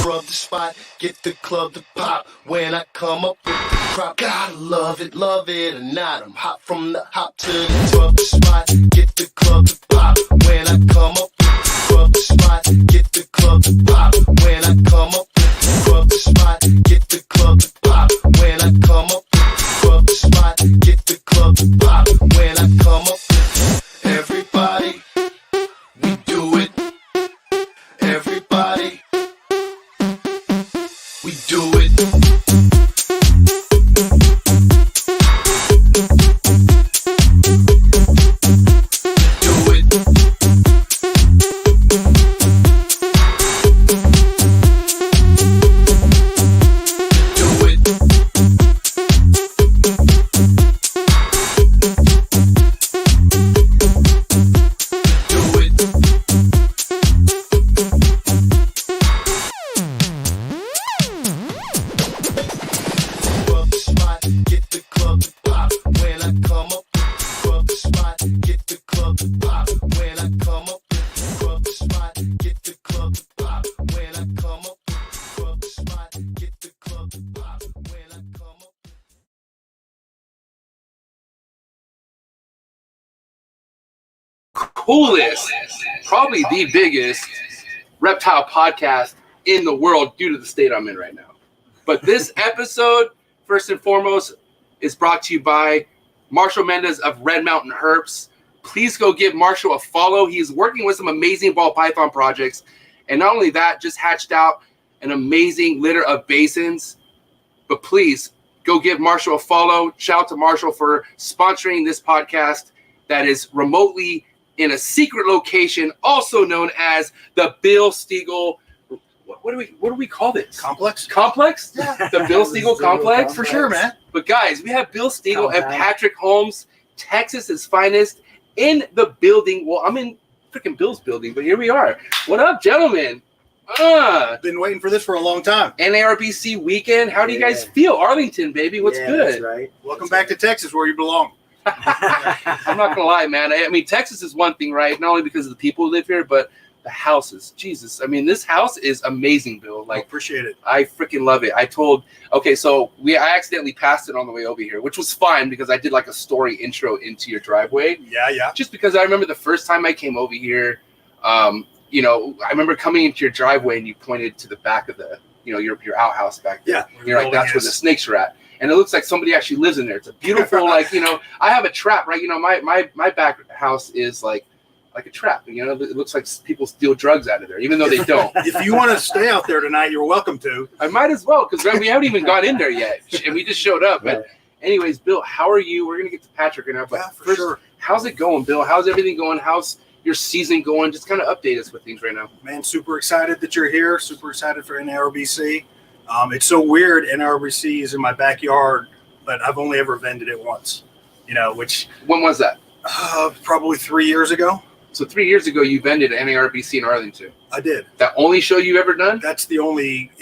scrub the spot, get the club to pop. When I come up with the crop, gotta love it or not. I'm hot from the hop to the scrub the spot, get the club to pop. When I come up with the scrub the spot, get the club to pop. When I come up with the scrub the spot, get the club to pop. When I come up with the scrub the spot, get the club to pop. When I come up with everybody, we do it. Everybody, we do it. Coolest, probably the biggest reptile podcast in the world due to the state I'm in right now. But this episode, first and foremost, is brought to you by Marshall Mendez of Red Mountain HERPS. Please go give Marshall a follow. He's working with some amazing ball python projects. And not only that, just hatched out an amazing litter of basins. But please go give Marshall a follow. Shout out to Marshall for sponsoring this podcast that is remotely in a secret location, also known as the Bill Stegall. What do we call this? Complex? Yeah. The Bill Stegall complex? For sure, man. But guys, we have Bill Stegall and Patrick Holmes, Texas's finest, in the building. Well, I'm in freaking Bill's building, but here we are. What up, gentlemen? Been waiting for this for a long time. NARBC weekend. How do you guys feel? Arlington, baby. What's good? That's right. Welcome back to Texas, where you belong. I'm not gonna lie, man. I mean, Texas is one thing, right? Not only because of the people who live here, but the houses. Jesus, I mean, this house is amazing, Bill. Like, appreciate it. I freaking love it. So I accidentally passed it on the way over here, which was fine because I did like a story intro into your driveway. Yeah. Just because I remember the first time I came over here, I remember coming into your driveway and you pointed to the back of the, your outhouse back there. Yeah. You're like, that's where the snakes are at. And it looks like somebody actually lives in there. It's a beautiful, I have a trap, right? My back house is like a trap. It looks like people steal drugs out of there, even though they don't. If you want to stay out there tonight, you're welcome to. I might as well, because we haven't even got in there yet. And we just showed up. But anyways, Bill, how are you? We're going to get to Patrick right now. But first, sure. How's it going, Bill? How's everything going? How's your season going? Just kind of update us with things right now. Man, super excited that you're here. Super excited for NARBC. It's so weird. NARBC is in my backyard, but I've only ever vended it once, which. When was that? Probably 3 years ago. So 3 years ago, you vended NARBC in Arlington. I did. That only show you ever done? That's the only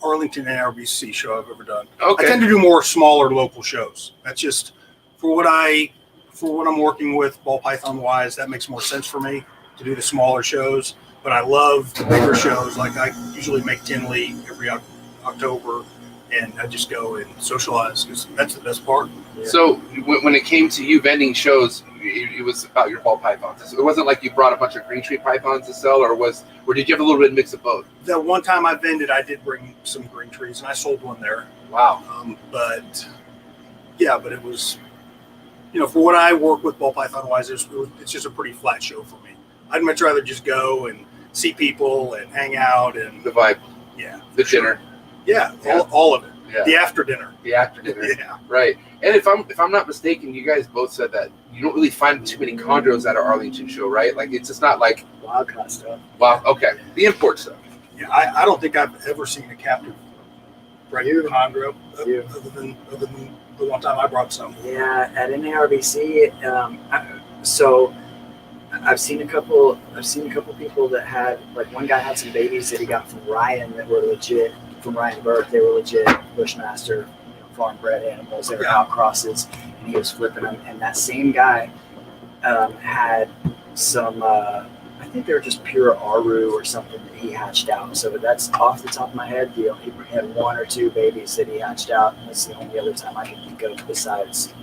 Arlington NARBC show I've ever done. Okay. I tend to do more smaller local shows. That's just for what I'm working with ball python wise. That makes more sense for me to do the smaller shows. But I love the bigger shows. Like I usually make Tinley every October, and I just go and socialize because that's the best part. Yeah. So when it came to you vending shows, it was about your ball pythons. It wasn't like you brought a bunch of green tree pythons to sell, or did you have a little bit mix of both? The one time I vended, I did bring some green trees, and I sold one there. Wow. But it was, for what I work with ball python wise, it's just a pretty flat show for me. I'd much rather just go and see people and hang out and the vibe. Yeah. The dinner. Yeah. All of it. Yeah. The after dinner. Yeah. Right. And if I'm not mistaken, you guys both said that you don't really find too many chondros at our Arlington show, right? Like it's just not like wild caught stuff. Wow. Okay. The import stuff. Yeah. I don't think I've ever seen a captive chondro other than the one time I brought some. Yeah. At NARBC, so I've seen a couple people that had, like, one guy had some babies that he got from Ryan that were legit, from Ryan Burke. They were legit Bushmaster, farm bred animals. They were outcrosses, and he was flipping them. And that same guy had some I think they were just pure Aru or something that he hatched out. So that's off the top of my head. He had 1 or 2 babies that he hatched out. And that's the only other time I can think of besides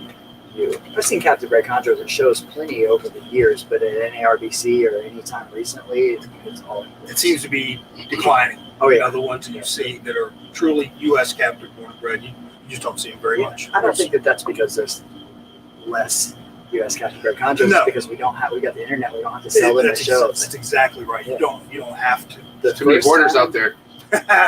you. I've seen captive bred chondros at shows plenty over the years, but at NARBC or any time recently, it's all. It seems to be declining. Oh yeah, The ones that you see that are truly U.S. captive born bred, you just don't see them very much. I don't think that's because there's less U.S. captive bred chondros. No. It's because we got the internet. We don't have to sell them at shows. That's exactly right. Yeah. You don't have to. The Too many first hoarders time- out there,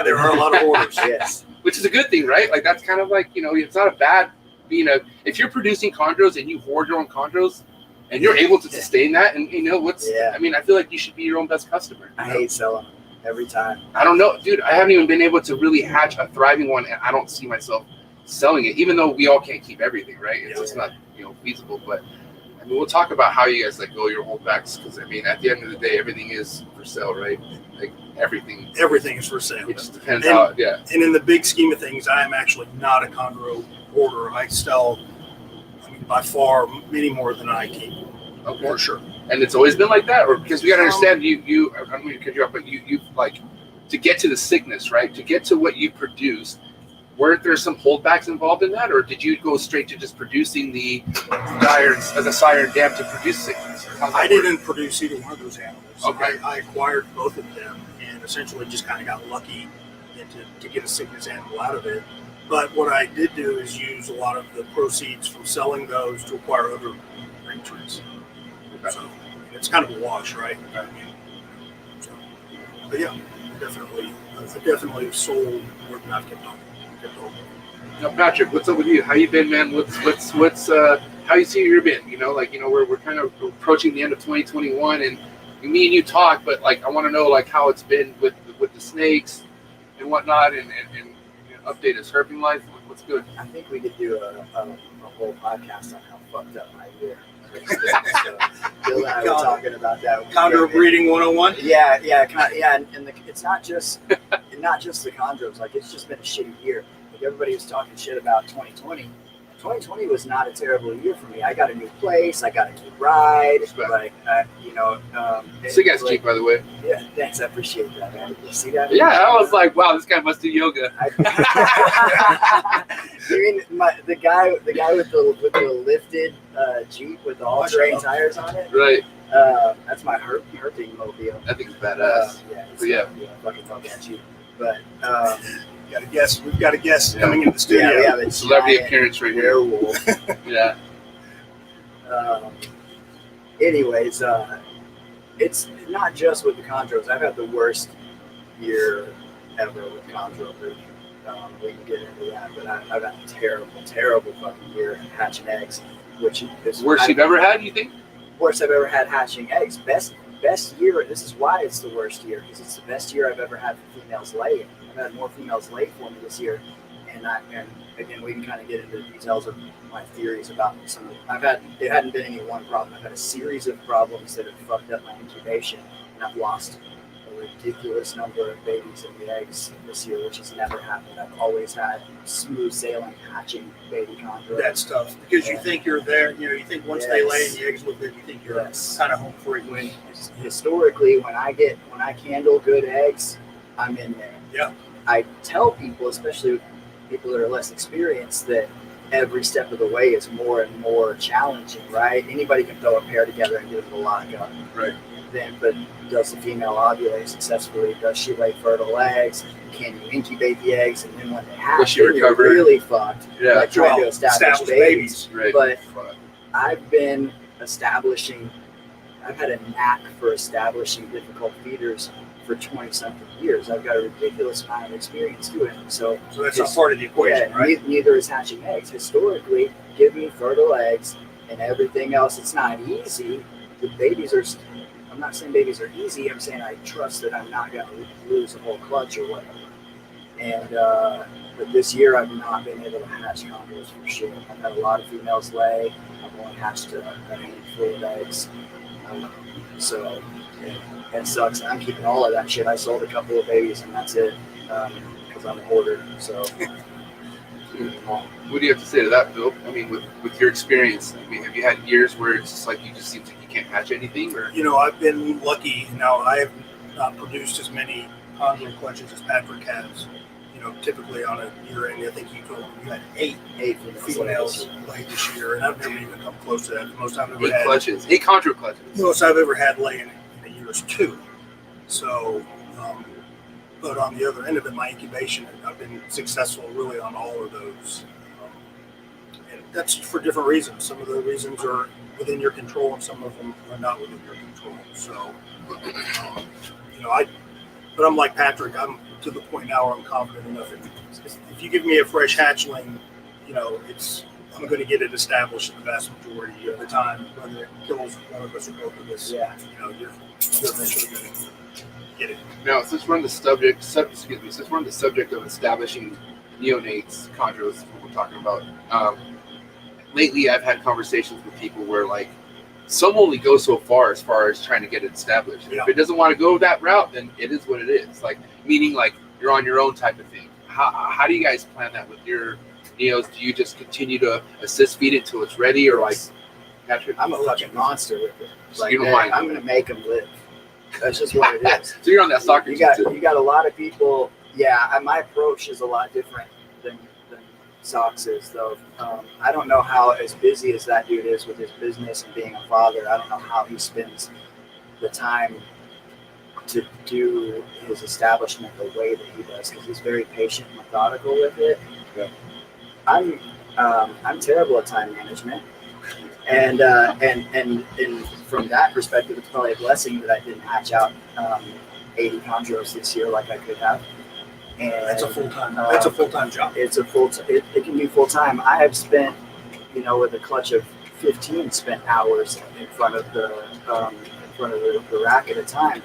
There are a lot of orders. Yes. which is a good thing, right? Like that's kind of like, it's not a bad if you're producing chondros and you hoard your own chondros and you're able to sustain that, and Yeah. I mean, I feel like you should be your own best customer. I hate selling them every time. I don't know, dude. I haven't even been able to really hatch a thriving one, and I don't see myself selling it, even though we all can't keep everything, right? It's just not feasible. But I mean, we'll talk about how you guys let go of your holdbacks, because I mean, at the end of the day, everything is for sale, right? Like everything is for sale. It just depends And- how, yeah. And in the big scheme of things, I am actually not a chondro hoarder. I sell, by far, many more than I keep, Okay. for sure. And it's always been like that, or because we got to understand you. I don't mean to cut you off, but you like to get to the sickness, right? To get to what you produced. Weren't there some holdbacks involved in that, or did you go straight to just producing the sires as a sire and dam to produce sickness? Or how's that I work? didn't produce either one of those animals. Okay. I acquired both of them and essentially just kind of got lucky to get a sickness animal out of it. But what I did do is use a lot of the proceeds from selling those to acquire other ring trees. Okay. So it's kind of a wash, right? I mean, but yeah, I definitely sold more than I've kept on. Now, Patrick, what's up with you? How you been, man? What's how you see your been? We're kind of approaching the end of 2021, and me and you talk, but like I want to know like how it's been with the snakes and whatnot, and update his herping life. What's good? I think we could do a whole podcast on how fucked up my year. So Bill and I were talking about that. Chondro breeding 101. Yeah, and it's not just the chondros. Like it's just been a shitty year. Like everybody was talking shit about 2020. 2020 was not a terrible year for me. I got a new place. I got a new ride. Respect. Like Sick ass Jeep, by the way. Yeah, thanks. I appreciate that, man. You see that? Yeah, I was like, wow, this guy must do yoga. You mean the guy with the lifted Jeep with the all-terrain tires on it? Right. That's my herping mobile. I think it's badass. Yeah. Fucking fuck that Jeep. But We've got a guest coming into the studio. we have a Celebrity giant appearance right here. werewolf. Yeah. Anyways, it's not just with the chondros. I've had the worst year ever with chondro breeding. We can get into that, but I've had a terrible fucking year hatching eggs, which is Worst you've ever had, you think? worst I've ever had hatching eggs. Best year. This is why it's the worst year, because it's the best year I've ever had for females laying. I've had more females lay for me this year, and again we can kind of get into the details of my theories about some of it hadn't been any one problem. I've had a series of problems that have fucked up my incubation, and I've lost a ridiculous number of babies and eggs this year, which has never happened. I've always had smooth sailing hatching baby chondros. That's tough because you think you're there. You think once they lay and the eggs look good, you think you're kind of home free. Historically, when I candle good eggs, I'm in there. Yeah. I tell people, especially people that are less experienced, that every step of the way is more and more challenging, right? Anybody can throw a pair together and give it a lock up. Right. But does the female ovulate successfully? Does she lay fertile eggs? Can you incubate the eggs? And then when they hatch, Does she then you're recover? really fucked. Yeah. Like trying to establish babies. Right. But I've been I've had a knack for establishing difficult feeders for 20-something years. I've got a ridiculous amount of experience doing it. So that's not part of the equation, right? Neither is hatching eggs. Historically, give me fertile eggs and everything else. It's not easy. The babies are. I'm not saying babies are easy. I'm saying I trust that I'm not going to lose a whole clutch or whatever. And but this year I've not been able to hatch chondros for sure. I've had a lot of females lay. I've only hatched a handful of eggs. So it sucks. I'm keeping all of that shit. I sold a couple of babies and that's it because I'm a hoarder. So. What do you have to say to that, Bill? I mean, with your experience, I mean, have you had years where it's just like you just seem to keep can't hatch anything, or I've been lucky. Now, I have not produced as many Chondro clutches as Patrick has. Typically on a year end, I think you had eight females laid this year, and I've never even come close to that. The most I've ever had clutches, 8 Chondro clutches. The most I've ever had laying in a year is 2. So, but on the other end of it, my incubation, I've been successful really on all of those. And that's for different reasons. Some of the reasons are within your control, and some of them are not within your control. So, but I'm like Patrick. I'm to the point now where I'm confident enough. If you give me a fresh hatchling, I'm going to get it established the vast majority of the time. Whether it kills one of us or both of us, you're eventually going to get it. Now, since we're on the subject of establishing neonates, chondros, what we're talking about. Lately, I've had conversations with people where some only go so far as trying to get it established. Yeah. If it doesn't want to go that route, then it is what it is. Meaning you're on your own type of thing. How do you guys plan that with your neos? Do you just continue to assist feed it till it's ready, or Patrick? I'm a fucking monster with it. So you don't mind. I'm gonna make them live. That's just what it is. So you're on that soccer You team. got a lot of people. Yeah, my approach is a lot different than Sox is, though. I don't know how, as busy as that dude is with his business and being a father, I don't know how he spends the time to do his establishment the way that he does, because he's very patient and methodical with it. Yeah. I'm terrible at time management, and from that perspective, it's probably a blessing that I didn't hatch out 80 chondros this year like I could have. And That's a full-time job. It's a it can be full-time. I have spent, with a clutch of 15, spent hours in front of the rack at a time.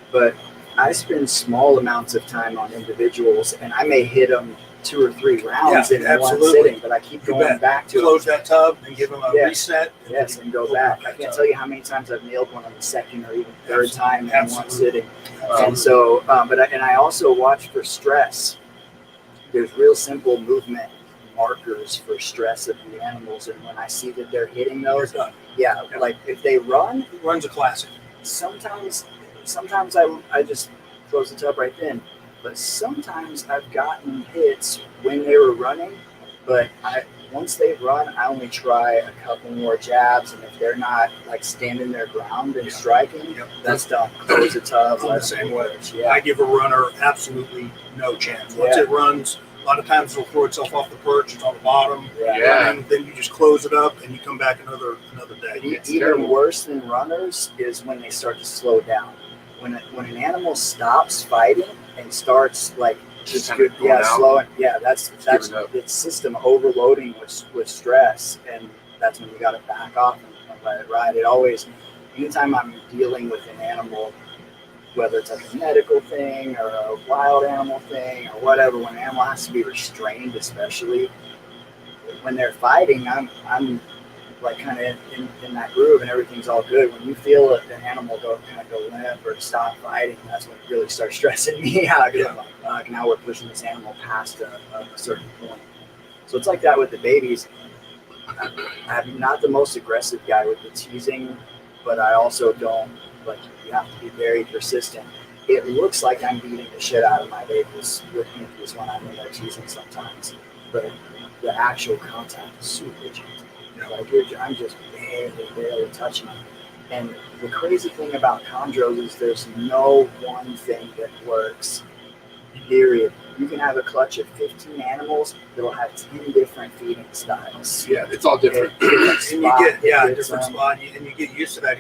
But I spend small amounts of time on individuals, and I may hit them 2 or 3 rounds in one sitting, but I keep going back to close that tub and give them a reset. Yes, and go back. I can't tell you how many times I've nailed one on the second or even third time in one sitting. And so, I also watch for stress. There's real simple movement markers for stress of the animals, and when I see that they're hitting those, if they run, Run's a classic. sometimes I just close the tub right then. But sometimes I've gotten hits when they were running, but once they run, I only try a couple more jabs, and if they're not standing their ground and striking, that's done. Close the tub. I'm the same way. Yeah. I give a runner absolutely no chance. Once it runs, a lot of times it'll throw itself off the perch. It's on the bottom. Yeah. Then you just close it up and you come back another day. Even worse than runners is when they start to slow down. When an animal stops fighting and starts slowing. Yeah, that's its system overloading with stress, and that's when you got to back off and let it ride. Anytime I'm dealing with an animal, whether it's a medical thing or a wild animal thing or whatever, when an animal has to be restrained, especially when they're fighting, I'm kind of in that groove and everything's all good. When you feel an animal go limp or stop fighting, that's when it really starts stressing me out. I'm like, now we're pushing this animal past a certain point. So it's like that with the babies. I'm not the most aggressive guy with the teasing, but I also don't, you have to be very persistent. It looks like I'm beating the shit out of my babies with Pinkies when I'm in there teasing sometimes, but the actual contact is super gentle. I'm just barely touching them. And the crazy thing about chondros is there's no one thing that works, period. You can have a clutch of 15 animals that'll have 10 different feeding styles. Yeah, it's all different. And you get different spot, and you get used to that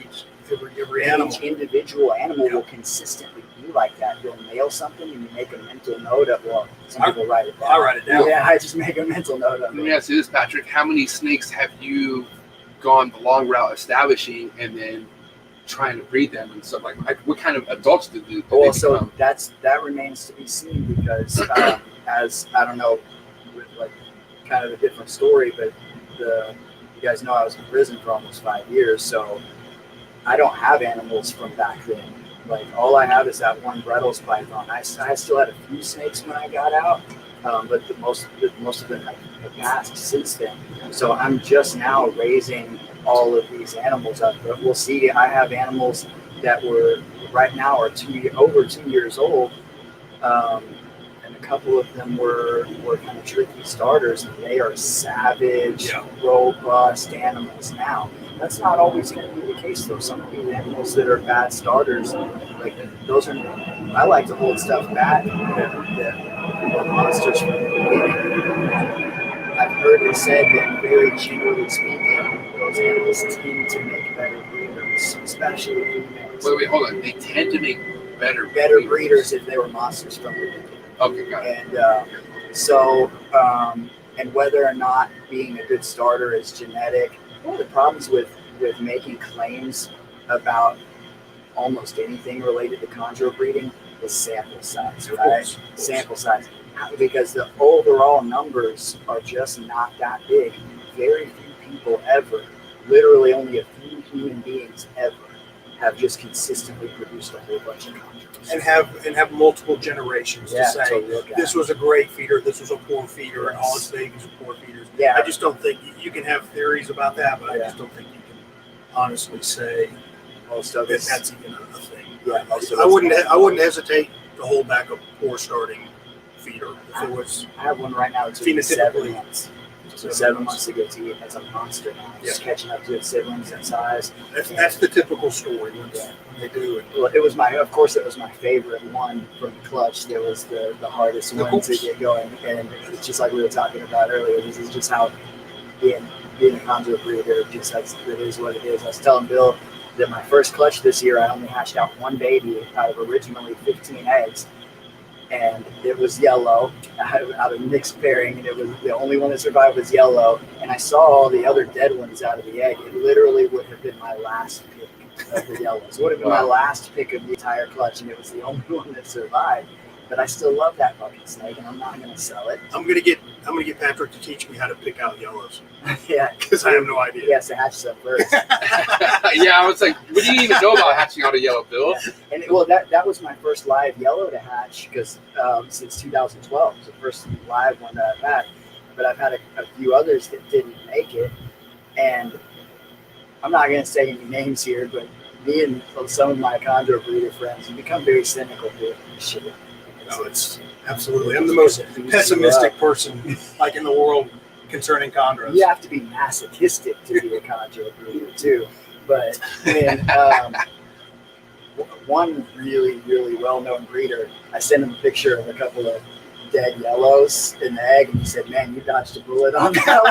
every animal. Each individual animal will consistently be like that. You'll nail something and you make a mental note of, some people write it down. I write it down. Yeah, I just make a mental note of it. Let me ask you this, Patrick. How many snakes have you gone the long route establishing and then trying to breed them and stuff what kind of adults do they become? That remains to be seen, because as I don't know, with kind of a different story, but you guys know I was in prison for almost 5 years, so I don't have animals from back then. All I have is that one Brettles python. I still had a few snakes when I got out, but most of them have passed since then. So I'm just now raising all of these animals up. But we'll see. I have animals that were right now are over 2 years old, and a couple of them were kind of tricky starters, and they are savage, robust animals now. That's not always going to be the case, though. Some of these animals that are bad starters, like those are. I like to hold stuff back that are monsters from the beginning. I've heard it said that, very generally speaking, those animals tend to make better breeders, especially females. Wait, hold on. They tend to make better breeders if they were monsters from the beginning. Okay, got it. And and whether or not being a good starter is genetic. One of the problems with making claims about almost anything related to chondro breeding is sample size, right? Of course. Sample size. Because the overall numbers are just not that big. Very few people ever, literally only a few human beings ever, have just consistently produced a whole bunch of chondros. And have multiple generations to say, this was a great feeder, this was a poor feeder, and all its babies are poor feeders. Yeah. I just don't think you can have theories about that, but I just don't think you can honestly say most of that's even a thing. Yeah, I wouldn't hesitate to hold back a poor starting feeder if it was. I have one right now that's 7 months. So 7 months to get to eat. That's a monster now. Just catching up to its siblings in size. That's the typical story when they do it. Well, it was my favorite one from the clutch. That was the hardest one to get going. And it's just like we were talking about earlier. This is just how being a chondro breeder, it is what it is. I was telling Bill that my first clutch this year, I only hatched out one baby out of originally 15 eggs. And it was yellow out of mixed pairing, and it was the only one that survived was yellow. And I saw all the other dead ones out of the egg. It literally would have been my last pick of the yellows. It would have been my last pick of the entire clutch, and it was the only one that survived. But I still love that fucking snake, and I'm not going to sell it. I'm gonna get Patrick to teach me how to pick out yellows. Yeah, because I have no idea. He has to hatch some first. Yeah, I was like, what do you even know about hatching out a yellow, Bill? Yeah. And that was my first live yellow to hatch because since 2012, it was the first live one that I've had. But I've had a few others that didn't make it, and I'm not going to say any names here, but me and some of my chondro breeder friends have become very cynical to this shit. No, it's absolutely. I'm the most pessimistic person like in the world concerning chondros. You have to be masochistic to be a chondro breeder too. But when one really, really well-known breeder, I sent him a picture of a couple of dead yellows in the egg, and he said, "Man, you dodged a bullet on that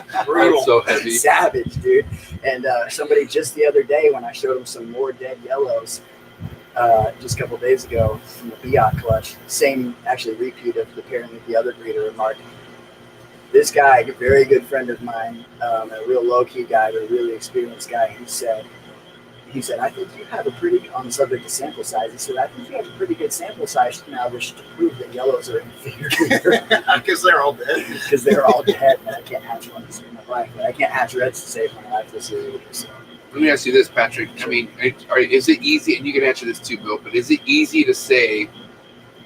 one." Brutal. That's so heavy. Savage, dude. And somebody just the other day, when I showed him some more dead yellows, just a couple of days ago from the Biot clutch, same actually repeat of the pairing with the other breeder remarked, this guy, a very good friend of mine, a real low-key guy, but a really experienced guy, he said, I think you have a pretty, on the subject of sample size, he said, I think you have a pretty good sample size now to prove that yellows are inferior. Because they're all dead. Because they're all dead, and I can't hatch one to save my life. But I can't hatch reds to save my life this year either, so. Let me ask you this, Patrick. I mean, is it easy, and you can answer this too, Bill, but is it easy to say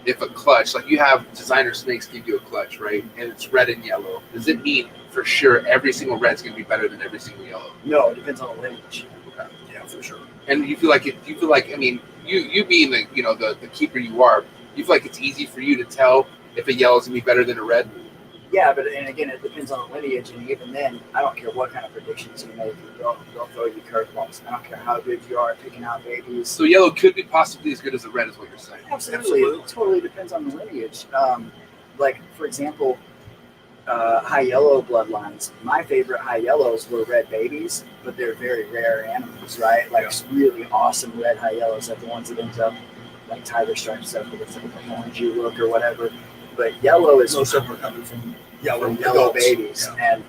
if a clutch, like you have designer snakes give you a clutch, right, and it's red and yellow, does it mean for sure every single red's going to be better than every single yellow? No, it depends on the lineage. Okay. Yeah, for sure. And you feel like, I mean, you being the keeper you are, you feel like it's easy for you to tell if a yellow is going to be better than a red? Yeah, but and again, it depends on the lineage, and even then, I don't care what kind of predictions you make. They'll throw you curveballs. I don't care how good you are at picking out babies. So yellow could be possibly as good as a red, is what you're saying? Absolutely. It totally depends on the lineage. Like, for example, high yellow bloodlines. My favorite high yellows were red babies, but they're very rare animals, right? Like really awesome red high yellows, like the ones that end up like tiger stripe stuff with like an orangey look or whatever. But yellow is most of them are coming from yellow babies, and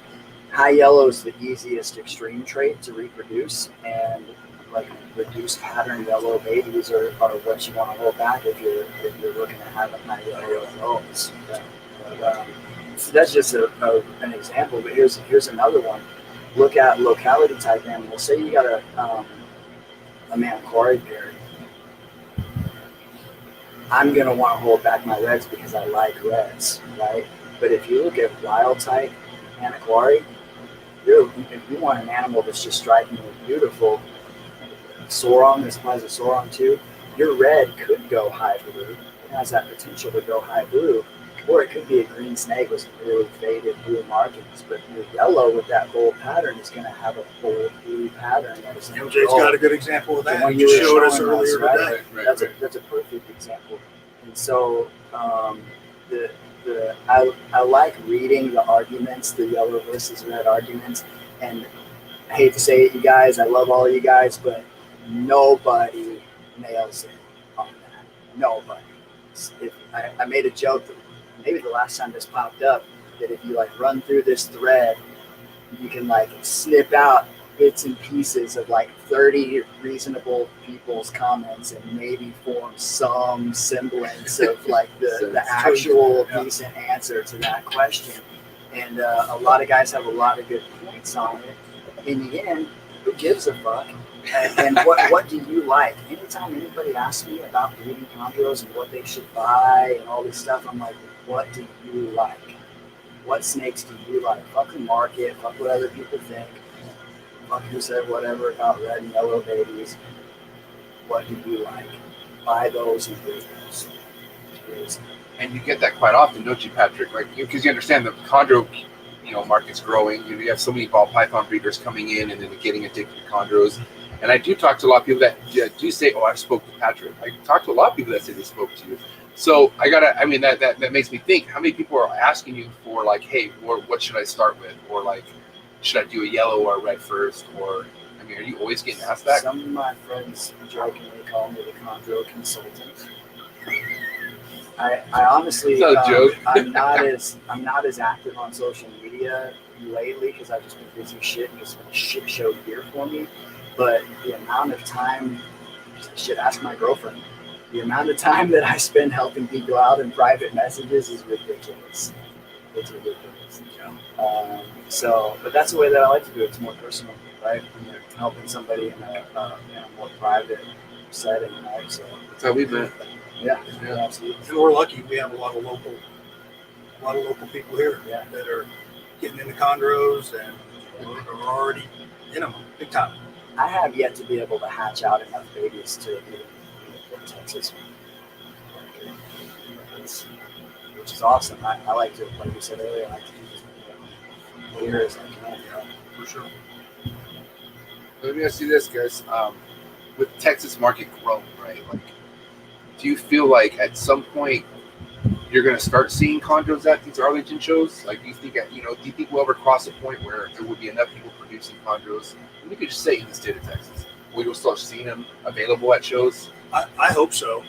high yellow is the easiest extreme trait to reproduce, and like reduced pattern yellow babies are what you want to hold back if you're looking at having high yellow adults. So that's just an example. But here's another one. Look at locality type animals. Say you got a Maniquari pair. I'm going to want to hold back my reds because I like reds, right? But if you look at wild type Maniquari, if you want an animal that's just strikingly beautiful, Sauron, this applies to Sauron too. Your red could go high blue. It has that potential to go high blue. Or it could be a green snake with some really faded blue markings. But your yellow with that bold pattern is going to have a bold blue pattern. MJ's got a good example of that. When You you showed us showing earlier us, today. That's a perfect example. And so I like reading the arguments, the yellow versus red arguments. And I hate to say it, you guys, I love all you guys, but nobody nails it on that. Nobody. If I made a joke that maybe the last time this popped up, that if you like run through this thread, you can like snip out bits and pieces of like 30 reasonable people's comments and maybe form some semblance of like the actual decent answer to that question. And a lot of guys have a lot of good points on it. In the end, who gives a fuck? And what do you like? Anytime anybody asks me about breeding chondros and what they should buy and all this stuff, I'm like, what do you like? What snakes do you like? Fuck the market. Fuck what other people think. Fuck who said whatever about red and yellow babies. What do you like? Buy those and breed those. And you get that quite often, don't you, Patrick? Like, because you understand the chondro, market's growing. You have so many ball python breeders coming in and then getting addicted to chondros. And I do talk to a lot of people that do say, "Oh, I've spoke to Patrick." I talk to a lot of people that say they spoke to you. So that makes me think: how many people are asking you for like, "Hey, what should I start with?" Or like, "Should I do a yellow or a red first?" Or are you always getting asked that? Some of my friends jokingly call me the chondro consultant. I honestly, it's not a joke. I'm not as active on social media lately because I've just been busy shit and it's been a shit show year for me. But the amount of time, ask my girlfriend. The amount of time that I spend helping people out in private messages is ridiculous. It's ridiculous. But that's the way that I like to do it. It's more personal, right? When you're helping somebody in a more private setting, right? So that's how we've been. Yeah, absolutely. And we're lucky. We have a lot of local people here that are getting into chondros and are already in them big time. I have yet to be able to hatch out enough babies to be in Texas, which is awesome. I like to, like you said earlier, I like to do as many here as I can. For sure. Let me ask you this, guys. With the Texas market growing, right? Like, do you feel like at some point you're going to start seeing chondros at these Arlington shows? Like, do you think we'll ever cross a point where there would be enough people producing chondros? And we could just say in the state of Texas, we will start seeing them available at shows. I hope so.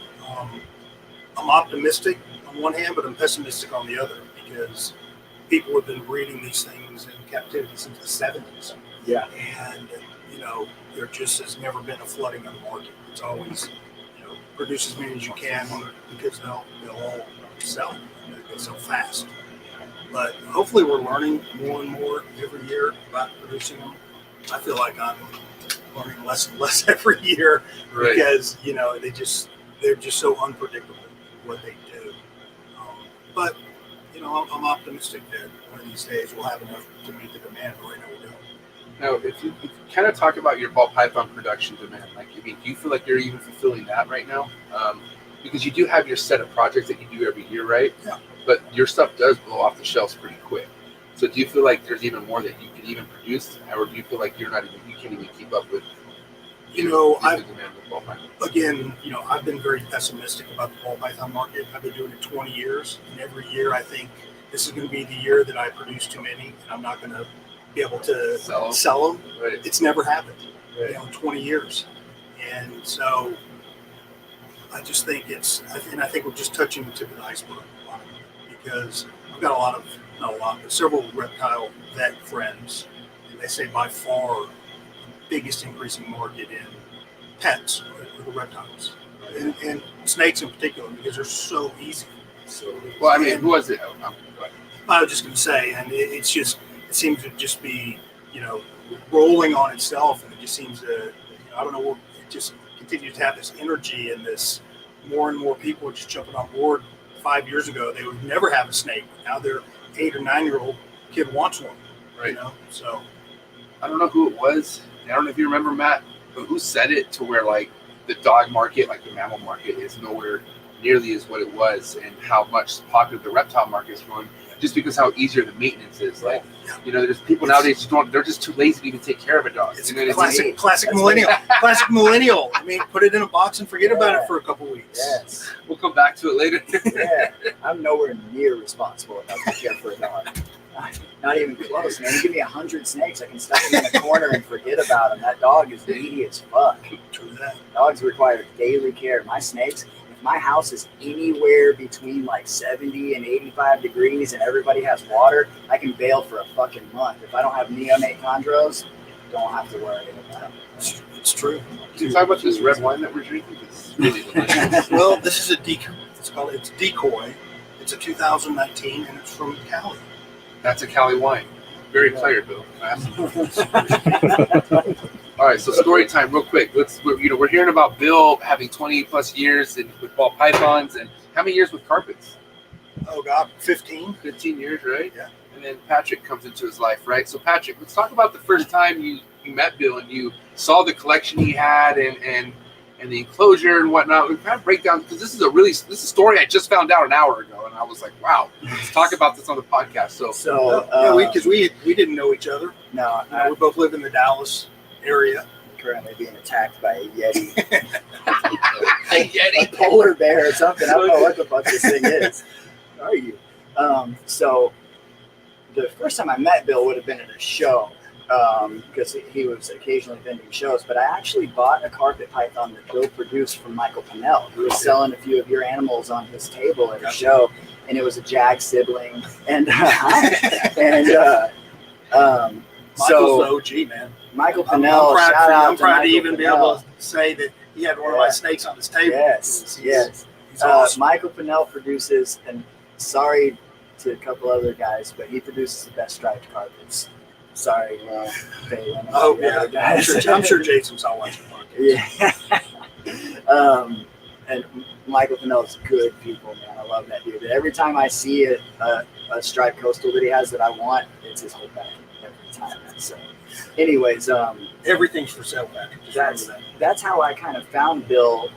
I'm optimistic on one hand, but I'm pessimistic on the other because people have been breeding these things in captivity since the 70s. Yeah. And, there just has never been a flooding of the market. It's always, produce as many as you can because they'll all sell. They sell fast. But hopefully we're learning more and more every year about producing them. I feel like I'm learning less and less every year because, they're just so unpredictable what they do. But I'm optimistic that one of these days we'll have enough to meet the demand, but right now we don't. Now, if you kind of talk about your ball python production demand, do you feel like you're even fulfilling that right now? Because you do have your set of projects that you do every year, right? Yeah. But your stuff does blow off the shelves pretty quick. So do you feel like there's even more that you could even produce, or do you feel like you can't even keep up with? The demand with ball python? Again, I've been very pessimistic about the ball python market. I've been doing it 20 years, and every year I think this is going to be the year that I produce too many, and I'm not going to be able to sell them. Right. It's never happened, in 20 years. And so I just think I think we're just touching the tip of the iceberg because I've got several reptile vet friends, and they say by far the biggest increasing market in pets are the reptiles and snakes in particular because they're so easy. Who was it? I was just going to say, and it seems to just be, rolling on itself, and it just seems to, I don't know, it just continues to have this energy and this more and more people are just jumping on board. 5 years ago, they would never have a snake. Now their 8 or 9 year old kid wants one, right? So I don't know who it was. I don't know if you remember, Matt, but who said it to where like the dog market, like the mammal market, is nowhere nearly as what it was, and how much popular the reptile market is growing, just because how easier the maintenance is. Like, you know, there's people nowadays they're just too lazy to even take care of a dog. It's You know, classic millennial. Classic millennial. I mean, put it in a box and forget about it for a couple weeks. Yes. We'll come back to it later. Yeah. I'm nowhere near responsible enough to care for a dog. Not even close, man. You give me 100 snakes, I can stuff them in a corner and forget about them. That dog is needy as fuck. True that. Dogs require daily care. My snakes, if my house is anywhere between like 70 and 85 degrees and everybody has water, I can bail for a fucking month. If I don't have neonate chondros, don't have to worry about it. It's true. Can you talk about this red wine that we're drinking? It's really delicious. Well, this is a decoy. It's Decoy. It's a 2019, and it's from Cali. That's a Cali wine. Very player, Bill. All right, so story time, real quick. We're hearing about Bill having 20 plus years with ball pythons, and how many years with carpets? Oh God, 15. 15 years, right? Yeah. And then Patrick comes into his life, right? So Patrick, let's talk about the first time you met Bill and you saw the collection he had and the enclosure and whatnot. We kind of break down, because this is a story I just found out an hour ago, and I was like, wow, let's talk about this on the podcast. Because we didn't know each other. No, We both live in the Dallas area. currently being attacked by a yeti, A Yeti. a polar bear or something. I don't know what the fuck this thing is. Who are you? So the first time I met Bill would have been at a show, because he was occasionally vending shows. But I actually bought a carpet python that Bill produced from Michael Pinnell. He was selling a few of your animals on his table at a show, and it was a Jag sibling. And Michael's the OG, man. Michael Pinnell, I'm proud to even be able to say that he had one of my snakes on his table. Yes. He's awesome. Michael Pinnell produces, and sorry to a couple other guys, but he produces the best striped carpets. Sorry, Bailey. Oh yeah, I'm sure Jason's all watching the podcast. Yeah. And Michael Pinnell's good people, man. I love that dude. Every time I see a striped coastal that he has that I want, it's his whole package every time. So, anyways, Everything's for sale packages. that's how I kind of found Bill.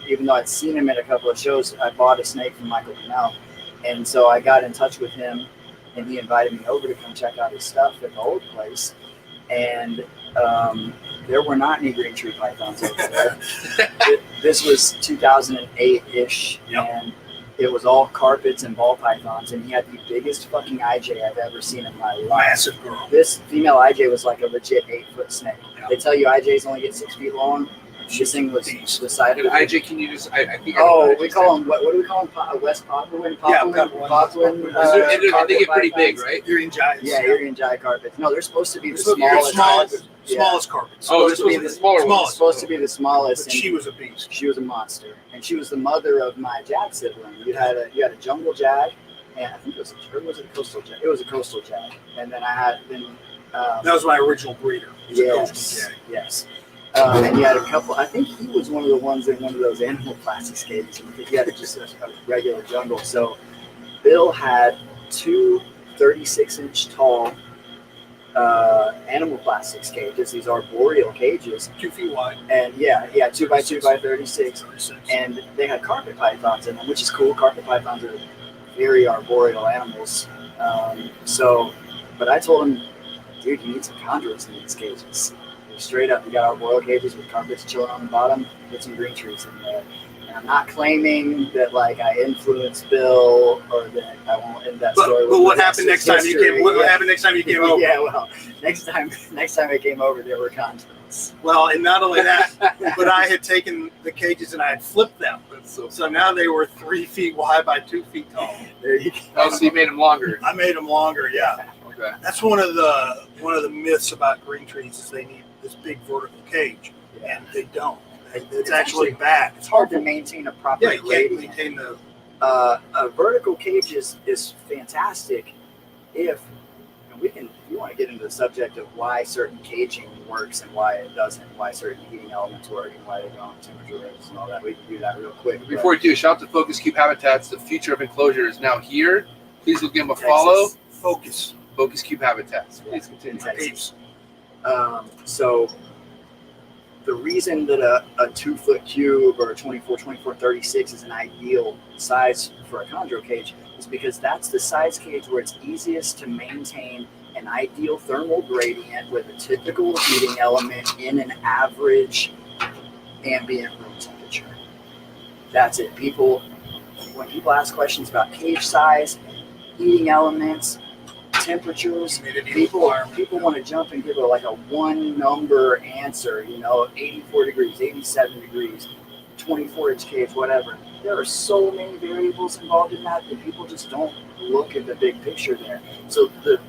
Even though I'd seen him at a couple of shows, I bought a snake from Michael Pinnell, and so I got in touch with him, and he invited me over to come check out his stuff at the old place. And there were not any green tree pythons over there. This was 2008-ish, and it was all carpets and ball pythons, and he had the biggest fucking IJ I've ever seen in my life. Massive girl. This female IJ was like a legit 8-foot snake. They tell you IJs only get 6 feet long. This thing was the side of And it. IJ, can you just? I think. We call them, what do we call them? West Papuan? Papuan. I think it's pretty big, right? Irian giants. Yeah, Irian giant carpets. No, they're supposed to be the Smallest smallest. smallest carpets. Oh, Supposed to be the smaller one. Supposed to be the smallest. But she was a beast. She was a monster, and she was the mother of my Jag sibling. You had a jungle Jag, and I think was it a coastal Jag? It was a coastal Jag, and then I had That was my original breeder. It was a coastal jag. Yes. And you had a couple. I think he was one of the ones in one of those animal plastics cages. I think he had just a regular jungle. So Bill had two 36-inch tall animal plastics cages. These arboreal cages, 2 feet wide. and 2 by 2 by 36. And they had carpet pythons in them, which is cool. Carpet pythons are very arboreal animals. But I told him, dude, you need some condors in these cages. Straight up, you got arboreal cages with carpets chilling on the bottom. Put some green trees in there. And I'm not claiming that like I influenced Bill or that I won't end that story. But what happened next time you came? What happened next time you came over? Yeah, well, next time I came over, there were condors. Well, and not only that, but I had taken the cages and I had flipped them. So now they were 3 feet wide by 2 feet tall. There you go. Oh, so you made them longer. I made them longer. Yeah. Okay. That's one of the myths about green trees is they need this big vertical cage, and they don't. It's actually bad. It's hard to maintain a proper Yeah, you can't gradient. maintain the. A vertical cage is fantastic if you want to get into the subject of why certain caging works and why it doesn't, why certain heating elements work and why they don't have temperature ranges and all that. We can do that real quick. Before we do, shout out to Focus Cube Habitats. The future of Enclosure is now here. Please go give them a follow. Focus. Focus Cube Habitats. Please continue. Peeps. So the reason that a 2-foot cube or a 24-36 is an ideal size for a chondro cage is because that's the size cage where it's easiest to maintain an ideal thermal gradient with a typical heating element in an average ambient room temperature. That's it. When people ask questions about cage size, heating elements, temperatures, people want to jump and give like a one number answer, 84 degrees, 87 degrees, 24-inch cage, whatever. There are so many variables involved in that people just don't look at the big picture there. So the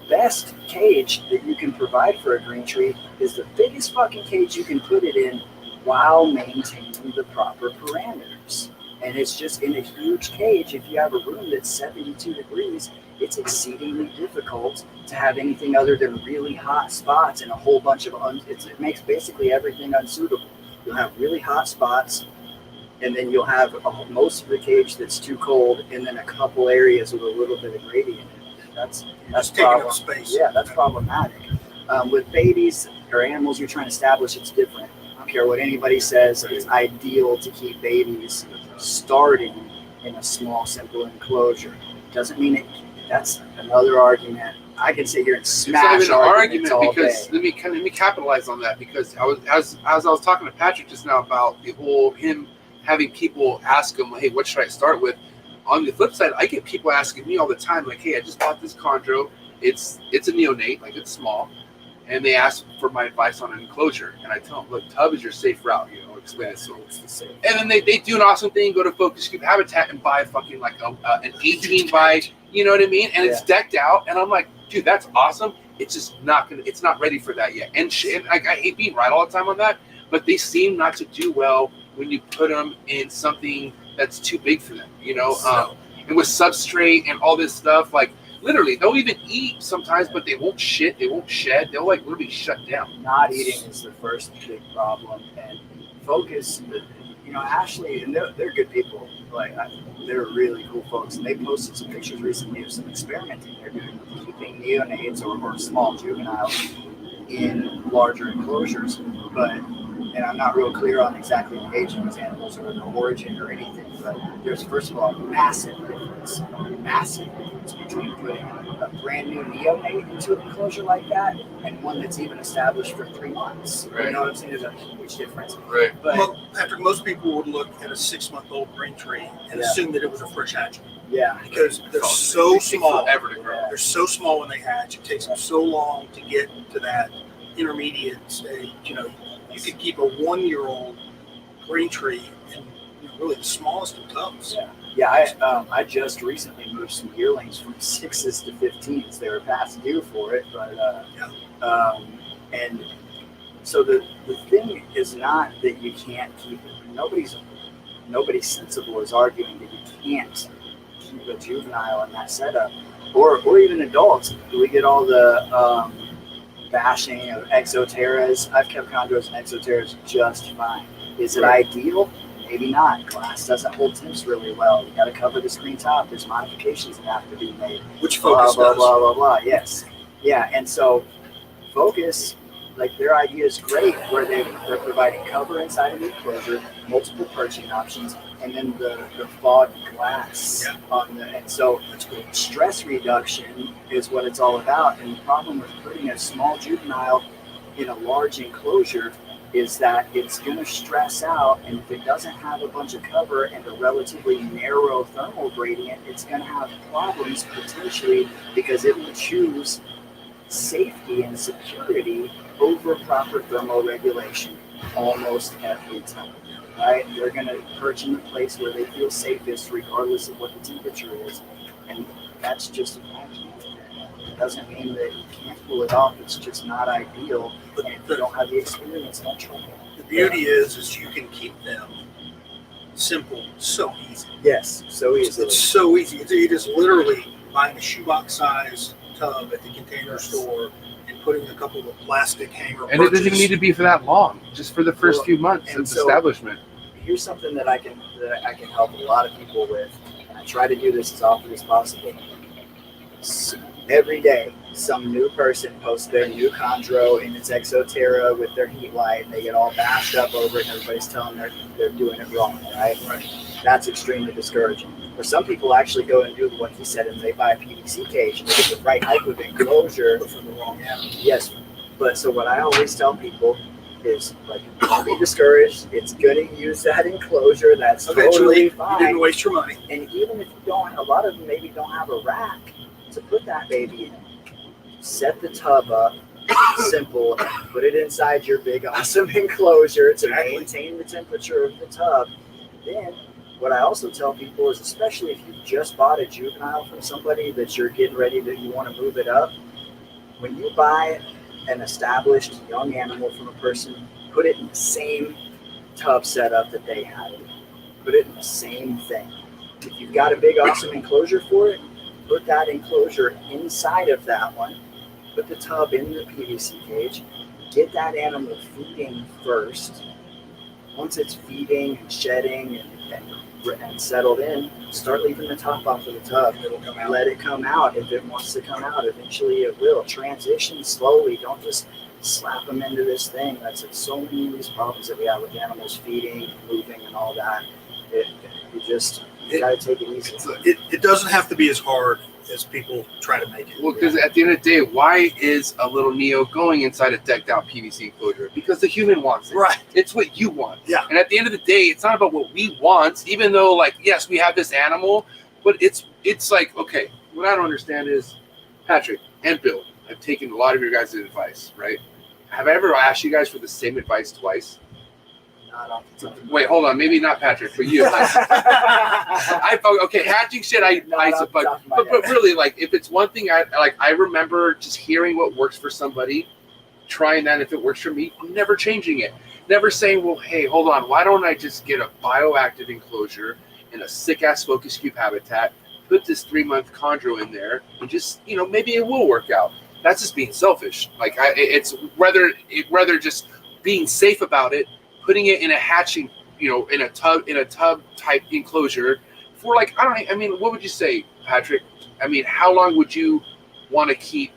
best cage that you can provide for a green tree is the biggest fucking cage you can put it in while maintaining the proper parameters. And it's just in a huge cage. If you have a room that's 72 degrees, it's exceedingly difficult to have anything other than really hot spots and a whole bunch of it makes basically everything unsuitable. You'll have really hot spots, and then you'll have most of the cage that's too cold, and then a couple areas with a little bit of gradient. That's taking up space. Yeah, that's problematic. With babies or animals you're trying to establish, it's different. I don't care what anybody says. It's ideal to keep babies starting in a small, simple enclosure. Doesn't mean it. That's another argument. I can sit here and smash arguments all because day. let me capitalize on that, because I was as I was talking to Patrick just now about the whole him having people ask him, hey, what should I start with? On the flip side, I get people asking me all the time, like, hey, I just bought this chondro. It's a neonate, like it's small, and they ask for my advice on an enclosure, and I tell them, look, tub is your safe route, explain it. So it's the same. And then they do an awesome thing, go to Focus Cube Habitat and buy fucking like an 18 by, you know what I mean? And it's decked out, and I'm like, dude, that's awesome. It's just it's not ready for that yet. And I hate being right all the time on that, but they seem not to do well when you put them in something that's too big for them, and with substrate and all this stuff, like literally they'll even eat sometimes, but they won't shit, they won't shed, they'll like literally shut down. Not eating is the first big problem, and Focus, Ashley, and they're good people. Like they're really cool folks, and they posted some pictures recently of some experimenting they're doing with keeping neonates or small juveniles in larger enclosures. And I'm not real clear on exactly the age of these animals or the origin or anything, but there's, first of all, a massive difference between putting a brand new neonate into an enclosure like that and one that's even established for 3 months. Right. You know what I'm saying? There's a huge difference. Right. But Patrick, most people would look at a 6-month-old green tree and assume that it was a fresh hatch. Yeah. Because they're so small. Forever to grow. They're so small when they hatch. It takes them so long to get to that intermediate stage. You could keep a 1-year-old green tree in really the smallest of tubs. Yeah, I just recently moved some yearlings from 6s to 15s. They were past due for it, but and so the thing is not that you can't keep it. Nobody sensible is arguing that you can't keep a juvenile in that setup, or even adults. We get all the bashing of exoterras. I've kept chondros and exoterras just fine. Is it ideal? Maybe not. Glass doesn't hold temps really well. You got to cover the screen top. There's modifications that have to be made. Which Focus blah, does. blah, blah, blah, blah. Yes. Yeah, and so Focus, like their idea is great where they're providing cover inside of the enclosure, multiple perching options, and then the fog glass on the, and so stress reduction is what it's all about. And the problem with putting a small juvenile in a large enclosure is that it's going to stress out, and if it doesn't have a bunch of cover and a relatively narrow thermal gradient, it's going to have problems potentially because it will choose safety and security over proper thermoregulation almost every time. Right? They're going to perch in the place where they feel safest regardless of what the temperature is, and that's just a fact. It doesn't mean that you can't pull it off. It's just not ideal, and if you don't have the experience, don't try it. The beauty is you can keep them simple, so easy. Yes, so easy. It's so easy. It is literally buying a shoebox size tub at the container store and putting a couple of plastic hanger And it doesn't even need to be for that long, just for the first few months of establishment. Here's something that I can help a lot of people with, and I try to do this as often as possible. Every day, some new person posts their new chondro in its exoterra with their heat light, and they get all bashed up over it, and everybody's telling them they're doing it wrong, right? That's extremely discouraging. Or some people actually go and do what he said, and they buy a PVC cage and get the right type of enclosure for the wrong animal. Yes, but so what I always tell people is, like, don't be discouraged. It's going to use that enclosure. That's totally fine. You didn't waste your money. And even if you don't, a lot of them maybe don't have a rack to put that baby in. Set the tub up, simple, and put it inside your big awesome enclosure to maintain the temperature of the tub. Then what I also tell people is, especially if you just bought a juvenile from somebody that you're getting ready that you want to move it up, when you buy an established young animal from a person, put it in the same tub setup that they had. Put it in the same thing. If you've got a big awesome enclosure for it, put that enclosure inside of that one. Put the tub in the PVC cage. Get that animal feeding first. Once it's feeding and shedding and settled in, start leaving the top off of the tub. It'll come out. Let it come out. If it wants to come out, eventually it will. Transition slowly. Don't just slap them into this thing. That's so many of these problems that we have with animals feeding, moving, and all that. You got to take it easy. It doesn't have to be as hard as people try to make it. Well, because at the end of the day, why is a little Neo going inside a decked out PVC enclosure? Because the human wants it. Right. It's what you want. Yeah. And at the end of the day, it's not about what we want, even though, like, yes, we have this animal, but it's like, okay, what I don't understand is, Patrick and Bill, I've taken a lot of your guys' advice, right? Have I ever asked you guys for the same advice twice? Wait, hold on. Maybe not Patrick, but you. Okay, hatching shit. But really, like, if it's one thing, I remember just hearing what works for somebody, trying that. If it works for me, I'm never changing it. Never saying, well, hey, hold on. Why don't I just get a bioactive enclosure in a sick ass focus cube habitat? Put this 3-month chondro in there, and just, maybe it will work out. That's just being selfish. Like, it's rather just being safe about it. Putting it in a hatching, in a tub type enclosure for, like, what would you say, Patrick? I mean, how long would you want to keep,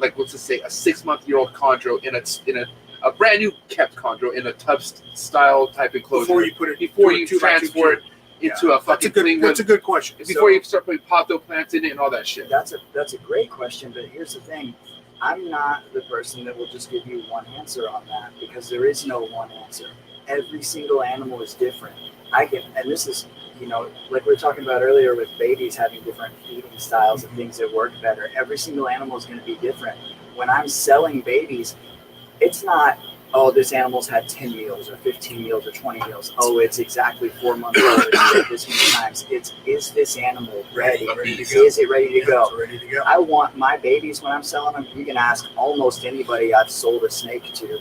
let's just say, a 6-month-old chondro in a brand new kept chondro in a tub style type enclosure before you transport it into a fucking thing? That's a good question. Before you start putting potho plants in it and all that shit. That's a great question, but here's the thing. I'm not the person that will just give you one answer on that, because there is no one answer. Every single animal is different. And this is, like we were talking about earlier with babies having different feeding styles and things that work better. Every single animal is going to be different. When I'm selling babies, it's not, oh, this animal's had 10 meals or 15 meals or 20 meals. Oh, it's exactly 4 months old. It's this many times. Is this animal ready? Is it ready to go? Ready to go. I want my babies, when I'm selling them, you can ask almost anybody I've sold a snake to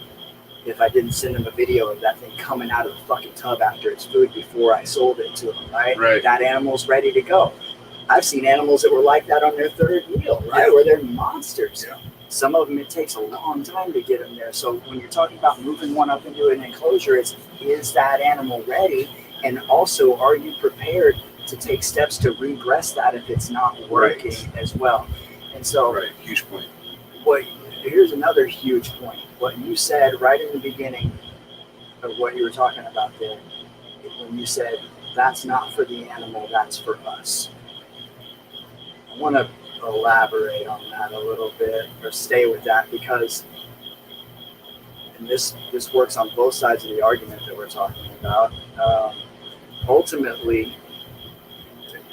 if I didn't send them a video of that thing coming out of the fucking tub after its food before I sold it to them, right? That animal's ready to go. I've seen animals that were like that on their 3rd meal, right? Where they're monsters. Yeah. Some of them, it takes a long time to get them there. So when you're talking about moving one up into an enclosure, is that animal ready? And also, are you prepared to take steps to regress that if it's not working as well? And so, Huge point. Here's another huge point. What you said right in the beginning of what you were talking about there, when you said, that's not for the animal, that's for us. I want to elaborate on that a little bit, or stay with that, because, and this works on both sides of the argument that we're talking about. Ultimately,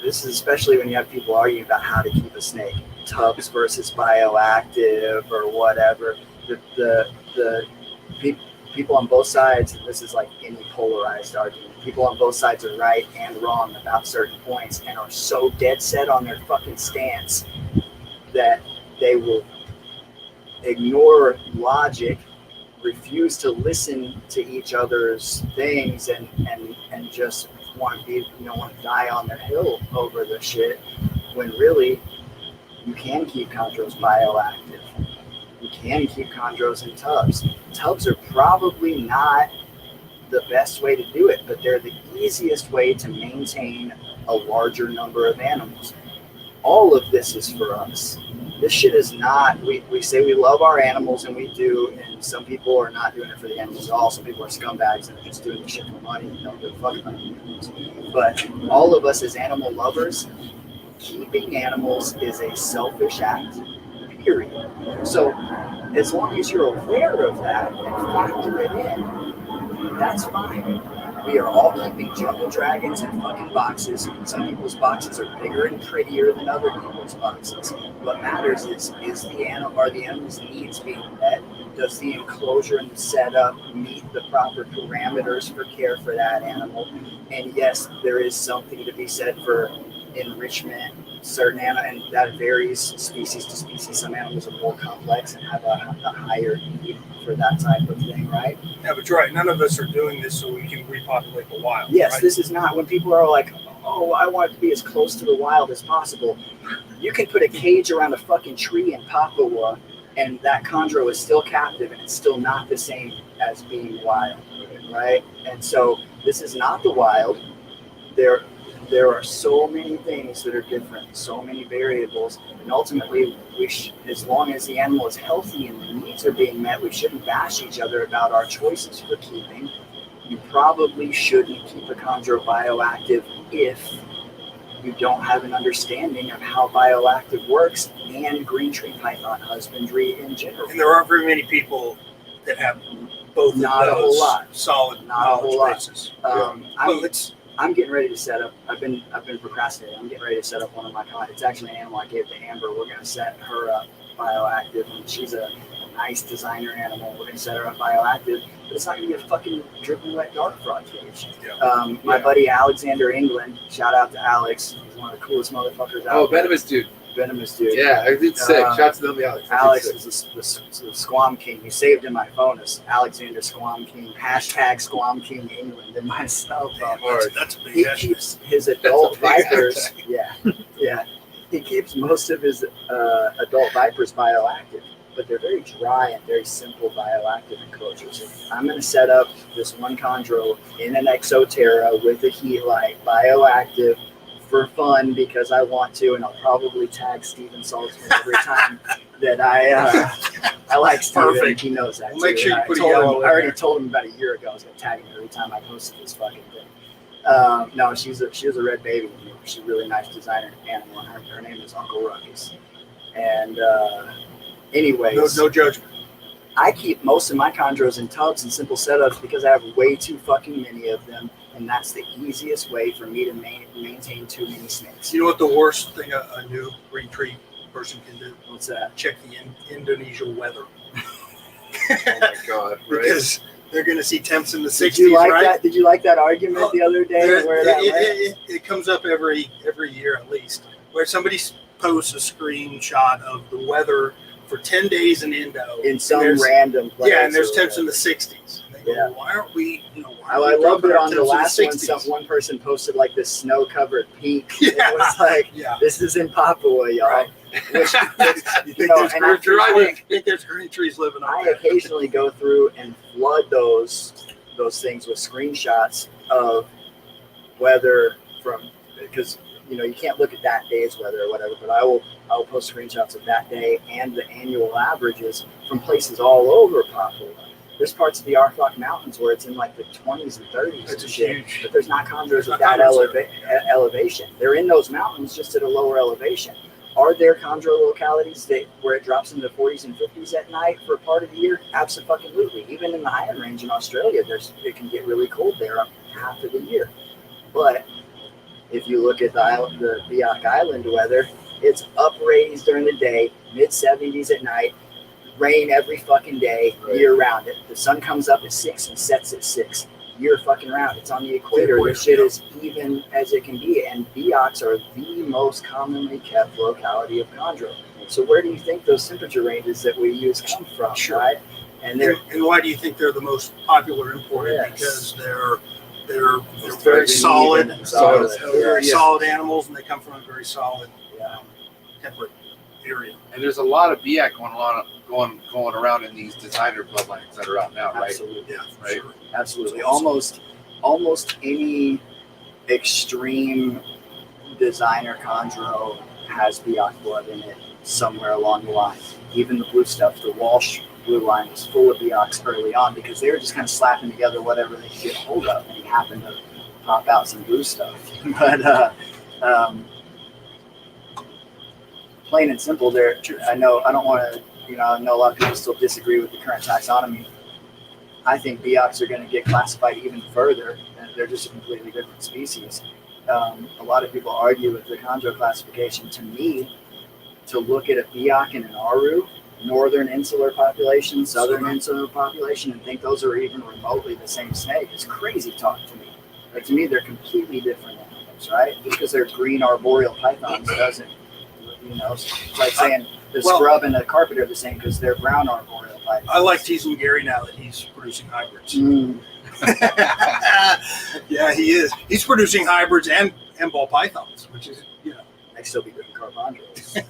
this is especially when you have people arguing about how to keep a snake, tubs versus bioactive or whatever. The people on both sides, and this is like any polarized argument, people on both sides are right and wrong about certain points and are so dead set on their fucking stance that they will ignore logic, refuse to listen to each other's things, and just want to die on their hill over the shit, when really you can keep chondros bioactive. You can keep chondros in tubs. Tubs are probably not the best way to do it, but they're the easiest way to maintain a larger number of animals. All of this is for us. this shit is not, we say we love our animals, and we do, and some people are not doing it for the animals at all. Some people are scumbags and are just doing the shit for money and don't give a fuck about the animals. But all of us as animal lovers, keeping animals is a selfish act, period. So as long as you're aware of that and factor it in, that's fine. We are all keeping jungle dragons in fucking boxes. Some people's boxes are bigger and prettier than other people's boxes. What matters is the animal, are the animal's needs being met? Does the enclosure and the setup meet the proper parameters for care for that animal? And yes, there is something to be said for enrichment. Certain animals, and that varies species to species. Some animals are more complex and have a higher need for that type of thing, right? Yeah, but you're right. None of us are doing this so we can repopulate the wild. Yes, right? this is not when people are like, oh, I want it to be as close to the wild as possible. You can put a cage around a fucking tree in Papua, and that chondro is still captive, and it's still not the same as being wild, right? And so this is not the wild. There are so many things that are different, so many variables, and ultimately, as long as the animal is healthy and the needs are being met, we shouldn't bash each other about our choices for keeping. You probably shouldn't keep a chondro bioactive if you don't have an understanding of how bioactive works and green tree python husbandry in general. And there aren't very many people that have both Not of a those whole lot. solid Not a whole lot. bases. I'm getting ready to set up. I've been procrastinating. I'm getting ready to set up one of my clients. It's actually an animal I gave to Amber. We're going to set her up bioactive, and she's a nice designer animal. We're going to set her up bioactive, but it's not going to be a fucking dripping wet dark frog cage. Yeah. My buddy Alexander England, shout out to Alex. He's one of the coolest motherfuckers out Oh, there. venomous dude. Venomous dude. Yeah, it's sick. Shouts to them, Alex. Alex is the Squam King. He saved in my phone as Alexander Squam King. Hashtag Squam King England in my cell phone. That's a big He issue. keeps his adult vipers. Yeah. He keeps most of his adult vipers bioactive, but they're very dry and very simple bioactive enclosures. So I'm going to set up this one chondro in an Exoterra with a heat light, bioactive, for fun because I want to, and I'll probably tag Steven Saltzman every time that I like Steven. Perfect. He knows that. We'll make sure you put a I yellow in already there. told him about a year ago I was going to tag him every time I posted this fucking thing. No, she was a red baby. She's a really nice designer animal, and her name is Uncle Ruckus. And anyways, No judgment. I keep most of my chondros in tubs and simple setups because I have way too fucking many of them, and that's the easiest way for me to maintain too many snakes. You know what the worst thing a new green tree person can do? What's that? Check the Indonesia weather. Oh my God, right? Because they're going to see temps in the 60s, Did you like right? that? Did you like that argument the other day? Where that went? It comes up every year at least, where somebody posts a screenshot of the weather for 10 days in Indo. In some random place. Yeah, and there's or temps in whatever. the 60s. And they go, Yeah. why aren't we, I loved it on the last one. 60s? One person posted like this snow-covered peak. Yeah. It was like, Yeah. this is in Papua, y'all. Right. Which, You think know, there's and green after trees? You think there's green trees living up I there? occasionally go through and flood those things with screenshots of weather from, because you can't look at that day's weather or whatever, but I will post screenshots of that day and the annual averages from places all over Papua. There's parts of the Arfak Mountains where it's in like the 20s and 30s It's and shit, huge. but there's not chondros Not at that chondros there. elevation. They're in those mountains just at a lower elevation. Are there chondro localities where it drops into the 40s and 50s at night for part of the year? Absolutely. Even in the higher range in Australia, it can get really cold there half of the year. But if you look at the Biak Island weather, it's upraised during the day, mid 70s at night, rain every fucking day, year round. The sun comes up at 6 and sets at 6. Year fucking round. It's on the equator. This shit is even as it can be. And Biaks are the most commonly kept locality of chondro. So where do you think those temperature ranges that we use come from, Sure. right? And And why do you think they're the most popular imported? Yes. Because they're It's very solid, even and solid. very Yeah. solid animals, and they come from a very solid Yeah. temperate area. And there's a lot of BIAC going around in these designer bloodlines that are out now, right? Absolutely. Yeah, Right. sure. Absolutely. That's awesome. Almost any extreme designer chondro has Biak blood in it somewhere along the line. Even the blue stuff, the Walsh blue line was full of Biocs early on because they were just kind of slapping together whatever they could get hold of, and he happened to pop out some blue stuff. But plain and simple, I know I don't want to, I know a lot of people still disagree with the current taxonomy. I think Biocs are going to get classified even further, and they're just a completely different species. A lot of people argue with the Chondro classification. To me, to look at a Bioc and an Aru, northern insular population, southern insular population, and think those are even remotely the same snake is crazy talk to me. Like, to me, they're completely different animals, right? Just because they're green arboreal pythons doesn't, it's like saying the scrub and the carpet are the same because they're brown arboreal pythons. I like teasing Gary now that he's producing hybrids. Yeah, he is. He's producing hybrids and ball pythons, which is, They still be doing carpondros.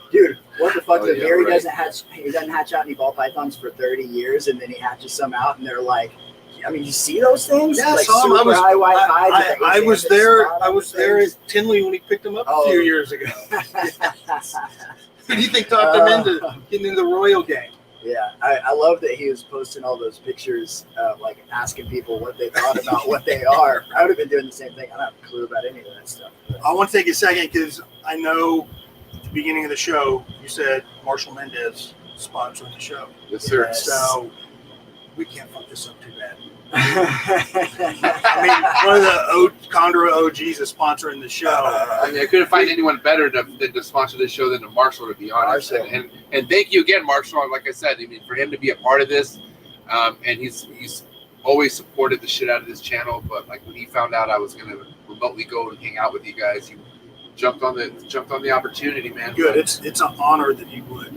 Dude, what the fuck? Gary doesn't hatch out any ball pythons for 30 years, and then he hatches some out, and they're like, you see those things? Yeah, like super high white hides. I was there. I was there at Tinley when he picked them up a few years ago. Who do you think talked him into getting into the royal game? Yeah, I love that he was posting all those pictures, like asking people what they thought about what they are. I would have been doing the same thing. I don't have a clue about any of that stuff. I want to take a second because I know at the beginning of the show you said Marshall Mendez sponsored the show. Yes, sir. Yes. So we can't fuck this up too bad. I mean, one of the Chondro OGs is sponsoring the show. I couldn't find anyone better to sponsor this show than Marshall, to be honest. And thank you again, Marshall. Like I said, for him to be a part of this, and he's always supported the shit out of this channel. But like when he found out I was going to remotely go and hang out with you guys, he jumped on the opportunity, man. Good. It's an honor that you would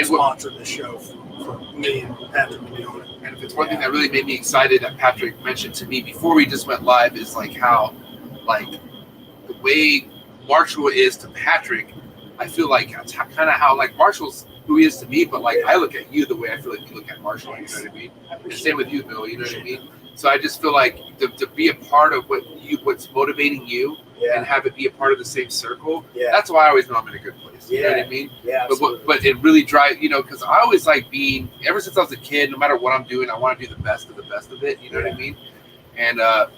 sponsor the show for me and Patrick to be on it. And if it's one thing that really made me excited that Patrick mentioned to me before we just went live is like how, like the way Marshall is to Patrick, I feel like that's kind of how like Marshall's who he is to me, but like I look at you the way I feel like you look at Marshall. You know what I mean? And same with you, Bill. You know what I mean? So I just feel like to be a part of what's motivating you and have it be a part of the same circle. Yeah. That's why I always know I'm in a good place. You know what I mean? Yeah. But it really drives, because I always like being, ever since I was a kid, no matter what I'm doing, I want to do the best of it. You know what I mean? And, I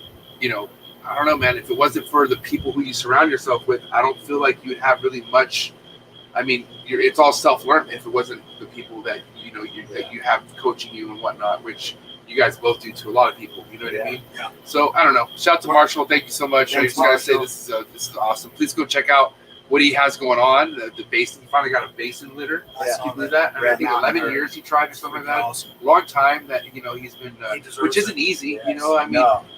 don't know, man, if it wasn't for the people who you surround yourself with, I don't feel like you'd have really much. I mean, it's all self-learned if it wasn't the people that, that you have coaching you and whatnot, which you guys both do to a lot of people. You know what I mean? Yeah. So I don't know. Shout out to Marshall. Thank you so much. I just gotta say this is awesome. Please go check out what he has going on. The basin. He finally got a basin litter. He did that. I think 11 years he tried or something like that. Awesome. Long time that he's been, which isn't easy. Yes.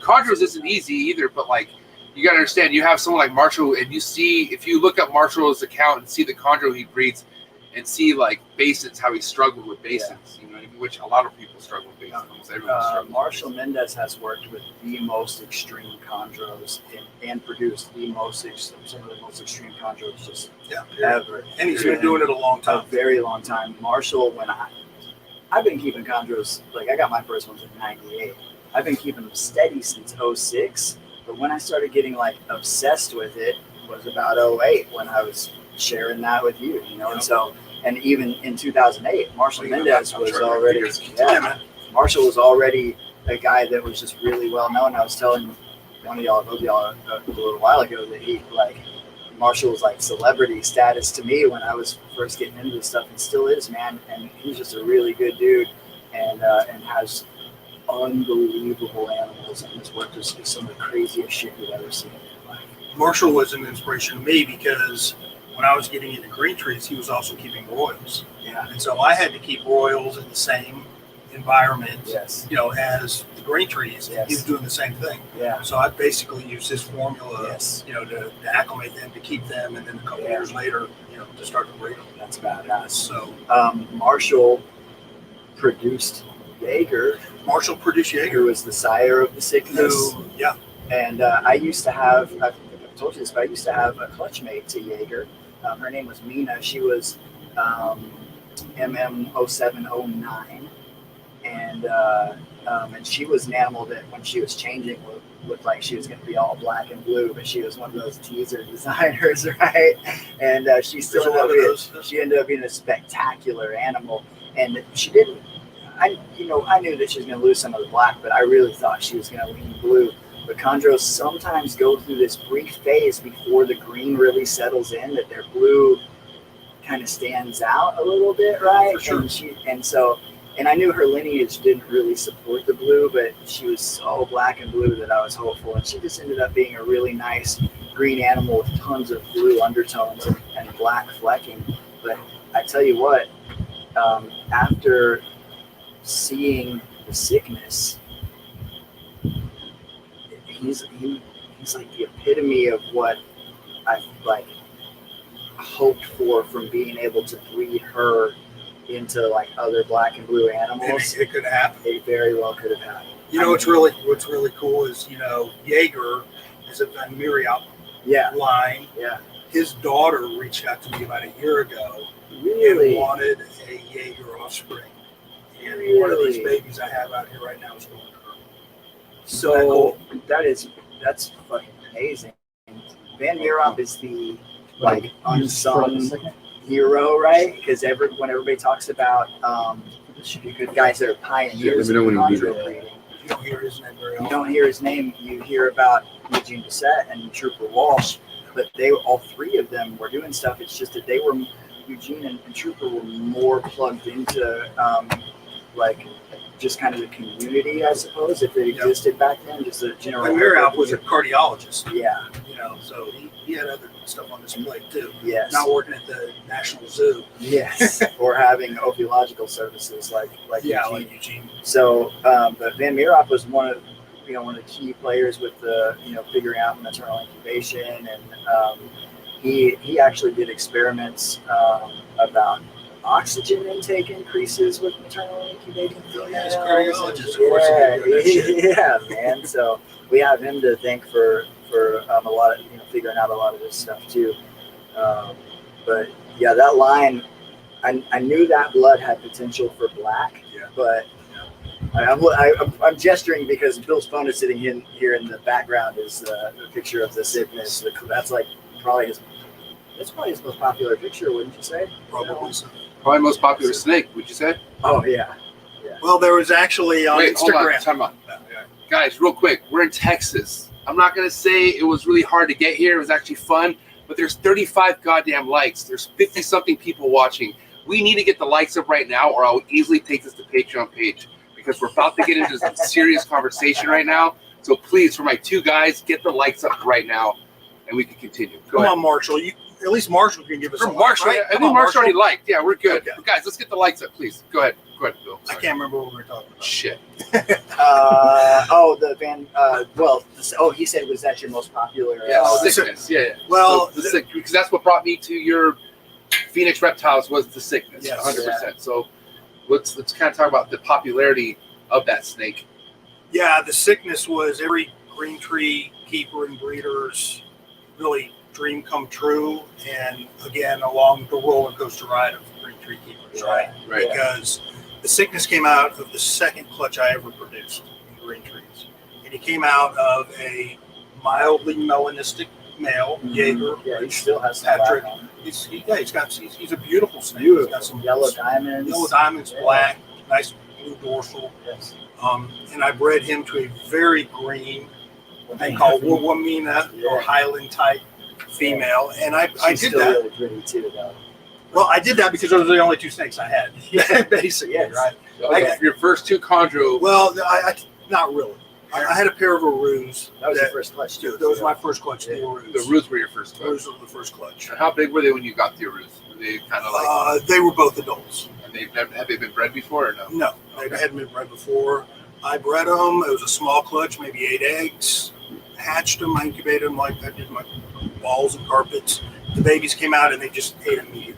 Chondros isn't easy either. But like, you gotta understand, you have someone like Marshall, and you see if you look up Marshall's account and see the Chondro he breeds, and see like basins, how he struggled with basins. You know what I mean? Which a lot of people struggle with basins. Almost everyone struggles. Marshall Mendez has worked with the most extreme chondros and produced some of the most extreme chondros just ever. And he's been doing it a long time. A very long time. Marshall, I've been keeping chondros, like I got my first ones in '98. I've been keeping them steady since '06. But when I started getting like obsessed with it was about '08 when I was sharing that with you, and even in 2008, Marshall Mendez was already, Marshall was already a guy that was just really well known. I was telling one of y'all a little while ago that Marshall was like celebrity status to me when I was first getting into this stuff, and still is, man. And he's just a really good dude, and has unbelievable animals, and his work is some of the craziest shit you've ever seen in your life. Marshall was an inspiration to me because when I was getting into green trees, he was also keeping royals. Yeah. And so I had to keep royals in the same environment, yes, as the green trees. Yes. He was doing the same thing. Yeah. So I basically used his formula, yes, to acclimate them, to keep them, and then a couple years later, to start to breed them. That's badass. So Marshall produced Jaeger. Marshall produced Jaeger, who was the sire of the sickness. And I used to have, I've told you this, but I used to have a clutch mate to Jaeger. Her name was Mina. She was MM0709. And she was an animal that when she was changing looked like she was going to be all black and blue, but she was one of those teaser designers, right? And she ended up being a spectacular animal. And she didn't. I knew that she was going to lose some of the black, but I really thought she was going to lean blue. But chondros sometimes go through this brief phase before the green really settles in, that their blue kind of stands out a little bit, right? For sure. And I knew her lineage didn't really support the blue, but she was so black and blue that I was hopeful. And she just ended up being a really nice green animal with tons of blue undertones and black flecking. But I tell you what, after seeing the sickness, he's like the epitome of what I like hoped for from being able to breed her into like other black and blue animals. It could happen. It very well could have happened. What's really cool is Jaeger is a Van Miriam line. Yeah. His daughter reached out to me about a year ago Really? and wanted a Jaeger offspring. And Really? one of these babies I have out here right now is going to her. So that's fucking amazing. Van Miriam is the like unsung hero, right? Because when everybody talks about guys that are pioneers in chondro breeding, You don't hear his name very you often. don't hear his name. You hear about Eugene Bissett and Trooper Walsh, but all three of them were doing stuff. It's just that Eugene and Trooper were more plugged into like just kind of the community, I suppose, if it existed back then, just a general. Van Miriam was a cardiologist. Yeah. So he had other stuff on his plate too. Yes. Not working at the National Zoo. Yes. Or having ophiological services like Eugene. So, but Van Miriam was one of the key players with the figuring out maternal incubation, and he actually did experiments about oxygen intake increases with maternal incubating females. Cardiologist, of course, he did that shit. Yeah, man. So we have him to thank for a lot of figuring out a lot of this stuff too. But yeah, that line, I knew that blood had potential for black, but I'm gesturing because Bill's phone is sitting here in the background is the picture of the sickness. That's like probably his most popular picture, wouldn't you say? Probably so. Probably most popular snake, would you say? Oh yeah. Well, there was actually on Wait, hold on, Instagram. time out. Guys, real quick, we're in Texas. I'm not going to say it was really hard to get here. It was actually fun, but there's 35 goddamn likes. There's 50-something people watching. We need to get the likes up right now, or I'll easily take this to Patreon page, because we're about to get into some serious conversation right now. So please, for my two guys, get the likes up right now, and we can continue. Go Come ahead. on, Marshall. At least Marshall can give us For a Marshall, like, right? I think Marshall already liked. Yeah, we're good. Okay. But guys, let's get the likes up, please. Go ahead, Bill. I can't remember what we were talking about. Shit. The Van. He said, was that your most popular? Yeah, Oh, sickness. Yeah. Well, So because that's what brought me to your Phoenix Reptiles was the sickness, Yes. 100%. So let's kind of talk about the popularity of that snake. Yeah, the sickness was every green tree keeper and breeders really dream come true, and again along the roller coaster ride of green tree keepers, right? Right. Because the sickness came out of the second clutch I ever produced in green trees, and he came out of a mildly melanistic male Jaeger. Yeah, he still has some Patrick. black on. He's a beautiful snake. Beautiful. He's got some Yellow diamonds. yellow diamonds, black, nice blue dorsal. Yes. And I bred him to a very green, what they call Wamina or Highland type female. And I She's did still that. really pretty too, though. Well, I did that because those were the only two snakes I had, Yeah. basically, Yes. right? Okay. Your first two chondro. Well, I not really. I had a pair of Arus. That was the first clutch too. That was my first clutch. Yeah. The Arus. The roots were your first one. Arus were the first clutch. And how big were they when you got the roots? Were they kind of like? They were both adults. And have they been bred before or no? No, they hadn't been bred before. I bred them. It was a small clutch, maybe 8 eggs. Hatched them, I incubated them like I did my balls and carpets. The babies came out and they just ate immediately.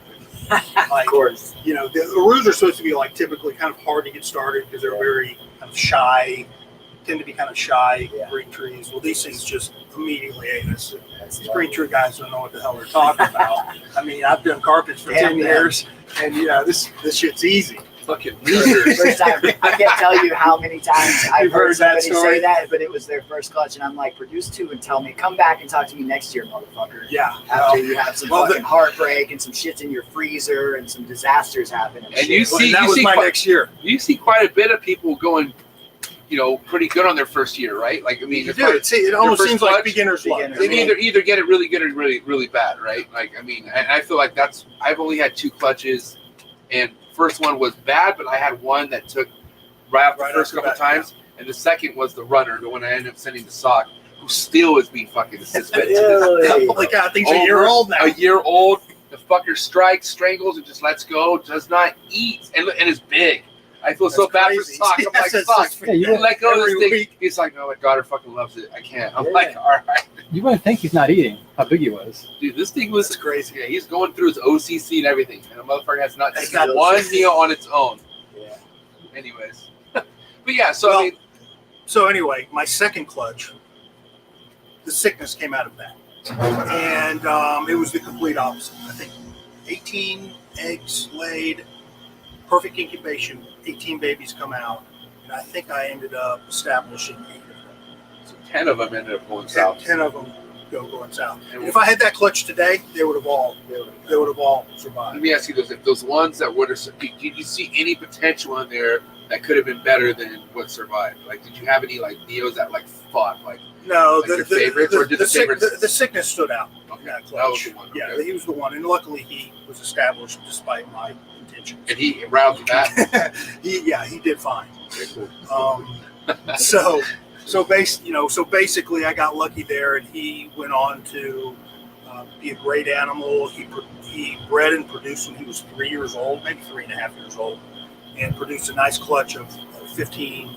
Of course. The Arus are supposed to be like typically kind of hard to get started because they're very kind of shy, tend to be kind of shy green trees. Well, these things just immediately ate us. These green tree guys don't know what the hell they're talking about. I mean, I've done carpets for 10 years, and this shit's easy. fucking losers. First time, I can't tell you how many times I've You've heard heard that somebody story? say that, but it was their first clutch, and I'm like, produce 2 and tell me, come back and talk to me next year, motherfucker. Yeah. After you have some Well, fucking heartbreak and some shit's in your freezer and some disasters happen. And you Well, see, that you was see my quite, next year. you see quite a bit of people going, pretty good on their first year, right? Like, I mean, You do. It almost first seems like clutch, beginner's luck. beginner's they either get it really good or really, really bad, right? Like, I mean, I feel like I've only had 2 clutches, and first one was bad, but I had one that took right off the first after couple that, times, and the second was the runner, the one I ended up sending to Sock, who still is being fucking suspended. Really? Holy God, things a year old now. A year old, the fucker strikes, strangles, and just lets go, does not eat, and is big. I feel so That's bad crazy. for Sock. I'm Yes, like, that's Sock, just- you let go of this every thing. week. He's like, no, my daughter fucking loves it. I can't. I'm Yeah. like, all right. You wouldn't think he's not eating. How big he was. Dude, this thing was That's crazy. Yeah, he's going through his OCC and everything, and the motherfucker has not That's taken not one OCC. meal on its own. Yeah. Anyways, but yeah, so Well, I mean, So anyway, my second clutch, the sickness came out of that. And it was the complete opposite. I think 18 eggs laid, perfect incubation, 18 babies come out. And I think I ended up establishing 8 of them. so 10 of them ended up going 10, south. 10 of them going south. And And if I had that clutch today, they would have all survived. Let me ask you this: if those ones that would have, did you see any potential in there that could have been better than what survived? Like, did you have any like Neos that like fought? Like, No, Like your favorites, or did the favorites- the sickness stood out. okay, That that clutch. was the one. Yeah, okay. he was the one, and luckily he was established despite my intentions. And he round the bat. he did fine. Okay, cool. So basically, I got lucky there, and he went on to be a great animal. He bred and produced when he was 3 years old, maybe 3.5 years old, and produced a nice clutch of 15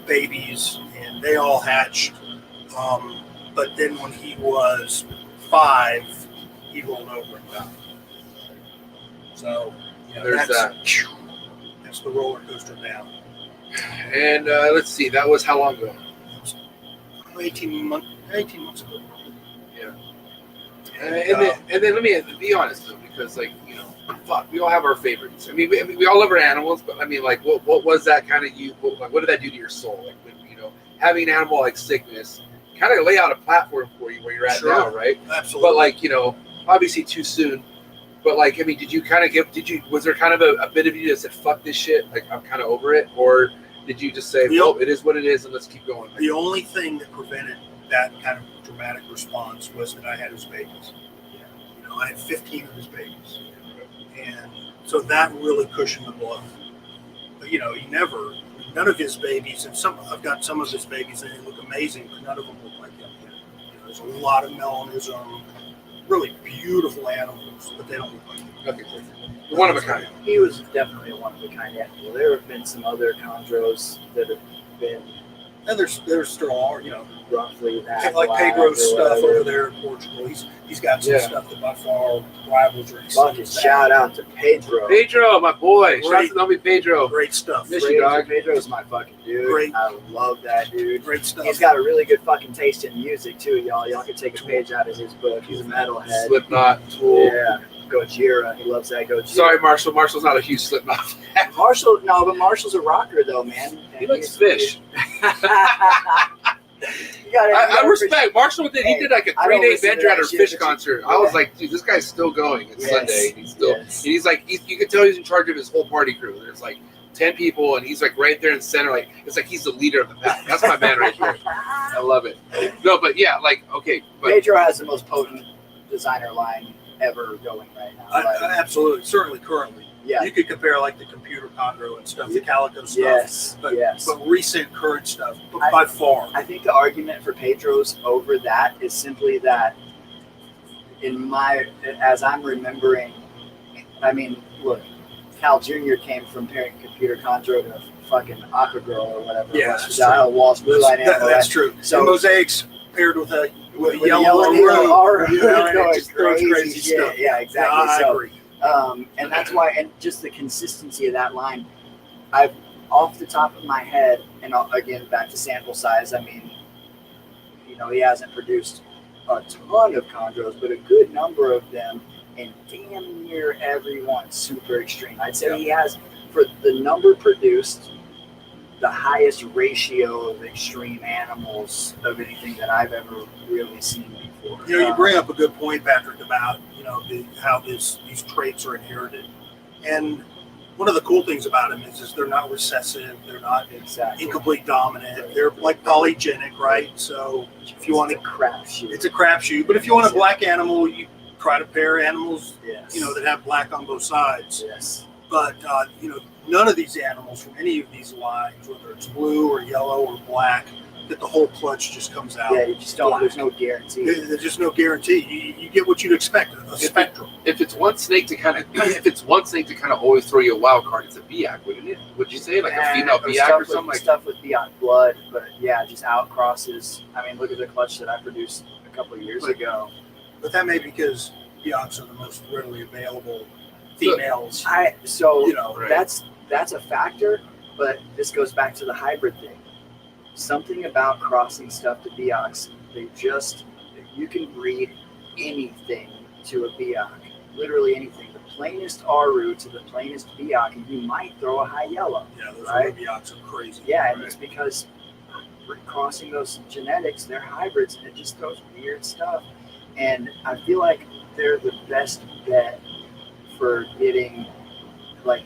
babies, and they all hatched. But then when he was 5, he rolled over and died. So There's that. That's the roller coaster down. And let's see, that was how long ago? 18 months ago. Yeah. And then let me be honest though, because like fuck, we all have our favorites. I mean, we all love our animals, but I mean, like, what was that kind of you? What did that do to your soul? Like, when, having an animal like sickness kind of lay out a platform for you where you're at Sure. now, right? Absolutely. But like, obviously too soon. But like, I mean, was there kind of a bit of you that said, fuck this shit, like I'm kind of over it? Or did you just say, well, it is what it is and let's keep going? The only thing that prevented that kind of dramatic response was that I had his babies. I had 15 of his babies. And so that really cushioned the blow. But none of his babies, and I've got some of his babies and they look amazing, but none of them look like him. There's a lot of melanism, really beautiful animals, but they don't look like him. Okay, cool. One of a kind. He was definitely a one of a kind animal. There have been some other chondros that have been And they're strong, roughly that. like wide Pedro's or stuff whatever. over there in Portugal. He's got some Yeah. stuff that by far rivals or Fucking exceeds that. shout out to Pedro. Pedro, my boy. Shout out Great. to homie Pedro. Great stuff. Miss you, dog. Pedro's my fucking dude. Great. I love that dude. Great stuff. He's got a really good fucking taste in music too, y'all. Y'all can take a page out of his book. He's a metalhead. Slipknot, Tool. Yeah, Gojira. He loves that Gojira. Sorry, Marshall. Marshall's not a huge Slipknot fan. But Marshall's a rocker though, man. He likes fish. I I respect Marshall. He did like a I don't 3-day listen to bender at that our shit, fish but you- concert. I was yeah. like, dude, this guy's still going. It's Yes, Sunday. And he's still. yes. And he's like, you can tell he's in charge of his whole party crew. There's like 10 people, and he's like right there in the center. Like it's like he's the leader of the pack. That's my man right here. I love it. No, but yeah, like okay, but Pedro has the most potent designer line ever going right now. Like, Absolutely, certainly currently. yeah. You could compare like the computer chondro and stuff, the calico stuff. Yes. But, yes. but recent current stuff, I- by far. I think the argument for Pedro's over that is simply that, as I'm remembering, I mean, look, Cal Jr. came from pairing computer chondro to fucking aqua girl or whatever. Yeah, it was. that's Dial Walsh blue line animal, That's right? true. So- So mosaics paired with a With yellow needle, road. it It just goes throws crazy shit. stuff. Yeah, exactly. I So, agree. and that's why, and just the consistency of that line, I've off the top of my head, and again back to sample size. I mean, he hasn't produced a ton of chondros, but a good number of them, and damn near everyone super extreme. I'd say he has, for the number produced, the highest ratio of extreme animals of anything that I've ever really seen before. You bring up a good point, Patrick, about how these traits are inherited, and one of the cool things about them is they're not recessive, they're not incomplete dominant, they're like polygenic, right? So if you want a crapshoot, it's a crapshoot. But if you want a black animal, you try to pair animals, that have black on both sides. Yes. But none of these animals from any of these lines, whether it's blue or yellow or black, that the whole clutch just comes out. Yeah, you just don't. There's no guarantee. There's just no guarantee. You get what you'd expect, a spectrum. If it's one snake to kind of always throw you a wild card, it's a Biak, wouldn't it? Would you say like a female Biak or something like stuff with Biak blood? But yeah, just out crosses. I mean, look at the clutch that I produced a couple of years ago. But that may be because Biaks are the most readily available females. That's a factor. But this goes back to the hybrid thing. Something about crossing stuff to Biaks, you can breed anything to a Biak, literally anything. The plainest Aru to the plainest Biak, and you might throw a high yellow. Yeah, those right? Biaks are crazy. Yeah, and it's because we're crossing those genetics, they're hybrids, and it just throws weird stuff. And I feel like they're the best bet for getting like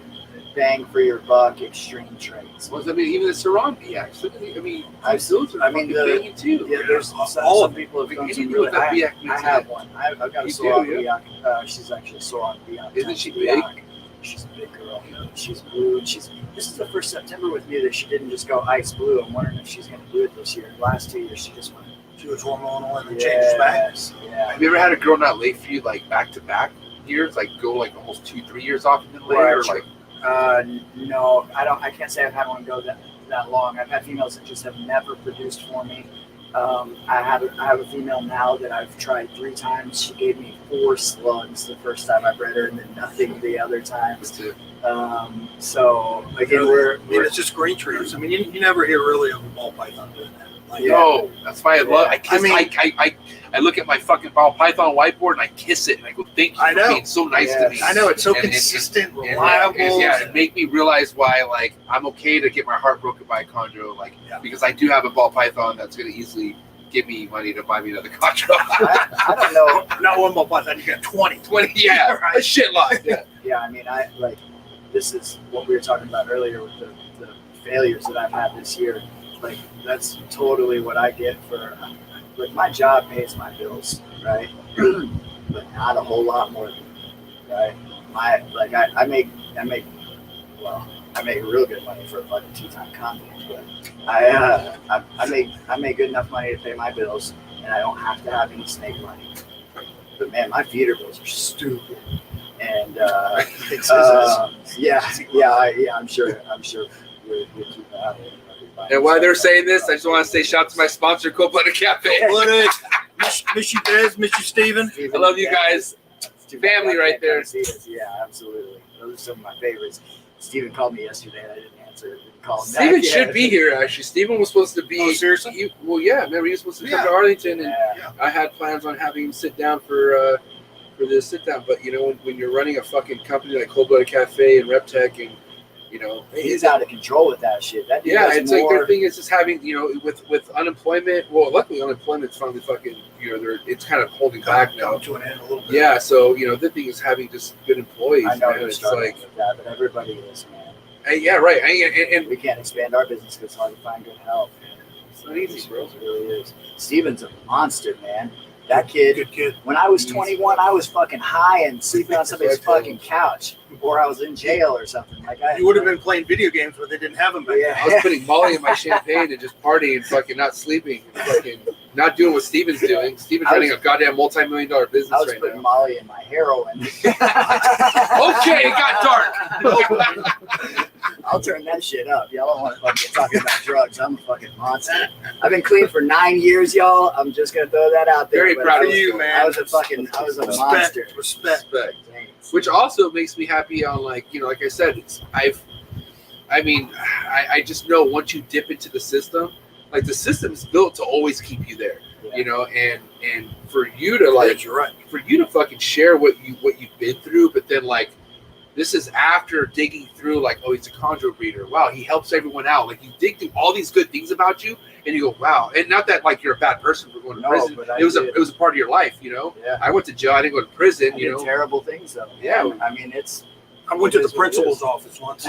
bang for your buck extreme traits. Well, I mean, even the Saran Biaks. I mean, those are banging too. Yeah, there's some people have done some really. I have one. I've got a Saran Biak. She's actually a Saran Biak. Isn't she big? She's a big girl. She's blue. This is the first September with me that she didn't just go ice blue. I'm wondering if she's going to do it this year. The last 2 years, she just went. She was hormonal and then changes back. Yeah. Have you ever had a girl not late for you like back to back years, like go like almost 2-3 years off and then later, or like? No, I can't say I've had one go that long. I've had females that just have never produced for me. I have a female now that I've tried 3 times. She gave me 4 slugs the first time I bred her, and then nothing the other times. So again, it's just green trees. I mean, you never hear really of a ball python doing that. Like, no, that's why I love. I look at my fucking ball python whiteboard and I kiss it and I go, "Thank you for being so nice to me." I know it's so consistent, reliable. It made me realize why, like, I'm okay to get my heart broken by a chondro, because I do have a ball python that's going to easily give me money to buy me another chondro. I don't know. Not one ball python, you got 20. Yeah, right. A shit lot. Yeah. Yeah, I mean, this is what we were talking about earlier with the failures that I've had this year. Like, that's totally what I get for. Like, my job pays my bills, right? But not a whole lot more than that, right? I make real good money for a fucking 2-time continent, but I make good enough money to pay my bills, and I don't have to have any snake money. But man, my feeder bills are stupid, and I'm sure we're keeping out of it. And while they're saying this, I just want to say shout out to my sponsor, Cold Blooded Cafe. Miss you, Des. Miss you, Steven. I love you guys. Family right there. Yeah, absolutely. Those are some of my favorites. Steven called me yesterday and I didn't answer. Steven should be here, actually. Steven was supposed to be. Oh, seriously? Remember, he was supposed to come to Arlington, and I had plans on having him sit down for this sit down. But, when you're running a fucking company like Cold Blooded Cafe and Reptile and he's out of control with that shit. It's like their thing is just having, with unemployment. Well, luckily unemployment's finally fucking, it's kind of holding back now. To an end a little bit. Yeah, so the thing is having just good employees. I know man. It's like with that, but everybody is, man. Yeah, right. And we can't expand our business because it's hard to find good help. It's not easy, bro. It really is. Steven's a monster, man. That kid. Good kid. When I was 21, I was fucking high and sleeping on somebody's fucking couch, or I was in jail or something. You would have been playing video games, but they didn't have them back then. I was putting Molly in my champagne and just partying, fucking not sleeping, and fucking not doing what Steven's doing. Steven's running a goddamn multi-million-dollar business right now. I was putting Molly in my heroin. Okay, it got dark. I'll turn that shit up. Y'all don't want to fucking talking about drugs. I'm a fucking monster. I've been clean for 9 years, y'all. I'm just gonna throw that out there. Very proud of you, man. I was a monster. Respect. Which also makes me happy on like I said, I just know once you dip into the system, like the system is built to always keep you there. And for you to you're right. For you to fucking share what you've been through, but then like This is after digging through, like, oh, he's a chondro breeder. Wow, he helps everyone out. Like, you dig through all these good things about you, and you go, wow. And not that, like, you're a bad person for going to prison. But it was a part of your life, you know? Yeah. I went to jail. I didn't go to prison, I you did know? terrible things, though. Yeah. I mean, it's... I went to the principal's office once.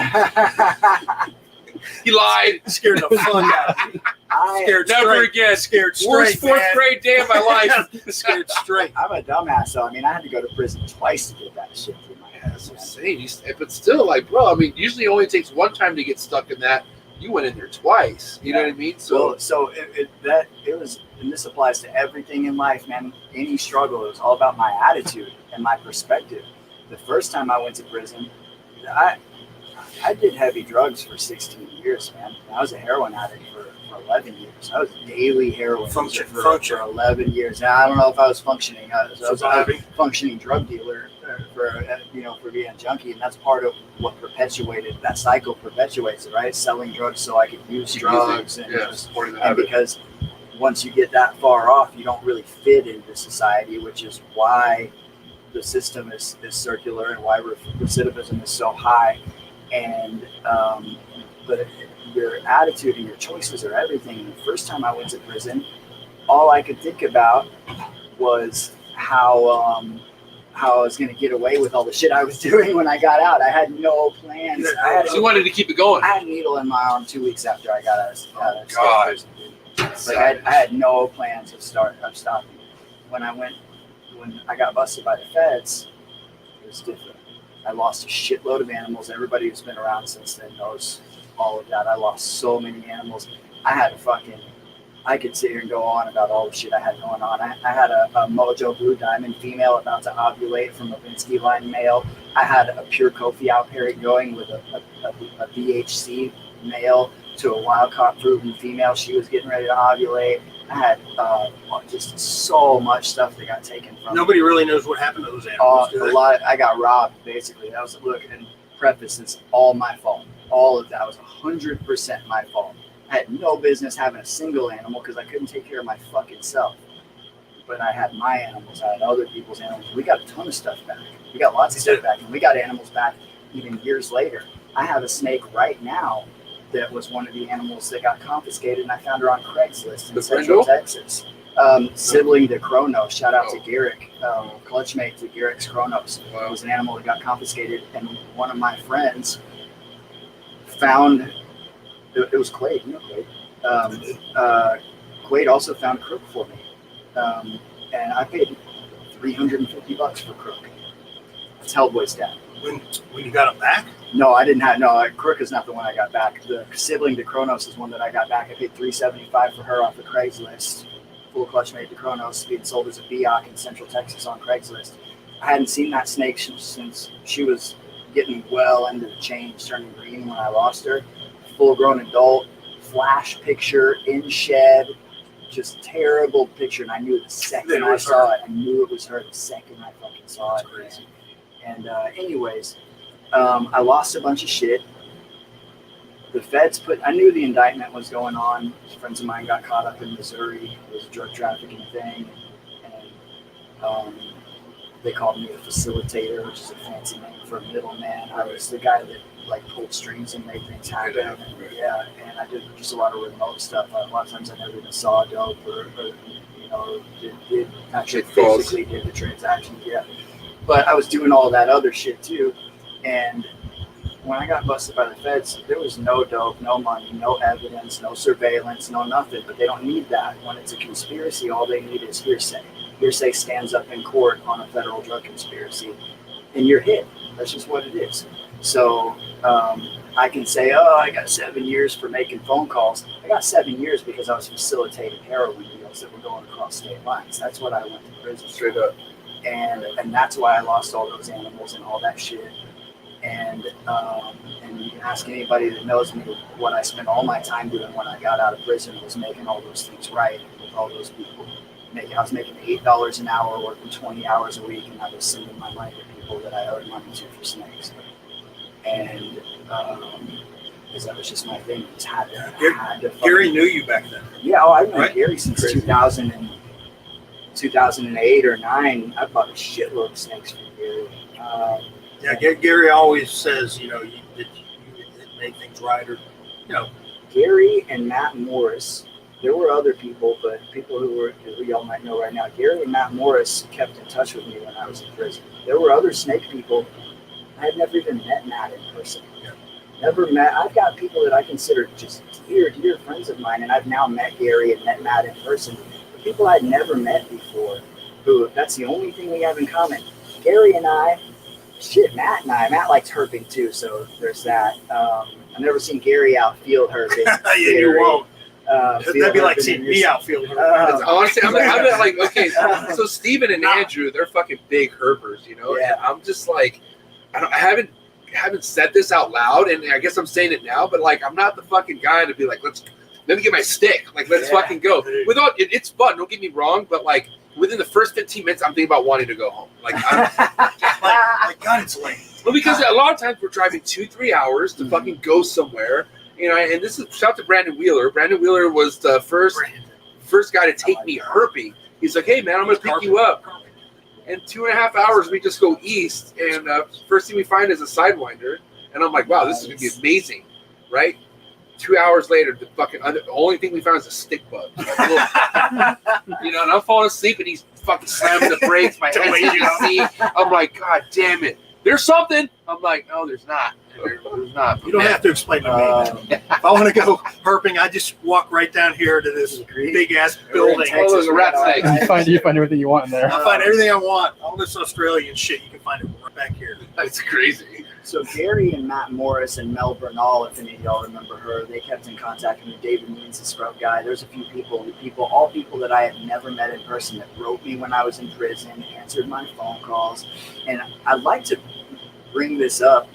He lied. Scared the fuck out of me. Scared Never straight. again. Scared straight, Worst fourth man. grade day of my life. Scared straight. I'm a dumbass, so I mean, I had to go to prison twice to get that shit through my head. That's insane. But still, like, bro, I mean, usually it only takes one time to get stuck in that. You went in there twice. You know what I mean? So it was, and this applies to everything in life, man. Any struggle, it was all about my attitude and my perspective. The first time I went to prison, I did heavy drugs for 16 years, man. I was a heroin addict for 11 years. I was daily heroin Function. for 11 years. Now, I don't know if I was functioning. I was a Surviving. functioning drug dealer for being a junkie, and that's part of what perpetuated that cycle. Perpetuates it, right? Selling drugs so I could use drugs, and because once you get that far off, you don't really fit into society, which is why the system is circular and why recidivism is so high. And but your attitude and your choices are everything. The first time I went to prison, all I could think about was how I was going to get away with all the shit I was doing when I got out. I had no plans. So you wanted to keep it going. I had a needle in my arm 2 weeks after I got out of God. prison. Like I had no plans of stopping. When I got busted by the feds, it was different. I lost a shitload of animals. Everybody who's been around since then knows all of that. I lost so many animals. I could sit here and go on about all the shit I had going on. I had a Mojo Blue Diamond female about to ovulate from a Vinsky line male. I had a pure Kofi outpairing going with a VHC male to a wild caught proven female. She was getting ready to ovulate. I had just so much stuff that got taken from me. Nobody really knows what happened to those animals. I got robbed, basically. That was and preface, it's all my fault. All of that was 100% my fault. I had no business having a single animal because I couldn't take care of my fucking self. But I had my animals. I had other people's animals. We got a ton of stuff back. We got lots of stuff back, and we got animals back even years later. I have a snake right now that was one of the animals that got confiscated, and I found her on Craigslist in Central Texas. Sibling to Kronos, shout out to Garrick, clutchmate to Garrick's Kronos. It was an animal that got confiscated, and one of my friends found, it was Quaid, you know Quaid. Quaid also found Crook for me, and I paid $350 for Crook. It's Hellboy's dad. When you got him back? No, I didn't have. No, Crook is not the one I got back. The sibling to Kronos is one that I got back. I paid $375 for her off of Craigslist. Full clutch made to Kronos, being sold as a Biak in Central Texas on Craigslist. I hadn't seen that snake since she was getting well into the change, turning green when I lost her. Full-grown adult, flash picture in shed, just terrible picture. And I knew the second I saw it. I knew it was her the second I fucking saw it. Crazy. And anyways. I lost a bunch of shit. The feds I knew the indictment was going on. Friends of mine got caught up in Missouri. It was a drug trafficking thing. And they called me a facilitator, which is a fancy name for a middleman. I was the guy that pulled strings and made things happen. And I did just a lot of remote stuff. A lot of times I never even saw dope or did actually physically did the transaction. Yeah. But I was doing all that other shit too. And when I got busted by the feds, there was no dope, no money, no evidence, no surveillance, no nothing. But they don't need that. When it's a conspiracy, all they need is hearsay. Hearsay stands up in court on a federal drug conspiracy, and you're hit. That's just what it is. So I can say, I got 7 years for making phone calls. I got 7 years because I was facilitating heroin deals that were going across state lines. That's what I went to prison. Straight up. And that's why I lost all those animals and all that shit. And you can ask anybody that knows me what I spent all my time doing when I got out of prison was making all those things right with all those people. I was making $8 an hour, working 20 hours a week, and I was sending my money to people that I owed money to for snakes. And because that was just my thing. Just had to Gary knew you back then. Yeah, I've known Gary since 2008 or 9. I bought a shitload of snakes from Gary. Yeah, Gary always says, you make things right, or Gary and Matt Morris. There were other people, but people who y'all might know right now. Gary and Matt Morris kept in touch with me when I was in prison. There were other snake people. I had never even met Matt in person. Yeah. Never met. I've got people that I consider just dear friends of mine, and I've now met Gary and met Matt in person. But people I'd never met before, who that's the only thing we have in common. Gary and I, Matt and I. Matt likes herping too, so there's that. I've never seen Gary out field herping. Yeah, you won't. That'd be like herping seeing in me his- outfield. Honestly, I'm like, okay, so Steven and Andrew, they're fucking big herpers, you know? Yeah. And I'm just like, I haven't said this out loud, and I guess I'm saying it now, but like, I'm not the fucking guy to be like, let me get my stick. Like, let's fucking go. It's fun, don't get me wrong, but like, within the first 15 minutes, I'm thinking about wanting to go home. Like, like God, it's late. well, because a lot of times we're driving 2-3 hours to fucking go somewhere, you know. And this is shout out to Brandon Wheeler. Brandon Wheeler was the first guy to take me herping. He's like, hey man, I'm gonna pick you up. And 2.5 hours we just go east, and first thing we find is a sidewinder, and I'm like, wow, this is gonna be amazing, right? 2 hours later, the only thing we found is a stick bug. You know, and I'm falling asleep, and he's fucking slamming the brakes. My head's hitting the seat. I'm like, God damn it. There's something. I'm like, no, there's not. There's not. You don't have to explain to me. If I want to go herping, I just walk right down here to this big ass building. Oh, there's a rat snake. You find everything you want in there. I find everything I want. All this Australian shit, you can find it right back here. That's crazy. So Gary and Matt Morris and Mel Bernal, if any of y'all remember her, they kept in contact with me. David Means, the scrub guy. There's a few all people that I had never met in person that wrote me when I was in prison, answered my phone calls. And I'd like to bring this up,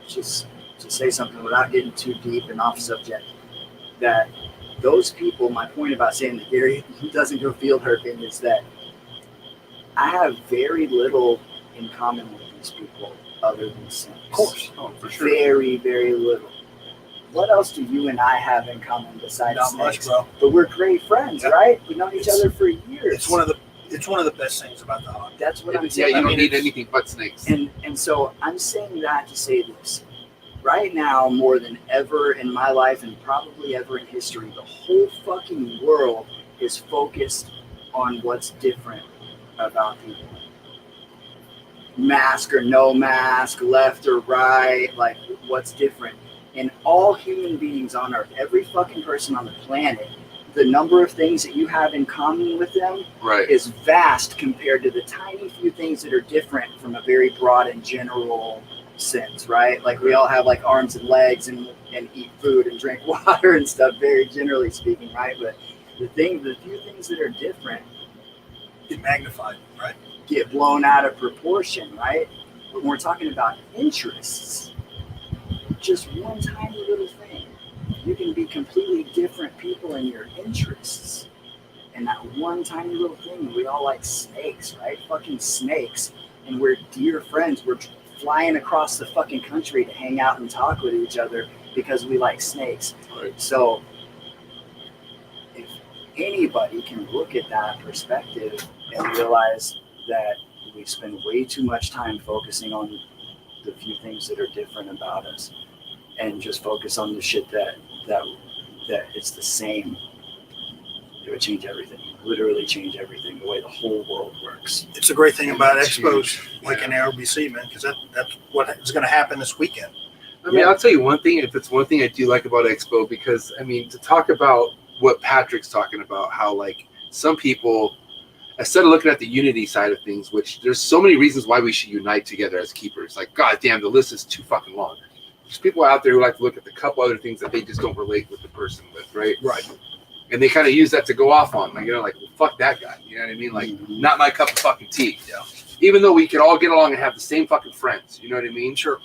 just to say something without getting too deep and off subject, that those people, my point about saying that Gary doesn't go field herping is that I have very little in common with these people other than sex. Of course. Oh, for sure. Very, very little. What else do you and I have in common besides Not snakes? much, bro. But we're great friends, Yep. right? We've known each other for years. It's one of the best things about the hobby. That's what I'm Yeah, saying. you don't need anything but snakes. And so I'm saying that to say this. Right now, more than ever in my life and probably ever in history, the whole fucking world is focused on what's different about people. Mask or no mask, left or right, like what's different. And all human beings on Earth, every fucking person on the planet, the number of things that you have in common with them Right. is vast compared to the tiny few things that are different from a very broad and general sense, right? Like we all have like arms and legs and eat food and drink water and stuff, very generally speaking, right? But the few things that are different Get magnified, right? get blown out of proportion, right? When we're talking about interests, just one tiny little thing, you can be completely different people in your interests. And that one tiny little thing, we all like snakes, right? Fucking snakes. And we're dear friends. We're flying across the fucking country to hang out and talk with each other because we like snakes. Right. So if anybody can look at that perspective and realize that we spend way too much time focusing on the few things that are different about us and just focus on the shit that it's the same, it would change everything. Literally change everything, the way the whole world works. It's a great thing about That's expos huge. like in RBC, man, because that's what is going to happen this weekend. I mean, I'll tell you one thing. If it's one thing I do like about Expo, because I mean, to talk about what Patrick's talking about, how like some people, instead of looking at the unity side of things, which there's so many reasons why we should unite together as keepers. Like, God damn, the list is too fucking long. There's people out there who like to look at the couple other things that they just don't relate with the person with, right? Right. And they kind of use that to go off on, like, you know, like, well, fuck that guy. You know what I mean? Like, not my cup of fucking tea. You know? Even though we could all get along and have the same fucking friends. You know what I mean? Sure.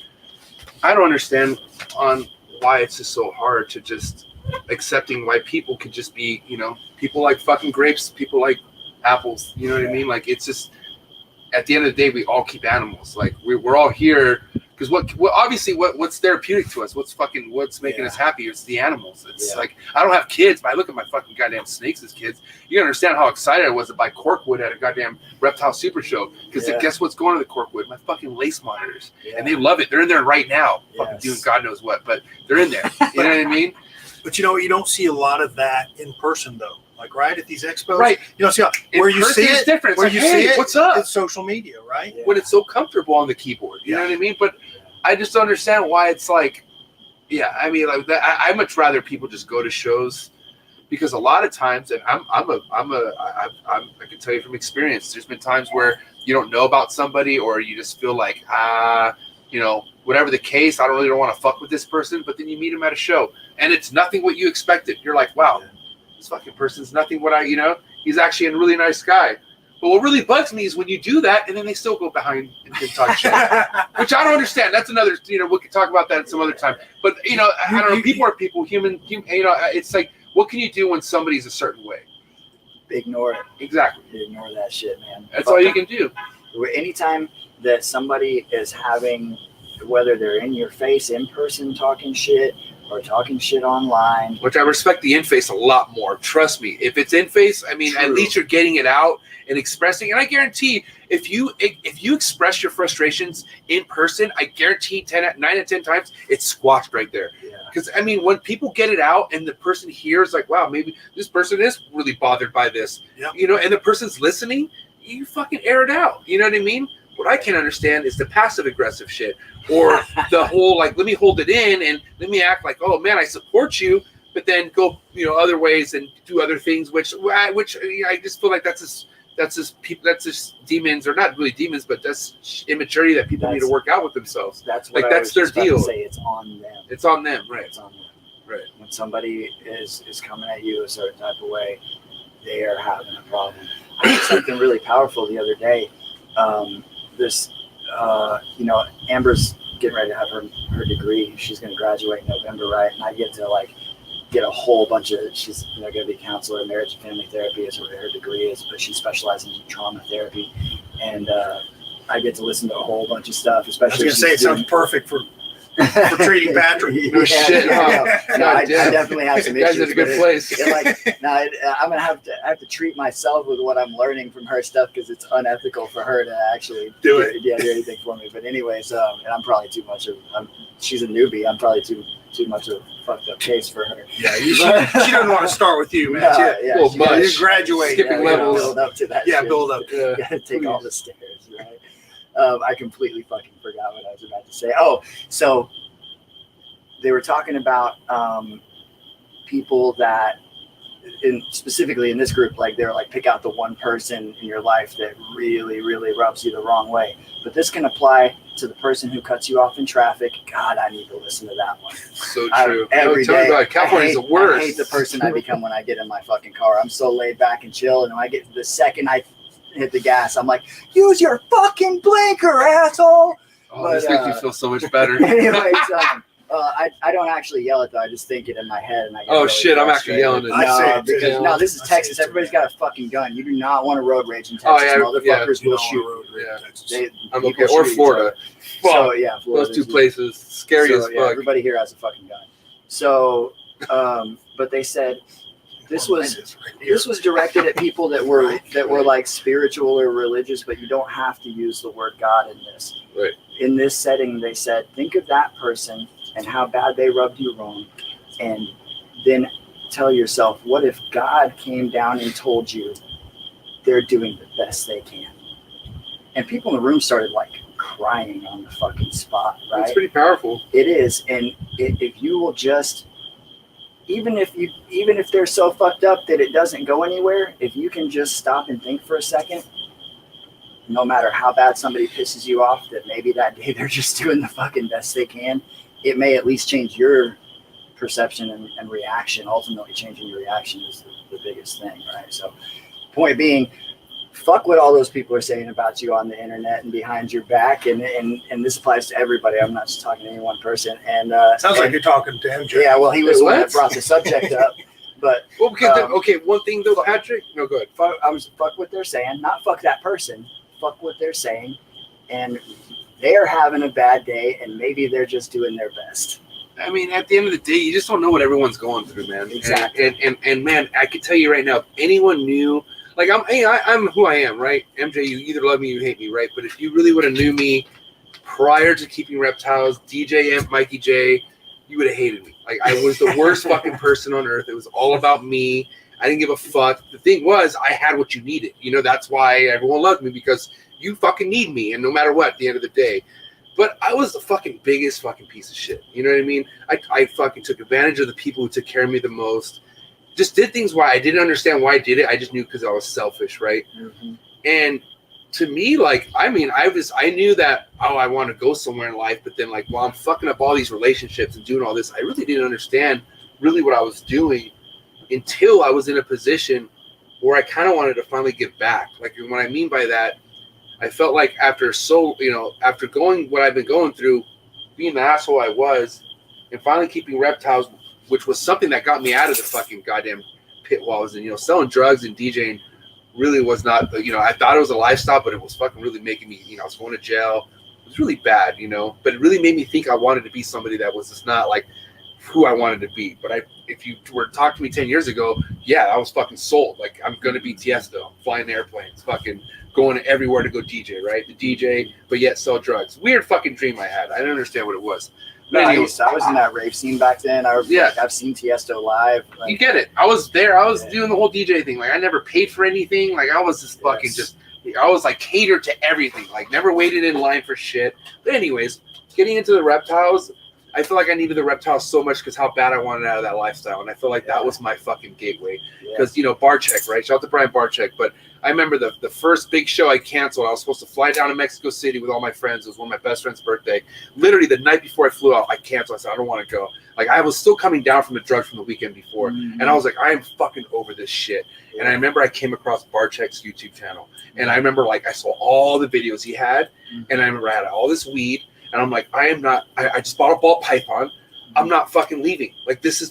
I don't understand on why it's just so hard to just accepting why people could just be, you know, people like fucking grapes, people like apples. You know what I mean? Like, it's just, at the end of the day, we all keep animals. Like, we're all here Because what's therapeutic to us? What's making us happy? It's the animals. It's like, I don't have kids, but I look at my fucking goddamn snakes as kids. You understand how excited I was to buy corkwood at a goddamn reptile super show. Because guess what's going to the corkwood? My fucking lace monitors. And they love it. They're in there right now, fucking doing God knows what, but they're in there. You know what I mean? But you don't see a lot of that in person though. Like right at these expos, right? You don't see where you see it's it. Different. Where it's you like, see it, what's up? It's social media, right? When it's so comfortable on the keyboard, you know what I mean? But I just don't understand why it's like, I mean, like that. I much rather people just go to shows, because a lot of times, and I can tell you from experience, there's been times where you don't know about somebody, or you just feel like whatever the case, I don't want to fuck with this person, but then you meet him at a show and it's nothing what you expected. You're like, wow, this fucking person's nothing what he's actually a really nice guy. But what really bugs me is when you do that and then they still go behind and talk shit, which I don't understand. That's another, we can talk about that at some other time. But, I don't know, people are people, human, it's like, what can you do when somebody's a certain way? Ignore it. Exactly. Ignore that shit, man. That's all you can do. Anytime that somebody is having, whether they're in your face in person talking shit or talking shit online, which I respect the in-face a lot more. Trust me. If it's in-face, I mean, at least you're getting it out and expressing. And I guarantee if you express your frustrations in person, I guarantee 9 out of 10 times it's squashed right there. Because I mean, when people get it out and the person hears like, wow, maybe this person is really bothered by this, and the person's listening, you fucking air it out. You know what I mean? What I can't understand is the passive aggressive shit, or the whole like, let me hold it in and let me act like, oh man, I support you, but then go other ways and do other things, which I just feel like that's just demons, or not really demons, but that's immaturity that people need to work out with themselves. That's what that's their deal. Say it's on them. It's on them, right? It's on them. Right. When somebody is coming at you a certain type of way, they are having a problem. I did something really powerful the other day. Amber's getting ready to have her degree. She's going to graduate in November, right? And I get to get a whole bunch of, she's going to be a counselor, marriage and family therapy is what her degree is, but she specializes in trauma therapy. And I get to listen to a whole bunch of stuff, especially. I was going to say, it sounds perfect for treating Patrick. Shit. I definitely have some issues. Guys in a good place. I'm gonna have to treat myself with what I'm learning from her stuff, because it's unethical for her to actually do anything for me. But anyways, and I'm probably too much of. She's a newbie. I'm probably too much of a fucked up case for her. Yeah, she doesn't want to start with you, man. You graduate, skipping levels, build up to that. Build up. You gotta take all the stairs, right? I completely fucking forgot what I was about to say. Oh, so they were talking about people that, specifically in this group, like they're like, pick out the one person in your life that really, really rubs you the wrong way. But this can apply to the person who cuts you off in traffic. God, I need to listen to that one. So true. Every day. California's the worst. I hate the person I become when I get in my fucking car. I'm so laid back and chill, and when I get the second I hit the gas, I'm like, use your fucking blinker, asshole. This makes me feel so much better. Anyways, I don't actually yell it though. I just think it in my head, and I get really shit! I'm actually yelling it. No, this is Texas. Everybody's got a fucking gun. You do not want to road rage in Texas. Motherfuckers will shoot. Or Florida. So Florida, those two places, scary as fuck. Everybody here has a fucking gun. So, but they said this was directed at people that were like spiritual or religious, but you don't have to use the word God in this. Right. In this setting, they said, think of that person and how bad they rubbed you wrong, and then tell yourself, what if God came down and told you they're doing the best they can? And people in the room started crying on the fucking spot, right? It's pretty powerful. It is. And if you will just, even if they're so fucked up that it doesn't go anywhere, if you can just stop and think for a second, no matter how bad somebody pisses you off, that maybe that day they're just doing the fucking best they can, it may at least change your perception and reaction. Ultimately, changing your reaction is the biggest thing, right? So, point being, fuck what all those people are saying about you on the internet and behind your back, and this applies to everybody. I'm not just talking to any one person. And sounds like you're talking to MJ. Yeah, well, he was the one that brought the subject up. But one thing though, Patrick. No, go ahead. Fuck what they're saying, not fuck that person. Fuck what they're saying, and they're having a bad day and maybe they're just doing their best. I mean, at the end of the day, you just don't know what everyone's going through, man. Exactly. And man, I can tell you right now, if anyone knew, like I'm who I am, right? MJ, you either love me or you hate me, right? But if you really would have knew me prior to keeping reptiles, DJ and Mikey J, you would have hated me. Like I was the worst fucking person on earth. It was all about me. I didn't give a fuck. The thing was, I had what you needed. You know, that's why everyone loved me, because you fucking need me, and no matter what, at the end of the day. But I was the fucking biggest fucking piece of shit. You know what I mean? I fucking took advantage of the people who took care of me the most. Just did things why I didn't understand why I did it. I just knew because I was selfish, right? Mm-hmm. And to me, like, I mean, I knew that, oh, I want to go somewhere in life, but then, like, while I'm fucking up all these relationships and doing all this, I really didn't understand really what I was doing until I was in a position where I kind of wanted to finally give back. Like, and what I mean by that, I felt like after going what I've been going through, being the asshole I was, and finally keeping reptiles, which was something that got me out of the fucking goddamn pit while I was in, you know, selling drugs and DJing really was not, you know, I thought it was a lifestyle, but it was fucking really making me, you know, I was going to jail. It was really bad, you know, but it really made me think I wanted to be somebody that was just not like who I wanted to be. But if you were talking to me 10 years ago, yeah, I was fucking sold. Like, I'm going to be Tiesto, flying airplanes, fucking going everywhere to go DJ, right? The DJ, but yet sell drugs. Weird fucking dream I had. I didn't understand what it was. No, But I anyway, was in that rave scene back then. I've seen Tiesto live. Like, you get it. I was there. I was doing the whole DJ thing. Like, I never paid for anything. Like, I was just fucking I was like catered to everything. Like, never waited in line for shit. But anyways, getting into the reptiles, I feel like I needed the reptiles so much because how bad I wanted out of that lifestyle. And I feel like that was my fucking gateway. Because, you know, Barcheck, right? Shout out to Brian Barcheck. But I remember the first big show I canceled. I was supposed to fly down to Mexico City with all my friends. It was one of my best friend's birthday. Literally the night before I flew out, I canceled. I said, I don't want to go. Like, I was still coming down from the drugs from the weekend before. Mm-hmm. And I was like, I am fucking over this shit. Yeah. And I remember I came across Barcheck's YouTube channel. And I remember, like, I saw all the videos he had. Mm-hmm. And I remember I had all this weed. And I'm like, I just bought a ball python. I'm not fucking leaving. Like, and so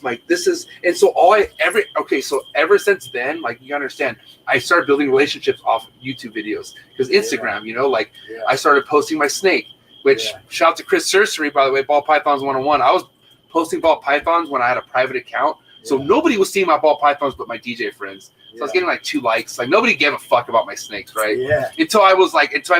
so ever since then, like, you understand, I started building relationships off YouTube videos because Instagram, you know, like, I started posting my snake, which shout out to Chris Sursery, by the way, Ball Pythons 101. I was posting ball pythons when I had a private account. So nobody was seeing my ball pythons but my DJ friends. So I was getting like 2 likes. Like, nobody gave a fuck about my snakes, right? Yeah. Until I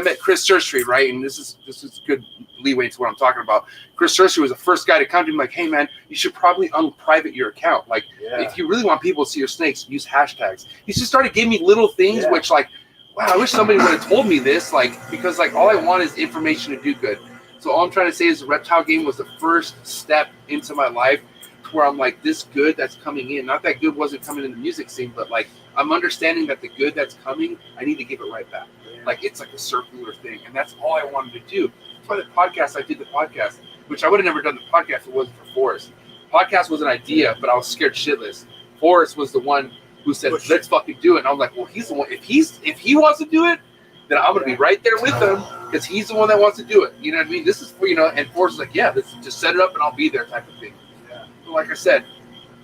met Chris Sursery, right? And this is good leeway to what I'm talking about. Chris Sursery was the first guy to come to me like, hey man, you should probably unprivate your account. Like, if you really want people to see your snakes, use hashtags. He just started giving me little things, which, like, wow, I wish somebody would have told me this, like, because, like, all I want is information to do good. So all I'm trying to say is the reptile game was the first step into my life where I'm like, this good that's coming in, not that good wasn't coming in the music scene, but like, I'm understanding that the good that's coming, I need to give it right back. Like, it's like a circular thing. And that's all I wanted to do. That's why I did the podcast, which I would have never done the podcast if it wasn't for Forrest. Podcast was an idea, but I was scared shitless. Forrest was the one who said, let's fucking do it. And I'm like, well, he's the one. If he wants to do it, then I'm going to be right there with him because he's the one that wants to do it. You know what I mean? This is for, you know, and Forrest is like, yeah, let's just set it up and I'll be there type of thing. But like I said,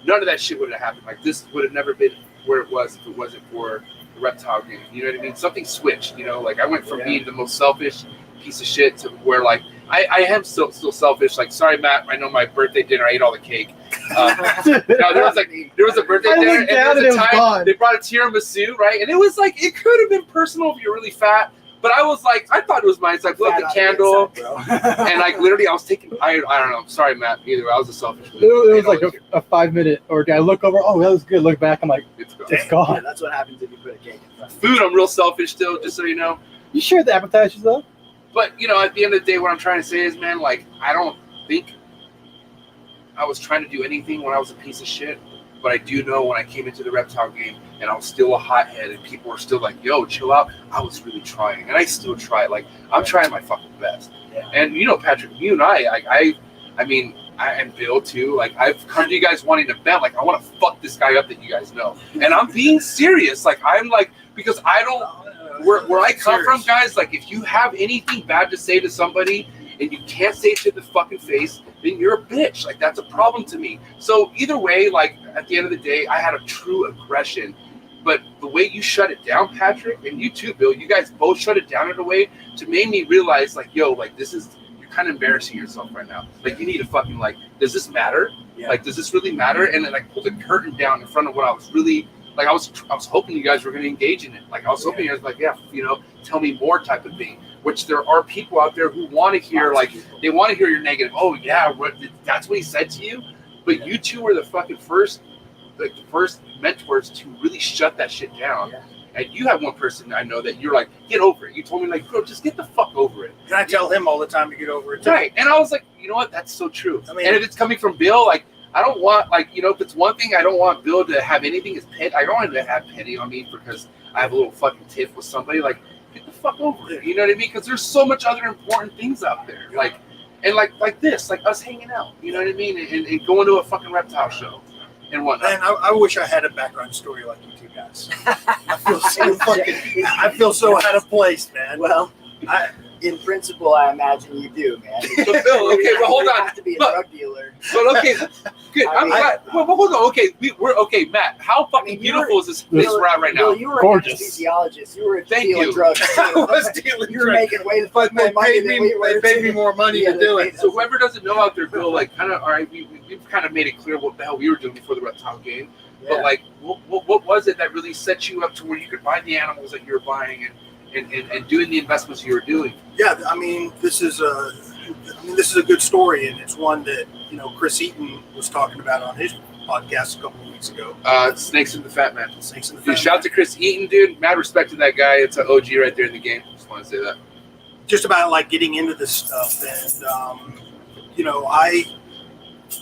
none of that shit would have happened. Like, this would have never been where it was if it wasn't for the reptile game. You know what I mean? Something switched, you know? Like, I went from being the most selfish piece of shit to where, like, I am still selfish. Like, sorry, Matt, I know my birthday dinner, I ate all the cake. No, there was a birthday dinner, and there was a time they brought a tiramisu, right? And it was like, it could have been personal if you're really fat, but I was like, I thought it was mine. It's like, look, the candle, and like, literally, I was taking, I don't know, sorry, Matt, either way, I was a selfish one. It was like a 5-minute, or I look over, oh, that was good, look back, I'm like, it's gone. Yeah, that's what happens if you put a cake in front. Food, I'm real selfish still, just so you know. You share the appetizers, though? But, you know, at the end of the day, what I'm trying to say is, man, like, I don't think I was trying to do anything when I was a piece of shit. But I do know when I came into the reptile game and I was still a hothead and people were still like, yo, chill out. I was really trying. And I still try. Like, I'm trying my fucking best. Yeah. And, you know, Patrick, you and I mean, and Bill, too. Like, I've come to you guys wanting to bet. Like, I want to fuck this guy up that you guys know. And I'm being serious. Like, I'm like, because I don't. Where I come from, guys, like, if you have anything bad to say to somebody and you can't say it to the fucking face, then you're a bitch. Like, that's a problem to me. So either way, like, at the end of the day, I had a true aggression But the way you shut it down, Patrick, and you too, Bill, you guys both shut it down in a way to make me realize, like, yo, like, this is, you're kind of embarrassing yourself right now. Like, you need to fucking, like, does this matter? Yeah. Like, does this really matter? And then, like, pull the curtain down in front of what I was really, like, I was hoping you guys were going to engage in it. Like, I was hoping you guys were like, yeah, you know, tell me more type of thing. Which there are people out there who want to hear, like, they want to hear your negative. Oh, yeah, that's what he said to you? But you two were the fucking first mentors to really shut that shit down. Yeah. And you have one person I know that you're like, get over it. You told me, like, bro, just get the fuck over it. And I tell him all the time to get over it too. Right. And I was like, you know what? That's so true. I mean, and if it's coming from Bill, like, I don't want, like, you know, if it's one thing, I don't want Bill to have anything as petty. I don't want him to have petty on me because I have a little fucking tiff with somebody. Like, get the fuck over it. You know what I mean? Because there's so much other important things out there. Like, and like this, like us hanging out. You know what I mean? And going to a fucking reptile show and whatnot. Man, I wish I had a background story like you two guys. I feel so out of place, man. Well, in principle, I imagine you do, man. But Bill, okay, but hold You on. have to be a Look, drug dealer. But okay, good. I'm glad. Well, hold on. Okay, we're okay, Matt. How fucking beautiful is this place we're at right now? Bill, you were Gorgeous. an anesthesiologist. You were Thank dealing you. drugs. Too. I was dealing You were drugs. making way the But fuck more money than we were. they paid me more money Yeah, to do they it. paid So whoever doesn't know out there, Bill, like, kind of, all right, we've kind of made it clear what the hell we were doing before the reptile game. But like, what was it that really set you up to where you could buy the animals that you were buying and doing the investments you were doing? Yeah, I mean, this is a good story, and it's one that, you know, Chris Eaton was talking about on his podcast a couple of weeks ago. Snakes and the Fat Man. Snakes in the Dude, Fat shout out to Chris Eaton, dude. Mad respect to that guy. It's an OG right there in the game. Just want to say that. Just about like getting into this stuff, and you know,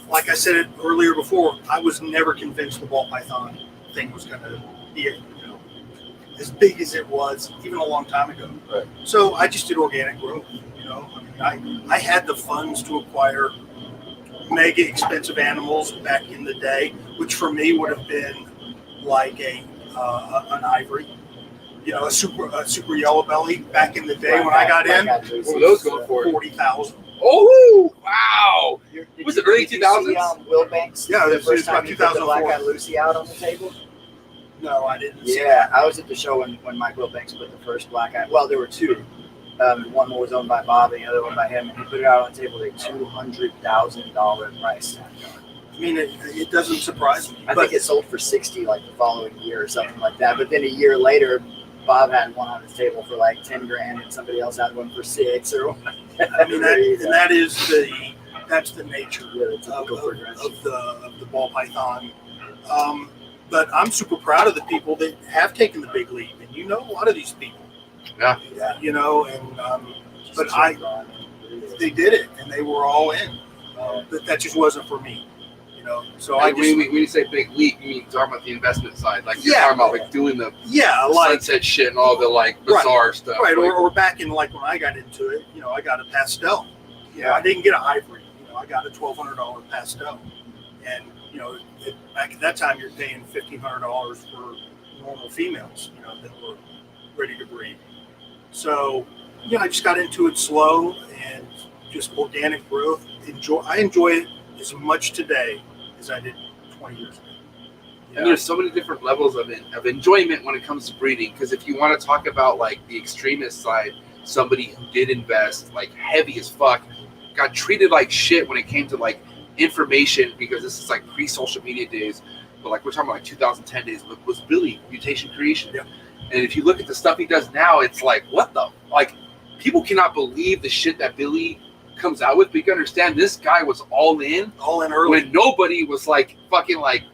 like I said it earlier before, I was never convinced the ball python thing was going to be, you know, as big as it was even a long time ago. Right. So I just did organic growth. You know, I mean, I had the funds to acquire mega expensive animals back in the day, which for me would have been like an ivory, you know, a super yellow belly back in the day when I got in. What were those going for? 40,000. Oh, wow. Was it early 2000s? Will Banks? Yeah, the it was first about time you put the 2004. Black-Eyed Lucy out on the table. No, I didn't. See Yeah, that. I was at the show when Mike Wilbanks put the first Black-Eyed. Well, there were two. One was owned by Bob, and the other one by him. And he put it out on the table at a $200,000 price tag. I mean, it doesn't surprise me. I think it sold for 60 like the following year or something like that. But then a year later, Bob had one on his table for like 10 grand, and somebody else had one for 6 or. I mean, that's the nature of the ball python. But I'm super proud of the people that have taken the big leap, and you know a lot of these people. Yeah. You know, and but they did it, and they were all in. But that just wasn't for me. You know, so Like, I just when you say big leap, you mean talking about the investment side, like you're talking about like doing the like sunset shit and all the like bizarre stuff, right, like, or back in like when I got into it, you know, I got a pastel. Yeah. I didn't get an ivory. You know, I got a $1,200 pastel, and you know, back at that time, you're paying $1,500 for normal females, you know, that were ready to breed. So, yeah, I just got into it slow and just organic growth. I enjoy it as much today as I did 20 years ago. And there's so many different levels of enjoyment when it comes to breeding. Because if you want to talk about like the extremist side, somebody who did invest like heavy as fuck, got treated like shit when it came to like information, because this is like pre-social media days, but like we're talking about like 2010 days, was Billy Mutation Creation. Yeah. And if you look at the stuff he does now, it's like, what the, like, people cannot believe the shit that Billy comes out with. But you can understand this guy was all in early when nobody was like fucking like,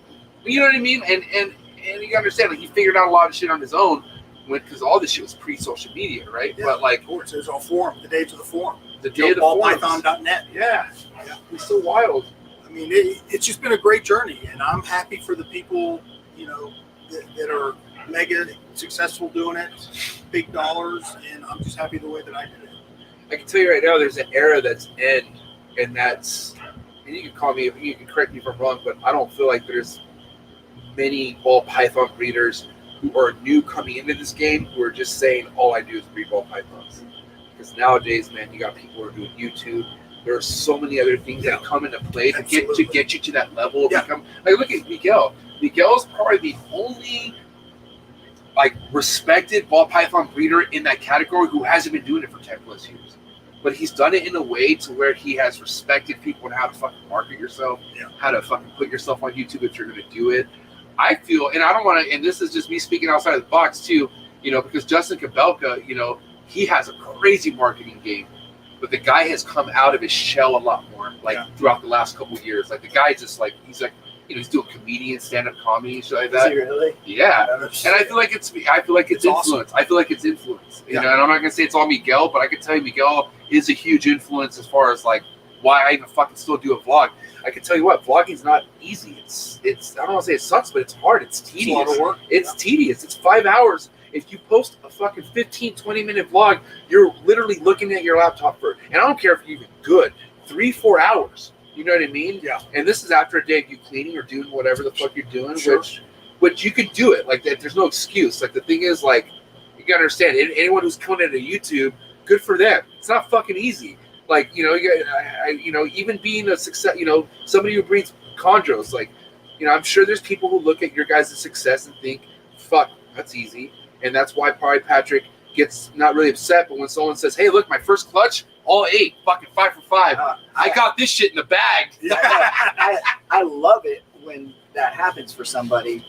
you know what I mean? And you can understand, like, he figured out a lot of shit on his own because all this shit was pre-social media, right? Yeah, but like, of course, it was all forum, the days of the forum. the day of the forums. ballpython.net. Yeah, it's so wild. I mean, it's just been a great journey, and I'm happy for the people, you know, that are mega successful doing it, big dollars, and I'm just happy the way that I did it. I can tell you right now, there's an era that's end, and that's, and you can call me, you can correct me if I'm wrong, but I don't feel like there's many ball python breeders who are new coming into this game who are just saying, all I do is breed ball pythons. Because nowadays, man, you got people who are doing YouTube. There are so many other things that come into play to get you to that level of become. Like, look at Miguel. Miguel's probably the only like respected ball python breeder in that category who hasn't been doing it for 10 plus years. But he's done it in a way to where he has respected people and how to fucking market yourself, how to fucking put yourself on YouTube if you're going to do it. I feel, and I don't want to, and this is just me speaking outside of the box too, you know, because Justin Kabelka, you know, he has a crazy marketing game, but the guy has come out of his shell a lot more, like throughout the last couple of years. Like the guy just like, he's like, you know, he's doing comedian, stand-up comedy, shit like that. Is he really? Yeah, and I feel like it's influence. Awesome. I feel like it's influence. You know, and I'm not gonna say it's all Miguel, but I can tell you Miguel is a huge influence as far as like why I even fucking still do a vlog. I can tell you what, vlogging's not easy. It's I don't want to say it sucks, but it's hard. It's tedious. It's a lot of work. It's tedious. It's 5 hours. If you post a fucking 15, 20-minute vlog, you're literally looking at your laptop for, and I don't care if you're even good, 3-4 hours. You know what I mean? Yeah. And this is after a day of you cleaning or doing whatever the fuck you're doing, which you could do it. Like that, there's no excuse. Like the thing is, like, you gotta understand, anyone who's coming into YouTube, good for them. It's not fucking easy. Like, you know, you know, even being a success, you know, somebody who breeds chondros, like, you know, I'm sure there's people who look at your guys' success and think, fuck, that's easy. And that's why probably Patrick gets not really upset, but when someone says, hey, look, my first clutch, all 8, fucking 5 for 5. I got this shit in the bag. I love it when that happens for somebody.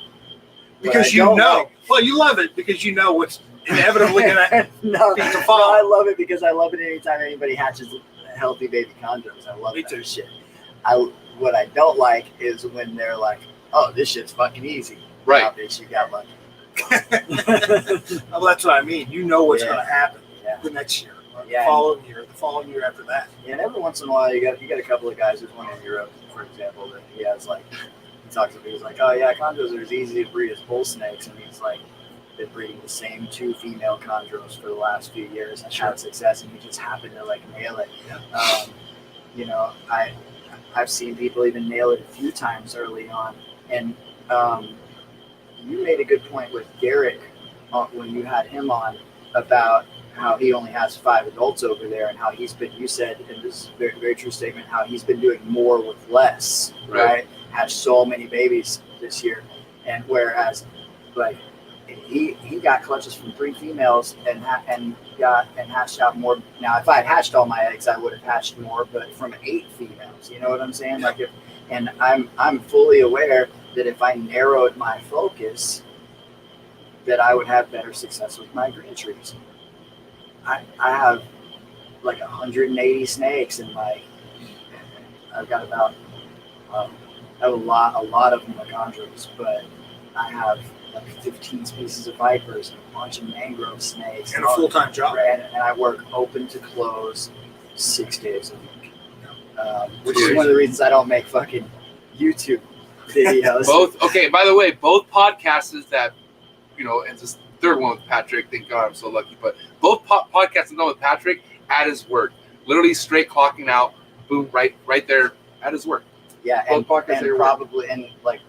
Because you know. Well, you love it because you know what's inevitably going to be to fall. I love it because I love it anytime anybody hatches healthy baby chondros. I love that shit. What I don't like is when they're like, oh, this shit's fucking easy. Right. Now, bitch, you got lucky. Well, that's what I mean. You know what's going to happen the next year, the following year after that. Yeah, and every once in a while, you got a couple of guys. There's one in Europe, for example, that he has like, he talks to me. He's like, oh yeah, chondros are as easy to breed as bull snakes, and he's like, been breeding the same 2 female chondros for the last few years and had success, and he just happened to like nail it. Yeah. You know, I've seen people even nail it a few times early on, and you made a good point with Derek when you had him on about how he only has 5 adults over there and how he's been, you said, and this is a very, very true statement, how he's been doing more with less, right? Had so many babies this year. And whereas, like, he got clutches from 3 females and hatched out more. Now, if I had hatched all my eggs, I would have hatched more, but from 8 females, you know what I'm saying? Like, and I'm fully aware that if I narrowed my focus, that I would have better success with my green trees. I have like 180 snakes, and like I've got about I have a lot of them are chondros, but I have like 15 species of vipers and a bunch of mangrove snakes and a full-time job. And I work open to close 6 days a week, which is one of the reasons I don't make fucking YouTube videos. By the way, both podcasts that, you know, and this third one with Patrick, thank God I'm so lucky, but both podcasts I'm done with Patrick at his work, literally straight clocking out, boom, right there at his work. Yeah, and probably, and like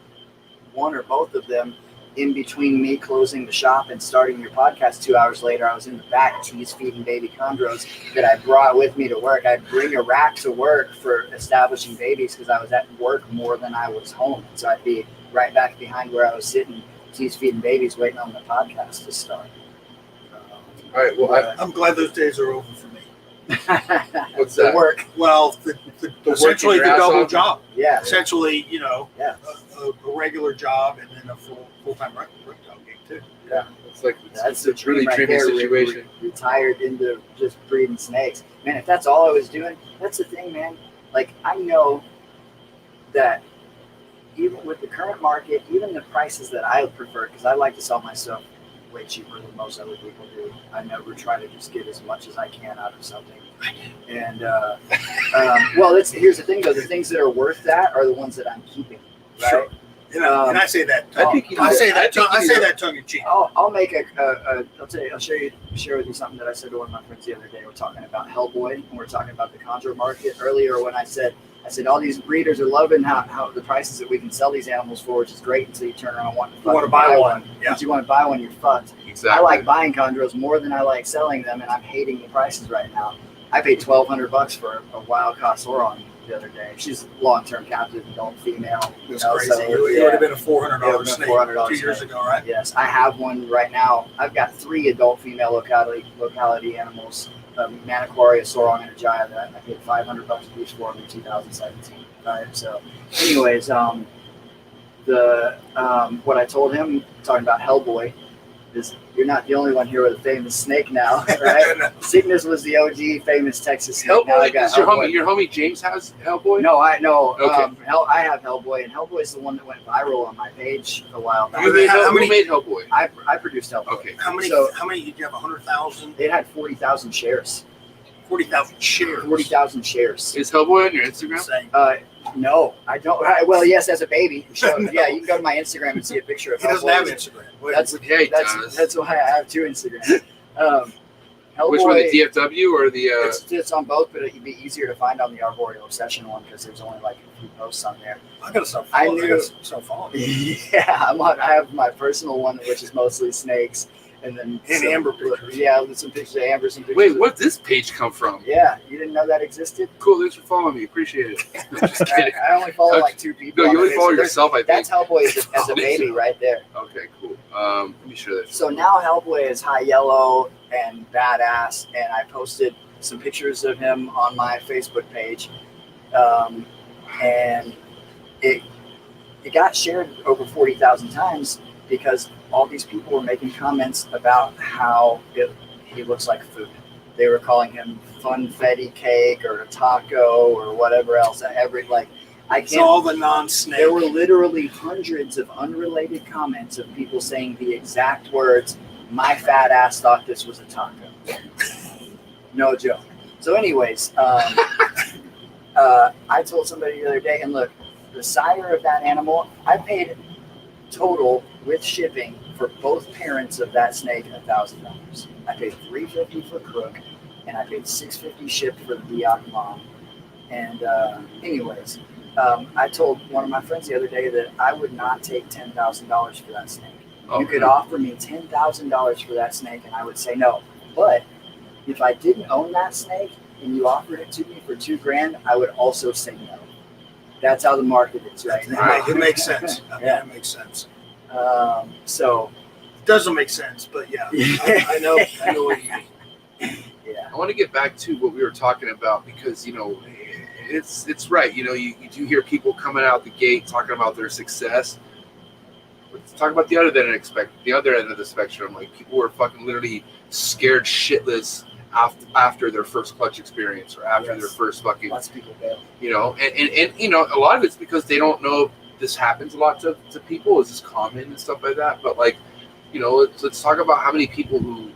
one or both of them, in between me closing the shop and starting your podcast 2 hours later, I was in the back tease feeding baby chondros that I brought with me to work. I'd bring a rack to work for establishing babies because I was at work more than I was home. So I'd be right back behind where I was sitting, tease feeding babies, waiting on the podcast to start. All right, well, I'm glad those days are over for me. What's that? Work. Well, essentially the double job. Yeah. Essentially, you know, a regular job and then a full-time reptile gig too. Yeah. It's like that's a really dreamy situation. Retired into just breeding snakes. Man, if that's all I was doing, that's the thing, man. Like, I know that even with the current market, even the prices that I prefer, because I like to sell my stuff way cheaper than most other people do. I never try to just get as much as I can out of something. And well, here's the thing though: the things that are worth that are the ones that I'm keeping, right? Sure. And I say that. I say that tongue in cheek. I'll make I'll share with you something that I said to one of my friends the other day. We're talking about Hellboy, and we're talking about the Chondro market earlier. When I said all these breeders are loving how the prices that we can sell these animals for, which is great until you turn around and want to buy one. Yeah. Once you want to buy one, you're fucked. Exactly. I like buying chondros more than I like selling them, and I'm hating the prices right now. I paid $1,200 for a wild caught sauron the other day. She's long-term captive, adult female. It's know, crazy. so, It would have been a $400 snake $400 2 years snake. ago, right? Yes, I have one right now. I've got 3 adult female locality animals. Maniquaria, Sorong, and a Jaya that I paid $500 a piece for in 2017. Right? So, anyways, what I told him, talking about Hellboy, is you're not the only one here with a famous snake now, right? Cygnus was the OG famous Texas snake. Now I Hellboy, got is your homie James has Hellboy? No, I know. Okay. I have Hellboy, and Hellboy is the one that went viral on my page a while back. Who made Hellboy? I produced Hellboy. Okay. How many did you have? 100,000? It had 40,000 shares. 40,000 shares. 40,000 shares. Is Hellboy on your Instagram? No, I don't. Well, yes, as a baby. So, yeah, you can go to my Instagram and see a picture of He Hellboy. doesn't have Instagram. That's why I have 2 Instagrams. Hellboy, Which one, the DFW or the? It's on both, but it'd be easier to find on the Arboreal Obsession one because there's only like a few posts on there. I gotta start I following. knew- following. Yeah, I have my personal one, which is mostly snakes, and then some amber pictures. Yeah, with some pictures of amber, some pictures. Wait, of- where'd this page come from? Yeah, you didn't know that existed? Cool, thanks for following me. Appreciate it. I'm just kidding. I only follow like 2 people. No, on you only there, follow so yourself, I think. That's Hellboy as a baby right there. Okay, cool. Let me share that. So now Hellboy is high yellow and badass, and I posted some pictures of him on my Facebook page, and it got shared over 40,000 times because all these people were making comments about how he looks like food. They were calling him funfetti cake or a taco or whatever else. It's all the non-snake. There were literally hundreds of unrelated comments of people saying the exact words, "My fat ass thought this was a taco." No joke. So anyways, I told somebody the other day, and look, the sire of that animal, I paid total with shipping for both parents of that snake $1,000. I paid $350 for Crook, and I paid $650 shipped for the Biak mom. And anyways, I told one of my friends the other day that I would not take $10,000 for that snake. Okay. You could offer me $10,000 for that snake, and I would say no. But if I didn't own that snake and you offered it to me for $2,000, I would also say no. That's how the market is right now. It makes sense. Yeah. It makes sense. So It doesn't make sense, but yeah, I know what you mean. yeah, I want to get back to what we were talking about because it's right. You do hear people coming out the gate talking about their success. Let's talk about the other end of the spectrum. Like people were fucking literally scared shitless after their first clutch experience or after their first fucking. lots of people bail. And a lot of it's because they don't know if this happens a lot to people. Is this common and stuff like that? But let's talk about how many people who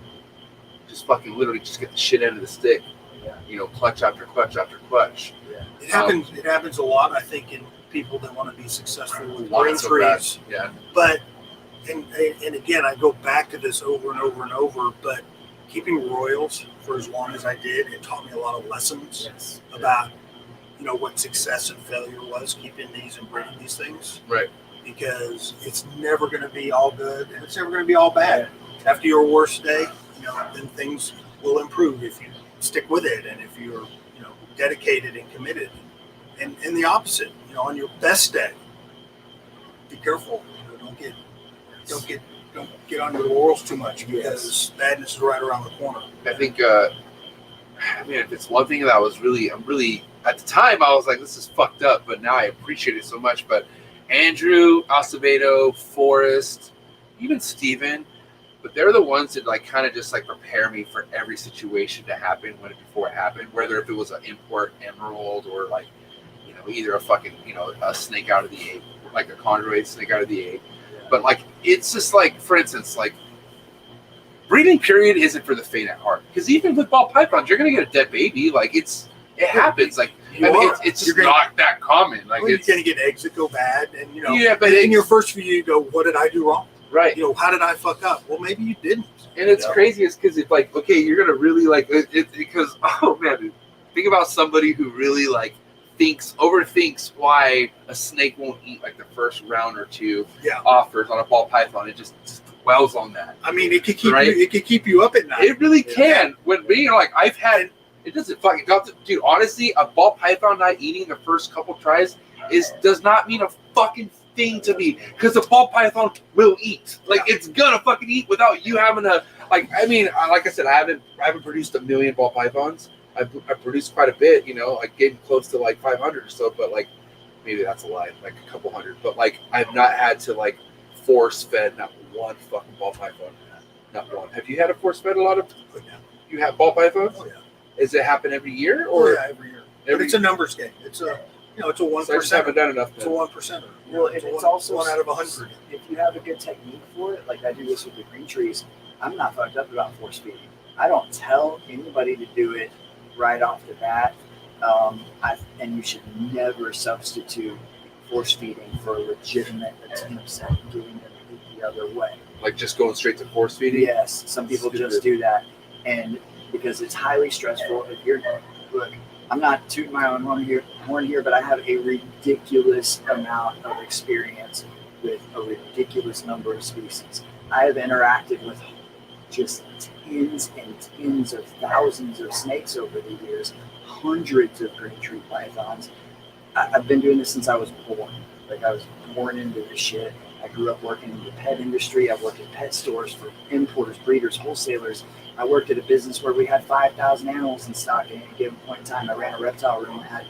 just fucking literally just get the shit end of the stick. Yeah. Clutch after clutch after clutch. Yeah. It happens a lot, I think, in people that want to be successful with brain Lots of that. trees. Yeah. But and again, I go back to this over and over and over. But keeping royals for as long as I did, it taught me a lot of lessons Yes. about what success and failure was. Keeping these and breeding these things, Right. because it's never going to be all good and it's never going to be all bad. After your worst day, then things will improve if you stick with it and if you're dedicated and committed. And the opposite, on your best day, be careful. Don't get on your laurels too much because badness is right around the corner. I think, if it's one thing that I'm really, at the time I was like, this is fucked up, but now I appreciate it so much. But Andrew, Acevedo, Forrest, even Steven, but they're the ones that kind of just prepare me for every situation to happen before it happened, whether if it was an import emerald or either a fucking, a snake out of the egg, like a chondro snake out of the egg. But it's just for instance, breeding period isn't for the faint at heart. Because even with ball pythons, you're gonna get a dead baby. It happens. It's just not that common. You're going to get eggs that go bad, and but in your first few, you go, "What did I do wrong? Right. How did I fuck up?" Well, maybe you didn't. And it's crazy, is because it's okay, you're gonna really it because dude, think about somebody who really overthinks why a snake won't eat the first round or two offers on a ball python. It just dwells on that. I mean, it could keep Right? it could keep you up at night. It really can. When me, I've had It doesn't fucking dude. Honestly, a ball python not eating the first couple tries does not mean a fucking thing to me, because the ball python will eat. Like it's gonna fucking eat without you having to. Like I mean, like I said, I haven't produced a million ball pythons. I produced quite a bit, you know, like getting close to like 500 or so, but like maybe that's a lie, like a couple hundred. But like I've not had to like force fed not one fucking ball python, not one. Have you had a force fed a lot of? Oh, yeah. You have ball pythons? Oh yeah. Does it happen every year or? Oh, yeah, every year. But it's a numbers game. It's a it's a 1%. So I just haven't done enough. It's a 1%. Well, it's also 1 out of 100. If you have a good technique for it, like I do this with the green trees, I'm not fucked up about force feeding. I don't tell anybody to do it right off the bat. And you should never substitute force feeding for a legitimate attempt at getting them to eat the other way. Like just going straight to force feeding? Yes, some people just do that, and because it's highly stressful. If you're look, I'm not tooting my own horn here, but I have a ridiculous amount of experience with a ridiculous number of species. I have interacted with just tens and tens of thousands of snakes over the years, hundreds of green tree pythons. I've been doing this since I was born. Like I was born into this shit. I grew up working in the pet industry. I worked at pet stores for importers, breeders, wholesalers. I worked at a business where we had 5,000 animals in stock at any given point in time. I ran a reptile room that had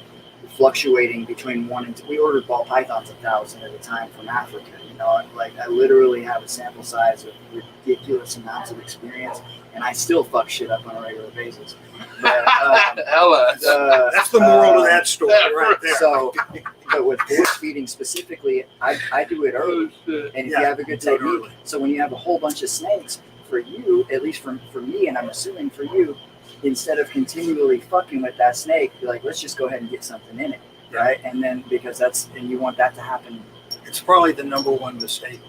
fluctuating between 1 and 2. We ordered ball pythons 1,000 at a time from Africa. You know, like I literally have a sample size of ridiculous amounts of experience, and I still fuck shit up on a regular basis. But, Hella. That's the moral of that story right there. So, but with force feeding specifically, I do it early. And if you have a good do it technique, early. so when you have a whole bunch of snakes, for you, at least for me, and I'm assuming for you, instead of continually fucking with that snake, you're like, let's just go ahead and get something in it, right? And then because you want that to happen. It's probably the number one mistake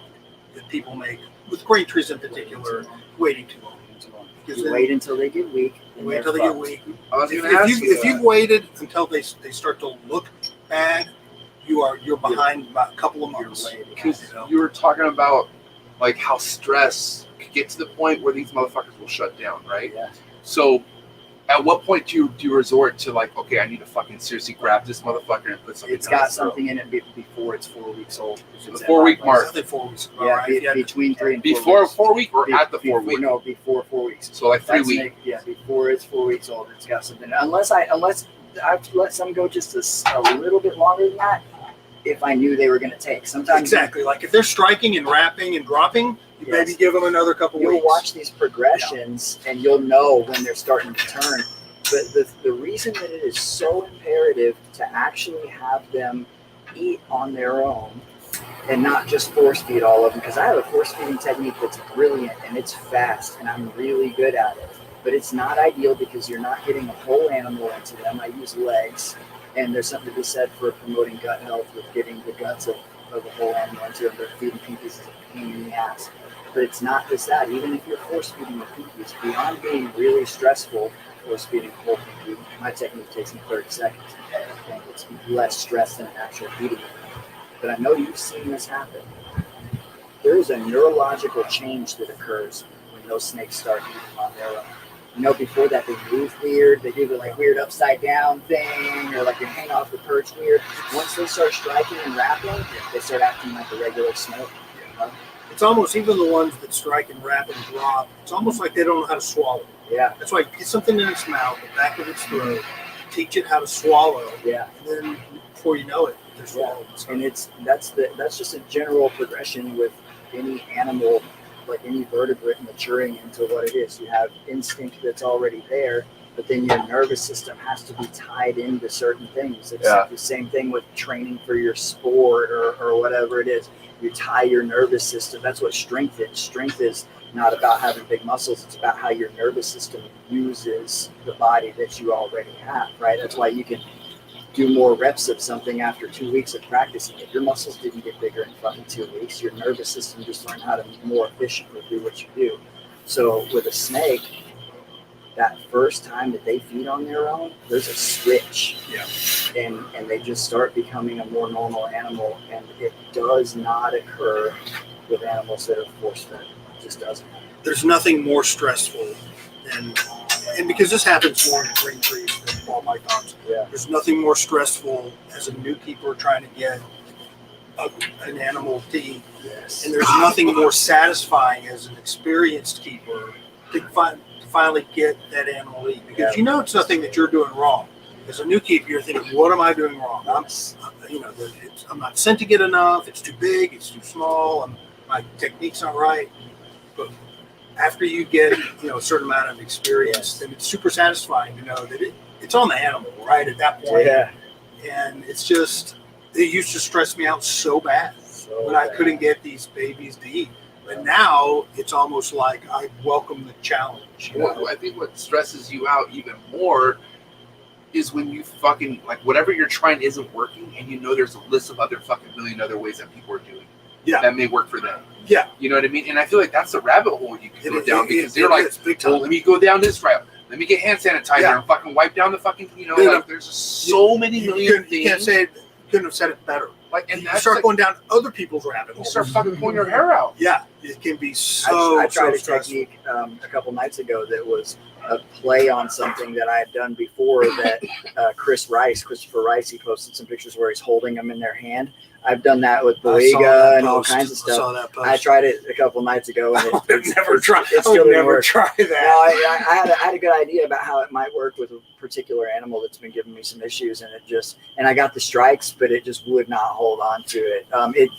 that people make with green trees in particular, waiting too long. Because You wait until they get weak. and wait they're until they get fucked. weak. I was If, gonna ask you if you've waited until they start to look bad, you're behind about a couple of months. You're way behind. because you were talking about like how stress could get to the point where these motherfuckers will shut down, right? Yeah. So at what point do you resort to like, okay, I need to fucking seriously grab this motherfucker and put something It's down got his throat? something in it before it's 4 weeks old. The 4 week mark. I think 4 weeks ago, Yeah, right? Yeah, between 3 and 4 Before weeks. 4 week or at the 4 week? No, before 4 weeks. So like 3 That weeks. snake, yeah, before it's 4 weeks old, it's got something. Unless I've let some go just a little bit longer than that, if I knew they were going to take. Sometimes exactly. Like if they're striking and wrapping and dropping, you Yes. maybe give them another couple you'll weeks. watch these progressions and you'll know when they're starting to turn. But the reason that it is so imperative to actually have them eat on their own and not just force feed all of them, because I have a force feeding technique that's brilliant and it's fast and I'm really good at it. But it's not ideal because you're not getting a whole animal into them. I use legs, and there's something to be said for promoting gut health with getting the guts of a whole animal into them. But feeding pinkies is a pain in the ass. But it's not just that. Even if you're force feeding the pinkies, beyond being really stressful, force feeding whole pinky, my technique takes me 30 seconds. And it's less stress than an actual feeding. But I know you've seen this happen. There is a neurological change that occurs when those snakes start eating on their own. You know, before that, they move weird. They do the like weird upside down thing, or like they hang off the perch weird. Once they start striking and wrapping, they start acting like a regular snake. It's almost, even the ones that strike and wrap and drop, it's almost like they don't know how to swallow. Yeah, That's why get something in its mouth, the back of its throat, teach it how to swallow, yeah. and then before you know it, they're swallowing. And that's just a general progression with any animal, like any vertebrate maturing into what it is. You have instinct that's already there, but then your nervous system has to be tied into certain things. It's the same thing with training for your sport or whatever it is. You tie your nervous system. That's what strength is. Strength is not about having big muscles. It's about how your nervous system uses the body that you already have, right? That's why you can do more reps of something after 2 weeks of practicing it. Your muscles didn't get bigger in fucking 2 weeks. Your nervous system just learned how to more efficiently do what you do. So with a snake, that first time that they feed on their own, there's a switch. Yeah. And they just start becoming a more normal animal. And it does not occur with animals that are force fed. It just doesn't. There's nothing more stressful than and because this happens more in green trees than ball pythons, there's nothing more stressful as a new keeper trying to get an animal to eat. Yes. And there's nothing more satisfying as an experienced keeper to finally get that animal to eat, because you know it's nothing that you're doing wrong. As a new keeper, you're thinking, what am I doing wrong? I'm not sent to get enough. It's too big. It's too small. My technique's not right. But after you get a certain amount of experience, then it's super satisfying to know that it's on the animal right at that point. Yeah. And it's just, it used to stress me out so bad when I couldn't get these babies to eat. But now it's almost like I welcome the challenge. Well, I think what stresses you out even more is when you fucking, like, whatever you're trying isn't working, and there's a list of other fucking million other ways that people are doing that may work for them. Yeah. You know what I mean? And I feel like that's the rabbit hole you can go down, because you're like, big time. well, let me go down this route. Let me get hand sanitizer and fucking wipe down the fucking, like, there's so many million things. You can't say it, couldn't have said it better. Like, and you start going down other people's rabbit holes. You start fucking pulling your hair out. Yeah, it can be so. I tried so a technique a couple nights ago that was a play on something that I had done before. That Christopher Rice, he posted some pictures where he's holding them in their hand. I've done that with Boiga and all kinds of stuff. I saw that post. I tried it a couple nights ago, and I would never try that. No, I had a good idea about how it might work with a particular animal that's been giving me some issues, and I got the strikes, but it just would not hold on to it.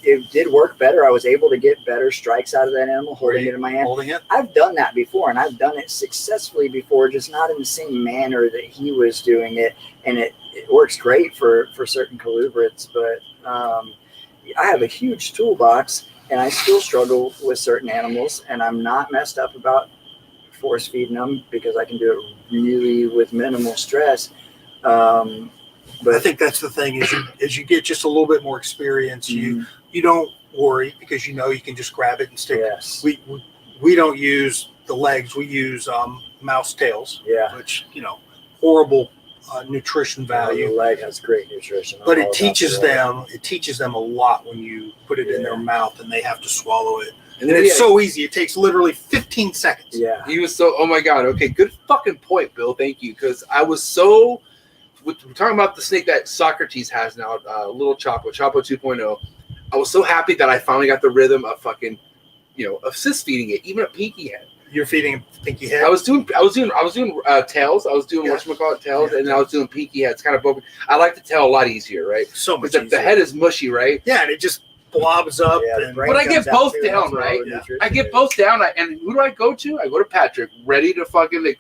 It did work better. I was able to get better strikes out of that animal holding it in my hand. Holding it? I've done that before, and I've done it successfully before, just not in the same manner that he was doing it. And it works great for certain colubrids, but I have a huge toolbox, and I still struggle with certain animals, and I'm not messed up about force feeding them because I can do it really with minimal stress. But I think that's the thing, as you get just a little bit more experience, you don't worry, because you can just grab it and stick it. We don't use the legs, we use mouse tails, which horrible nutrition value. The leg has great nutrition, but it teaches them a lot when you put it in their mouth and they have to swallow it. And it's so easy. It takes literally 15 seconds. Yeah. He was so, oh my God. Okay, good fucking point, Bill. Thank you. Because I was so, we're talking about the snake that Socrates has now, Little Chapo 2.0. I was so happy that I finally got the rhythm of fucking, of cis feeding it, even a pinky head. You're feeding a pinky head? I was doing tails. I was doing tails, and I was doing pinky heads. Kind of broken. I like the tail a lot easier, right? So much easier. The head is mushy, right? Yeah, and it just blobs up. But I get both down, right? I get both down, and who do I go to? I go to Patrick, ready to fucking,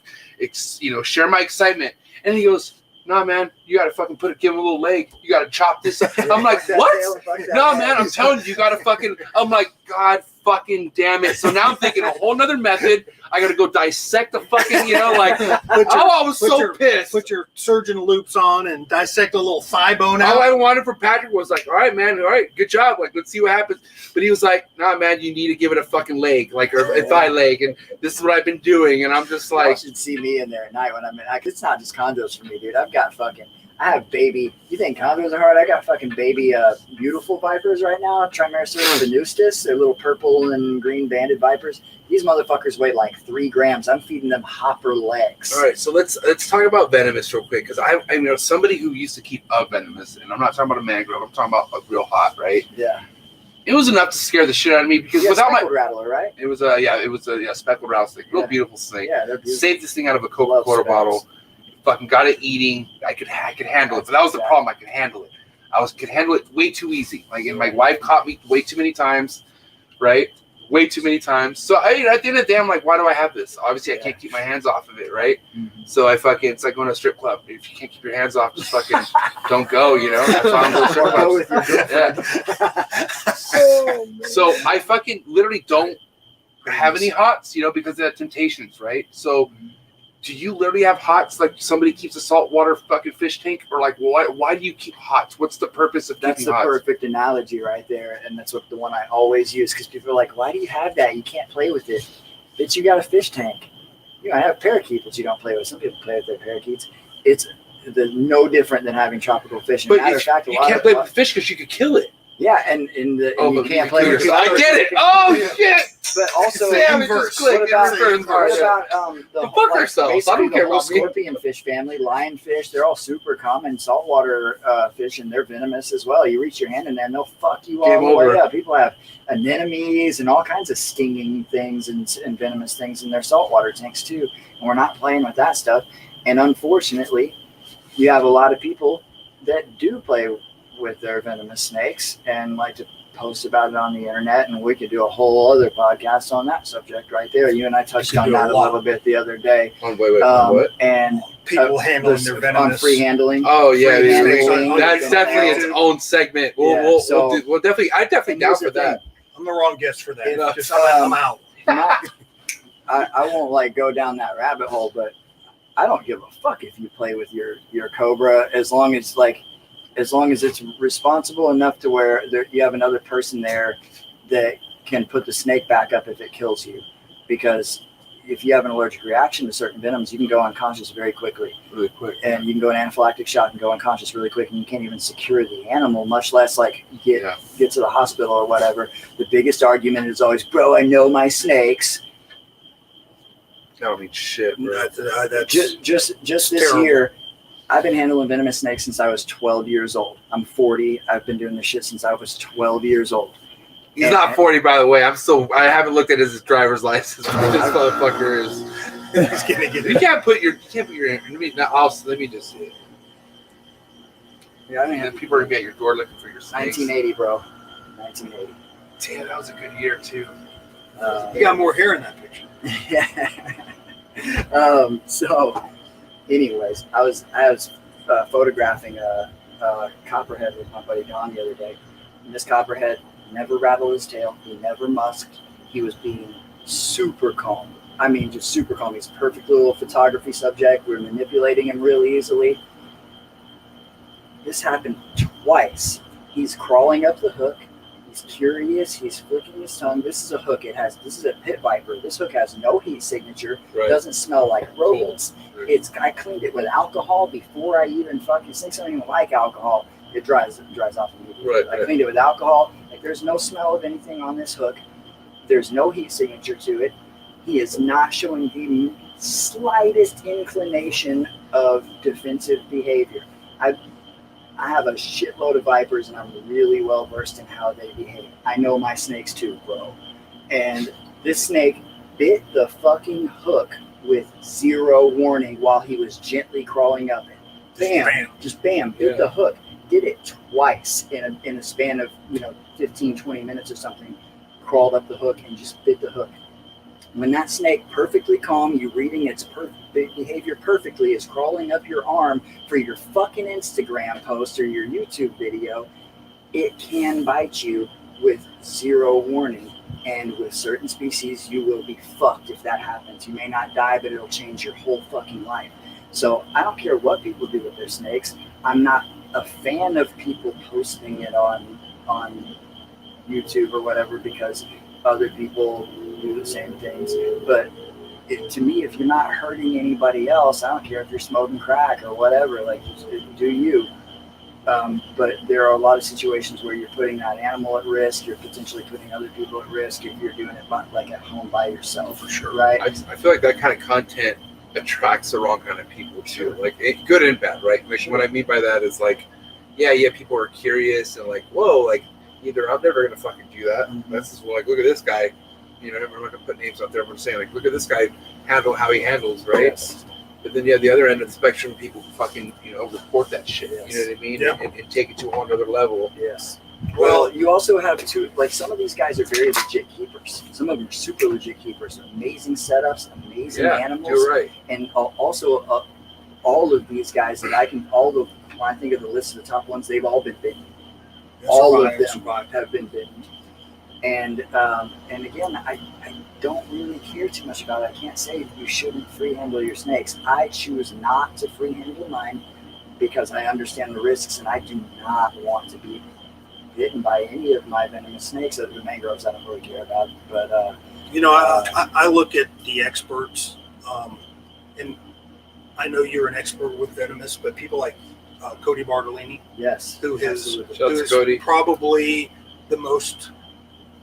share my excitement. And he goes, "Nah, man, you gotta fucking give him a little leg. You gotta chop this up." I'm like, "What? No, man, I'm telling you, you gotta fucking." I'm like, "God fucking damn it!" So now I'm thinking a whole nother method. I gotta go dissect the fucking, I was so pissed. Put your surgeon loops on and dissect a little thigh bone out. All I wanted for Patrick was like, "All right, man, all right, good job. Like, let's see what happens." But he was like, "Nah, man, you need to give it a fucking leg, like or a thigh leg." And this is what I've been doing. And I'm just like, you should see me in there at night when I'm in. It's not just chondros for me, dude. I have baby. You think chondros are hard? I got fucking baby beautiful vipers right now. Trimeresurus venustus. They're little purple and green banded vipers. These motherfuckers weigh like 3 grams. I'm feeding them hopper legs. All right, so let's talk about venomous real quick, because I know somebody who used to keep a venomous, and I'm not talking about a mangrove. I'm talking about a real hot, right? Yeah. It was enough to scare the shit out of me because without my rattler, right? It was a speckled rattlesnake, real beautiful snake. Yeah, they're beautiful. Saved this thing out of a Coca-Cola bottle. Fucking got it eating. I could handle it, but that was the problem. I could handle it. Could handle it way too easy. Like, and my wife caught me way too many times, right? Way too many times. So at the end of the day, I'm like, why do I have this? Obviously, I can't keep my hands off of it, right? Mm-hmm. So it's like going to a strip club. If you can't keep your hands off, just fucking don't go. That's why I'm going to strip clubs. Yeah. So I fucking literally don't have any hots, because of the temptations, right? So. Do you literally have hots like somebody keeps a saltwater fucking fish tank? Or like, why do you keep hots? What's the purpose of keeping hots? That's the perfect analogy right there. And that's the one I always use, because people are like, why do you have that? You can't play with it. Bitch, you got a fish tank. I have parakeets that you don't play with. Some people play with their parakeets. It's no different than having tropical fish. But you can't play with the fish because you could kill it. Yeah, and you can't play with I get it. Oh shit! But also, Sam, inverse. click. what Inverse. about The fuck ourselves. I don't care the whole what we- scorpionfish family, lionfish, they're all super common saltwater fish, and they're venomous as well. You reach your hand in there and they'll fuck you Game all the way over. up. People have anemones and all kinds of stinging things and venomous things in their saltwater tanks too. And we're not playing with that stuff. And unfortunately, you have a lot of people that do play with their venomous snakes and like to post about it on the internet, and we could do a whole other podcast on that subject right there. You and I touched on that a little bit the other day. On what? And People handling their on venomous. free handling. Oh yeah, Free yeah, handling. yeah. That's definitely its own segment. We'll definitely. I definitely down for that. I'm the wrong guest for that. If, Just I'm out. I won't like go down that rabbit hole, but I don't give a fuck if you play with your cobra as long as it's responsible enough to where you have another person there that can put the snake back up if it kills you. Because if you have an allergic reaction to certain venoms, you can go unconscious very quickly. Really quick. And you can go an anaphylactic shock and go unconscious really quick, and you can't even secure the animal, much less like get to the hospital or whatever. The biggest argument is always, bro, I know my snakes. That don't mean shit, bro. That's Just this terrible. year, I've been handling venomous snakes since I was 12 years old. I'm 40. I've been doing this shit since I was 12 years old. He's not 40, by the way. I haven't looked at his driver's license. This motherfucker is. He's gonna get You can't put your. Let me just see it. Yeah, I mean, And people are gonna be at your door looking for your snakes. 1980, bro. 1980. Damn, that was a good year too. You got more hair in that picture. So, anyways, I was photographing a copperhead with my buddy Don the other day. And this copperhead never rattled his tail. He never musked. He was being super calm. I mean, just super calm. He's a perfect little photography subject. We were manipulating him really easily. This happened twice. He's crawling up the hook. He's curious. He's flicking his tongue. This is a hook. This is a pit viper. This hook has no heat signature. Right. Doesn't smell like rodents. Cool. I cleaned it with alcohol before I even fucking snakes don't even like alcohol. It dries off immediately. Right, I cleaned it with alcohol. Like there's no smell of anything on this hook. There's no heat signature to it. He is not showing the slightest inclination of defensive behavior. I have a shitload of vipers, and I'm really well versed in how they behave. I know my snakes too, bro. And this snake bit the fucking hook with zero warning while he was gently crawling up it. Bam, just bam, bit the hook. Did it twice in a span of 15, 20 minutes or something. Crawled up the hook and just bit the hook. When that snake, perfectly calm, you reading its behavior perfectly, is crawling up your arm for your fucking Instagram post or your YouTube video, it can bite you with zero warning. And with certain species, you will be fucked if that happens. You may not die, but it'll change your whole fucking life. So I don't care what people do with their snakes. I'm not a fan of people posting it on YouTube or whatever because other people do the same things. But to me, if you're not hurting anybody else, I don't care if you're smoking crack or whatever, like do you. But there are a lot of situations where you're putting that animal at risk. You're potentially putting other people at risk if you're doing it like at home by yourself. For sure, right? I feel like that kind of content attracts the wrong kind of people too. Like good and bad, right? Like, what I mean by that is like, yeah, people are curious and like, whoa, like either I'm never gonna fucking do that. Mm-hmm. That's just like, look at this guy. I'm not gonna put names out there. I'm just saying, like, look at this guy handle how he handles, right? Yes. But then you have the other end of the spectrum, people fucking, report that shit. Yes. You know what I mean? Yep. And take it to a whole other level. Yes. Well, you also have some of these guys are very legit keepers. Some of them are super legit keepers. Amazing setups, amazing animals. You're right. And also, all of these guys when I think of the list of the top ones, they've all been bitten. All of them have been bitten. And again, I don't really care too much about it. I can't say you shouldn't free handle your snakes. I choose not to free handle mine because I understand the risks, and I do not want to be bitten by any of my venomous snakes. Other than mangroves, I don't really care about. But I look at the experts, and I know you're an expert with venomous, but people like Cody Bartolini, Yes. who is, absolutely. Shout out who to is Cody. probably the most,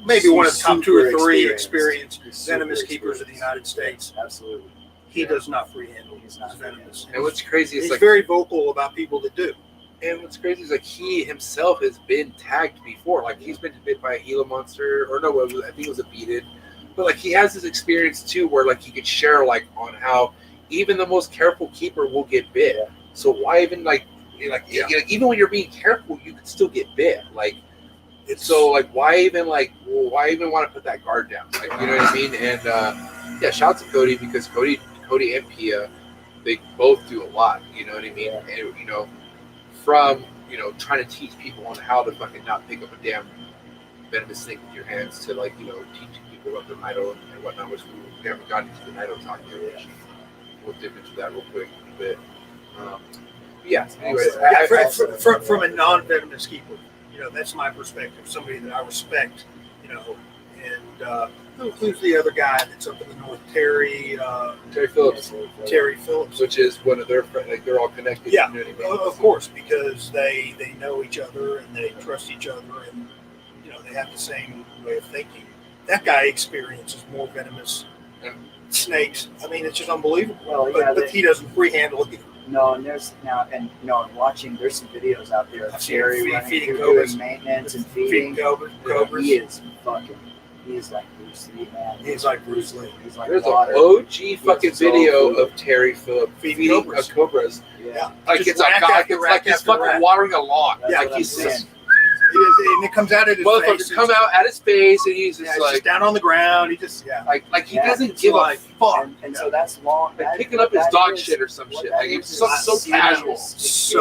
maybe one of the top 2 or 3 experienced He's super venomous keepers of the United experienced. States. Absolutely. He Yeah. does not free handle. He's not his venomous. And what's crazy is He's like, very vocal about people that do. and what's crazy is like he himself has been tagged before. Like he's been bit by a Gila monster, or no, I think it was a beaded. But like he has this experience too, where like he could share like on how even the most careful keeper will get bit. Yeah. So why even like even when you're being careful, you can still get bit. Like so like why even want to put that guard down? Like you know what I mean? And yeah, shout out to Cody because Cody and Pia, they both do a lot. You know what I mean? Yeah. And you know, from trying to teach people on how to fucking not pick up a damn venomous snake with your hands to like teaching people about the nido and whatnot, which we haven't gotten into the nido talk yet. Which we'll dip into that real quick a bit. Yeah. Anyways, From a non-venomous keeper, that's my perspective. Somebody that I respect, and who includes the other guy that's up in the north, Terry Phillips, Phillips, which is one of their friends. Like they're all connected. Yeah, You know what I mean? of course, because they know each other and they trust each other, and they have the same way of thinking. That guy experiences more venomous snakes. I mean, it's just unbelievable. Well, yeah, but he doesn't free handle it. No, and there's and watching. There's some videos out there of I've seen Terry feeding doing cobras. maintenance and Feeding feeding. cobras. He is like Bruce Lee, man. He's like Bruce Lee. He's like There's water. an OG fucking so video cool. of Terry Phillips Feeding cobras. Yeah. Like Just it's rack like after it's rack like he's after fucking rack. watering a lawn. That's Like what he's I'm just saying. And it comes out at his face. motherfuckers come out at his face and he's Yeah, just it's like just down on the ground. He just like he Yeah, doesn't it's give like, a fuck. And so that's long. Like that- picking up his that dog is- shit or some what shit. that Like it's is so serious casual. So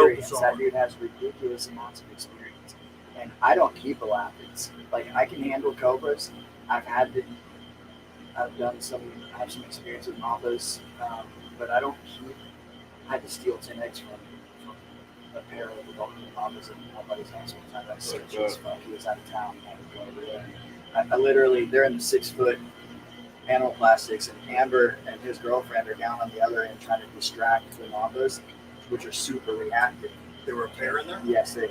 experience. bizarre. That dude has ridiculous amounts of experience, and I don't keep elapids. Like I can handle cobras. I have some experience with mambas, but I don't keep. I had to steal 10 eggs from a pair of adult mambas in my buddy's house one time. I was sick as fuck. He was out of town. I had to go over there. I literally, they're in the 6-foot animal plastics, and Amber and his girlfriend are down on the other end trying to distract the mambas, which are super reactive. there were a pair in there. Yes, my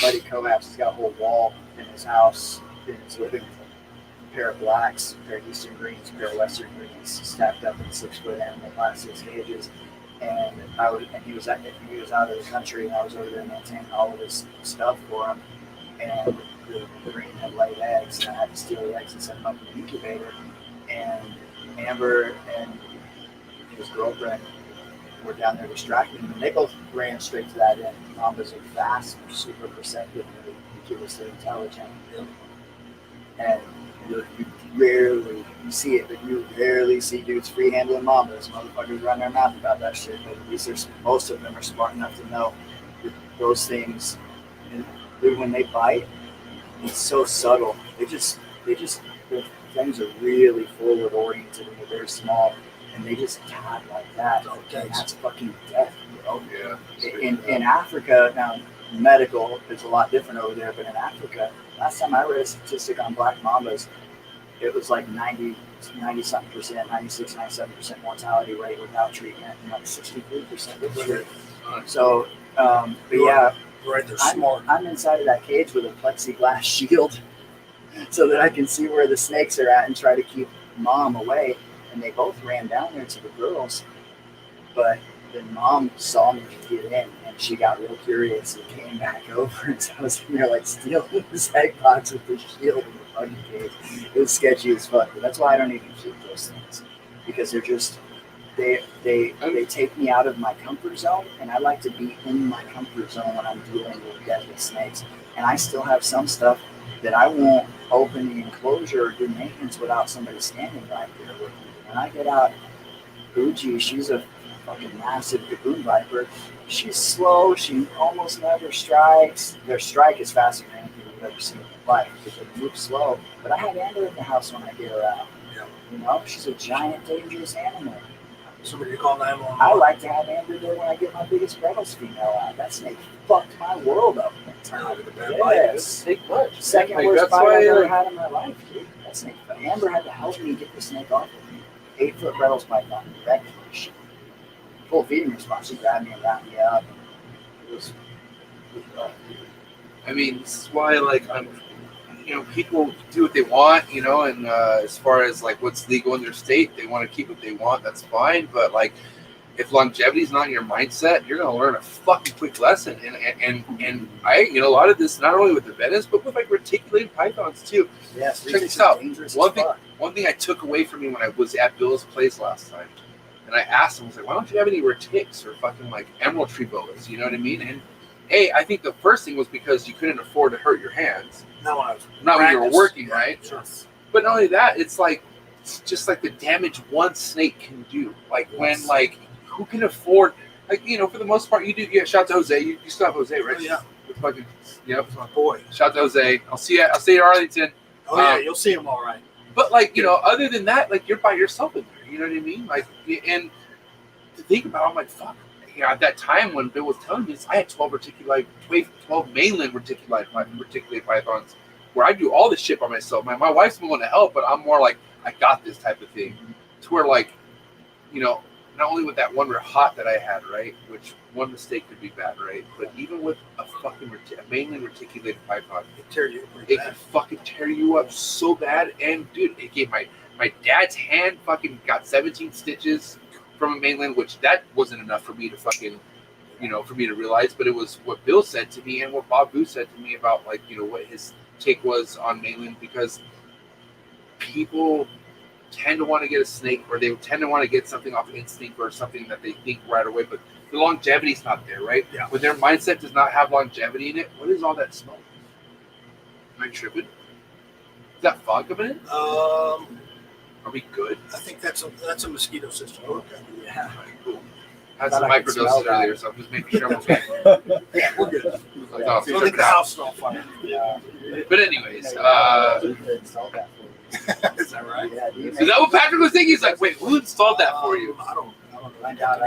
buddy Kovacs has got a whole wall in his house, in his living room. A pair of blacks, a pair of Eastern greens, a pair of Western greens, stacked up in 6-foot animal plastics cages. And he was out of the country, and I was over there maintaining all of his stuff for him. And the green had laid eggs, and I had to steal the eggs and set them up in the incubator. And Amber and his girlfriend were down there distracting them, and they both ran straight to that end. Mambas are fast, they're super perceptive, and ridiculously intelligent. And you see it, but you rarely see dudes free handling mambas. Motherfuckers run their mouth about that shit, but at least most of them are smart enough to know that those things, and when they bite, it's so subtle. They just the things are really forward oriented and they're very small, and they just tap like that. And that's fucking death, bro. Yeah. In Africa, now medical is a lot different over there, but in Africa, last time I read a statistic on black mambas, it was like 90-something percent, 96, 97% mortality rate without treatment, and like 63% with treatment. So, but yeah, Right, they're smart. I'm inside of that cage with a plexiglass shield so that I can see where the snakes are at and try to keep mom away. And they both ran down there to the girls, but then mom saw me get in and she got real curious and came back over, and so I was in there like stealing this egg box with the shield in the fucking cage. It was sketchy as fuck, but that's why I don't even keep those things, because they're just they take me out of my comfort zone, and I like to be in my comfort zone when I'm dealing with deadly snakes. And I still have some stuff that I won't open the enclosure or do maintenance without somebody standing right there with me. When I get out, Uji, she's a fucking massive gaboon viper. She's slow. She almost never strikes. Their strike is faster than anything you've ever seen in your life because they move slow. But I have Amber in the house when I get her out. She's a giant, dangerous animal. Somebody to call 911. I like to have Amber there when I get my biggest Rebels female out. That snake fucked my world up. Yes. Second Like, worst that's bite why, I've ever like- had in my life, dude. That snake. But Amber had to help me get the snake off of me. 8-foot Rebels python, direct push. Full feeding response. She grabbed me and wrapped me up. It was I mean, this is why, like, people do what they want, and as far as like what's legal in their state, they want to keep what they want. That's fine, but like, if longevity is not in your mindset, you're gonna learn a fucking quick lesson. And I, a lot of this not only with the Venice, but with like reticulated pythons too. Yes, check this out. One thing I took away from me when I was at Bill's place last time, and I asked him, I was like, why don't you have any retics or fucking like emerald tree boas? You know what I mean? And I think the first thing was because you couldn't afford to hurt your hands. Not when you were working, right? Sure. But not only that, it's just like the damage one snake can do. Like when like who can afford, like, for the most part you do. Yeah, shout out to Jose. You still have Jose, right? Oh, yeah. With fucking, yep. My boy. Shout out to Jose. I'll see you at Arlington. Oh yeah, you'll see him all right. But like, other than that, like you're by yourself in there. You know what I mean? Like, and to think about, I'm like, fuck. At that time when Bill was telling me this, I had 12 mainland reticulated pythons, where I do all this shit by myself. My wife's willing to help, but I'm more like, I got this type of thing. To where like, not only with that one hot that I had, right, which one mistake could be bad, right, but even with a fucking mainland reticulated python, it can fucking tear you up so bad. And dude, it gave my dad's hand fucking got 17 stitches from a mainland, which that wasn't enough for me to fucking, for me to realize, but it was what Bill said to me and what Bob Boo said to me about like, what his take was on mainland, because people tend to want to get a snake, or they tend to want to get something off instinct or something that they think right away, but the longevity's not there, right? Yeah. When their mindset does not have longevity in it, what is all that smoke? Am I tripping? Is that fog coming in? Are we good? I think that's a mosquito system. Okay. Yeah. All right, cool. I had some microdoses earlier, so I'm just making sure I'm okay. Yeah, we're good. Like, oh, I think the house is on fire. Yeah. but anyways, He could install that for you. Is that right? Yeah, do you is that what Patrick was thinking? He's like, wait, who installed that for you? I don't find out.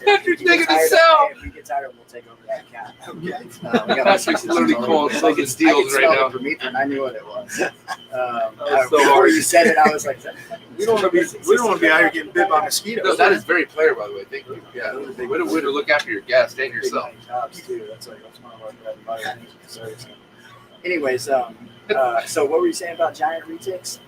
Patrick's making the sell. If we get tired of it, we'll take over that cat. Okay. We got Patrick's literally calling closing deals right now. For me, and I knew what it was. was so Before hard. you said it, I was like, We don't want to be out here getting bit by mosquitoes. No, that is very player, by the way. Thank you. Yeah, way to look after your guest and yourself. jobs too. That's one of our bread and butter things. Anyways, so what were you saying about giant retics?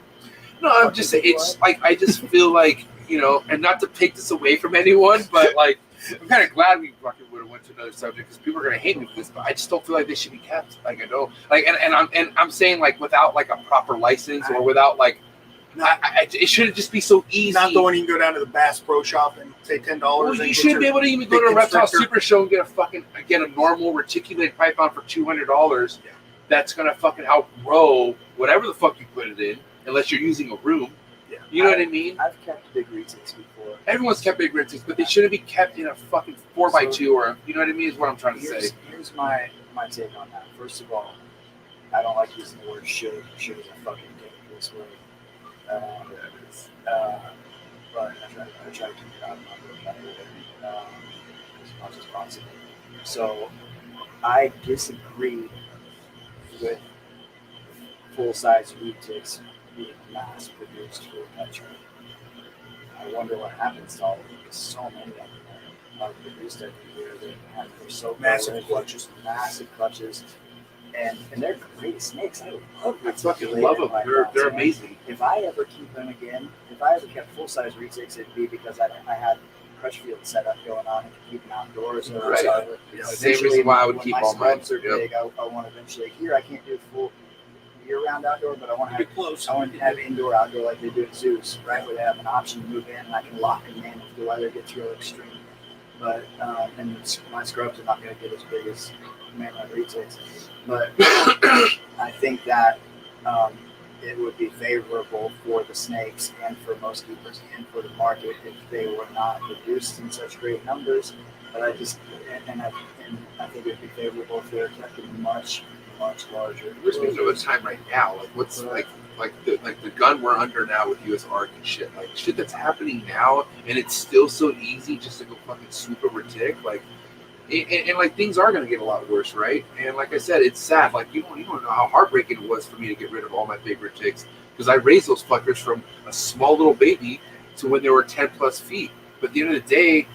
No, I'm just saying, it's like, I just feel like, and not to take this away from anyone, but like, I'm kind of glad we fucking would have went to another subject, because people are gonna hate me for this, but I just don't feel like they should be kept. Like, I know, like, and I'm saying like without like a proper license, or without like, it shouldn't just be so easy. Not the one you can go down to the Bass Pro Shop and pay $10. Well, you shouldn't be able to even go to a reptile super show and get a normal reticulated python for $200. Yeah. That's gonna fucking outgrow whatever the fuck you put it in, unless you're using a room. Yeah. You know what I mean? I've kept big retics before. Everyone's kept big retics, but they shouldn't be kept in a fucking 4x2 or, you know what I mean? Is what I'm trying to say. Here's my take on that. First of all, I don't like using the word should. Should is a fucking ridiculous word. But I try to keep it out of my vocabulary as much as possible. So I disagree with full-size retics being mass-produced for a country. I wonder what happens to all of them, because so many of them are produced every year. They're so Massive clutches. Massive clutches. And they're great snakes. I love I fucking love them. They're amazing. If I ever keep them again, if I ever kept full-size retics, it'd be because I had crush field setup going on and could keep them outdoors. Or Right. so Same reason why I would when keep my all mine. scrubs are big, I want to eventually. Here, I can't do full year-round outdoor, but I want to Be have close. I want to have indoor-outdoor like they do at zoos, right? Where they have an option to move in, and I can lock them in if the weather gets real extreme. But and my scrubs are not going to get as big as mainland retics. But I think that it would be favorable for the snakes and for most keepers and for the market if they were not produced in such great numbers. But I think it would be favorable if they were kept in much larger. We're speaking of a time right now. Like, what's like the gun we're under now with US Arc and shit. Like shit that's happening now, and it's still so easy just to go fucking swoop over tick. Like, and like things are gonna get a lot worse, right? And like I said, it's sad. Like you don't know how heartbreaking it was for me to get rid of all my favorite ticks, because I raised those fuckers from a small little baby to when they were 10+ feet. But at the end of the day,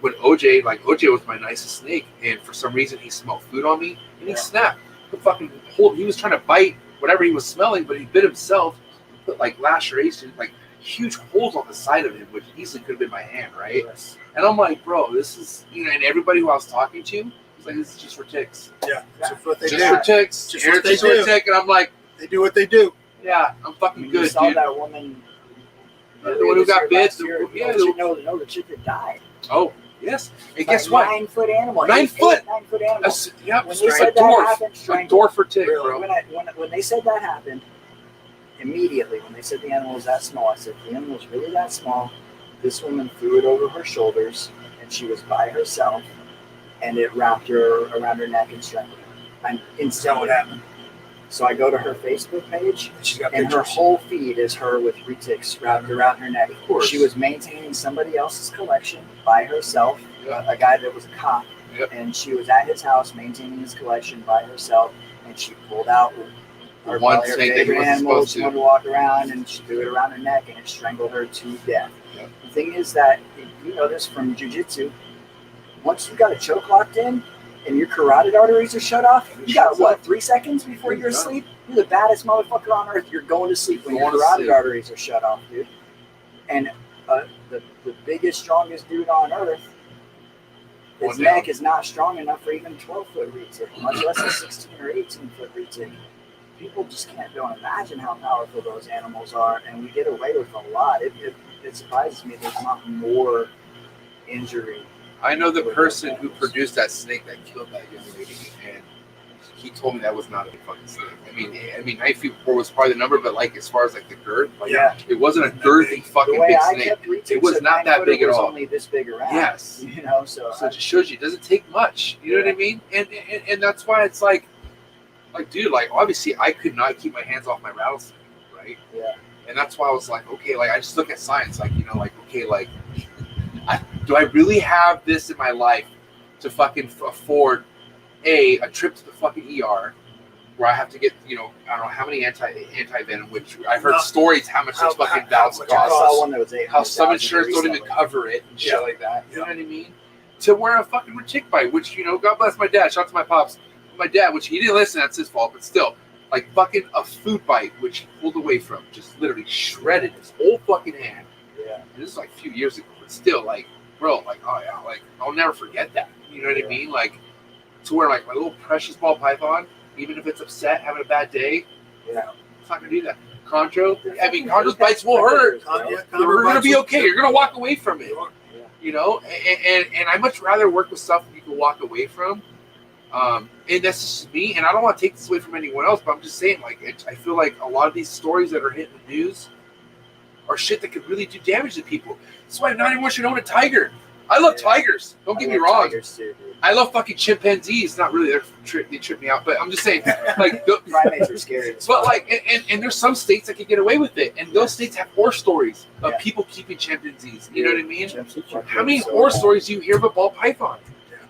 when OJ was my nicest snake, and for some reason he smelled food on me and he snapped. He was trying to bite whatever he was smelling, but he bit himself, put like lacerations, like huge holes on the side of him, which easily could have been my hand, right? Yes. And I'm like, bro, this is, and everybody who I was talking to was like, this is just for ticks. Yeah, that's what they Just do. for ticks. Just what they for a do. tick. And I'm like, They do what they do. yeah, I'm fucking You good, saw dude. that woman. The one who got bit. The chick that died. Oh, yes. And It's guess like what? 9 foot animal. 9 foot. 9 foot animal. Yep, When a they said that dwarf. happened, A strangled. dwarf for tick, bro. When they said that happened, immediately when they said the animal was that small, I said the animal was really that small. This woman threw it over her shoulders, and she was by herself, and it wrapped her around her neck and strangled her. I'm instantly what happened. So I go to her Facebook page, She's got and her pictures. whole feed is her with retics wrapped around her neck. Of course. She was maintaining somebody else's collection by herself, Yeah. a guy that was a cop. Yep. And she was at his house maintaining his collection by herself, and she pulled out her One her snake that he favorite wasn't animal. supposed She to. wanted to walk around, and she threw it around her neck, and it strangled her to death. Yep. The thing is that you know this from jiu-jitsu. Once you got a choke locked in, and your carotid arteries are shut off, you got what, 3 seconds before you're asleep? You're the baddest motherfucker on earth. You're going to sleep when your carotid arteries are shut off, dude. And the biggest, strongest dude on earth, his neck is not strong enough for even 12-foot retic, much less a 16 or 18-foot retic. People just don't imagine how powerful those animals are, and we get away with a lot. It surprises me there's not more injury. I know the person who produced that snake that killed that young lady, and he told me that was not a fucking snake. I mean, 9 feet 4 was probably the number, but like as far as like the girth, like it wasn't a girthy fucking The way big I snake. kept retics It was at not 9 that foot, big it at was all. only this big around. Yes. You know, so it just shows you it doesn't take much. You know what I mean? And that's why it's like dude, like obviously I could not keep my hands off my rattlesnake, right? Yeah. And that's why I was like, okay, like I just look at science, like okay, like do I really have this in my life to fucking afford a trip to the fucking ER where I have to get I don't know how many anti venom, which I've heard stories how much those fucking valves I cost. saw one that was How some 800,000 insurance don't even recently. cover it and shit like that. You know what I mean? To where a fucking tick bite, which God bless my dad. Shout out to my pops. My dad, which he didn't listen, that's his fault, but still, like fucking a food bite, which he pulled away from, just literally shredded his whole fucking hand. Yeah. And this is like a few years ago, but still, like, bro, like, oh yeah, like I'll never forget that. You know what I mean? Like, to where like my little precious ball python, even if it's upset, having a bad day, Yeah. it's not gonna do that. Chondro, I mean, Chondro's bites will hurt. You're gonna be okay. You're gonna walk away from it. You know, and I much rather work with stuff that you can walk away from. And that's just me, and I don't want to take this away from anyone else, but I'm just saying, like, I feel like a lot of these stories that are hitting the news are shit that could really do damage to people. That's why not anyone should own a tiger. I love tigers. Don't get me wrong. Tigers too, dude. I love fucking chimpanzees. Not really. They trip me out, but I'm just saying, like, Primates are scary. but like, and there's some states that can get away with it, and those states have horror stories of people keeping chimpanzees. You know what I mean? How many horror stories do you hear about ball python?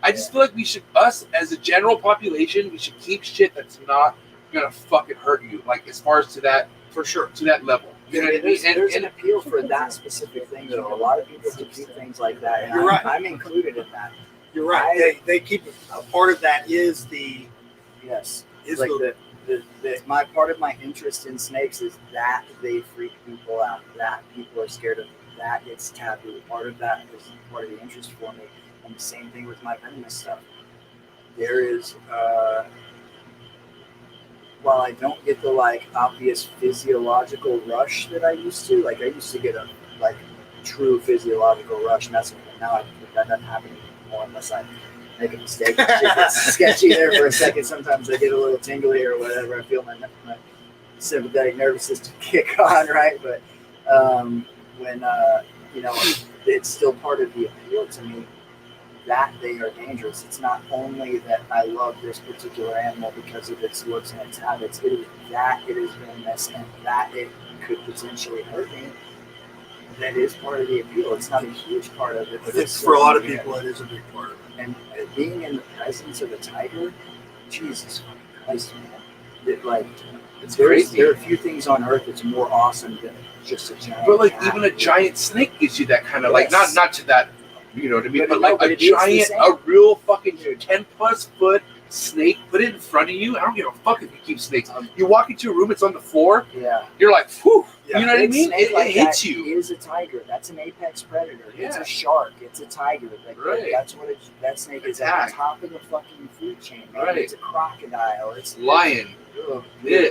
I just feel like we should, us as a general population, we should keep shit that's not gonna fucking hurt you. Like as far as to that, For sure. to that level. You know what I mean? There's an appeal for that specific thing, though. A lot of people do things like that, and You're right. I'm included in that. You're right. They keep a part of that is the Yes, is like the my part of my interest in snakes is that they freak people out, that people are scared of them, that it's taboo. Part of that is part of the interest for me, and the same thing with my venomous stuff. There is, while I don't get the like obvious physiological rush that I used to, like I used to get a like true physiological rush messing with it. Now that doesn't happen anymore unless I make a mistake. Shit gets sketchy there for a second. Sometimes I get a little tingly or whatever. I feel my sympathetic nervous system kick on, right? But when it's still part of the appeal to me that they are dangerous. It's not only that I love this particular animal because of its looks and its habits. It is that it is venomous and that it could potentially hurt me. That is part of the appeal. It's not a huge part of it, but it's for a lot of people. It is a big part of it. And being in the presence of a tiger, Jesus Christ, man! It's crazy. There are a few things on earth that's more awesome than just a giant. But like cat. even a giant snake gives you that kind of like not to that You know what I mean? But But no, like but a it is the giant, same. a real fucking 10+ foot snake, put it in front of you. I don't give a fuck if you keep snakes. You walk into a room, it's on the floor. Yeah. You're like, whew. Yeah. You know what I Big mean? snake It like hits that you. is a tiger. That's an apex predator. It's Yeah. a shark. It's a tiger. Like, Right. That's what that snake is at Attack. the top of the fucking food chain. Man. Right. It's a crocodile. It's Lion. Ugh. Yeah.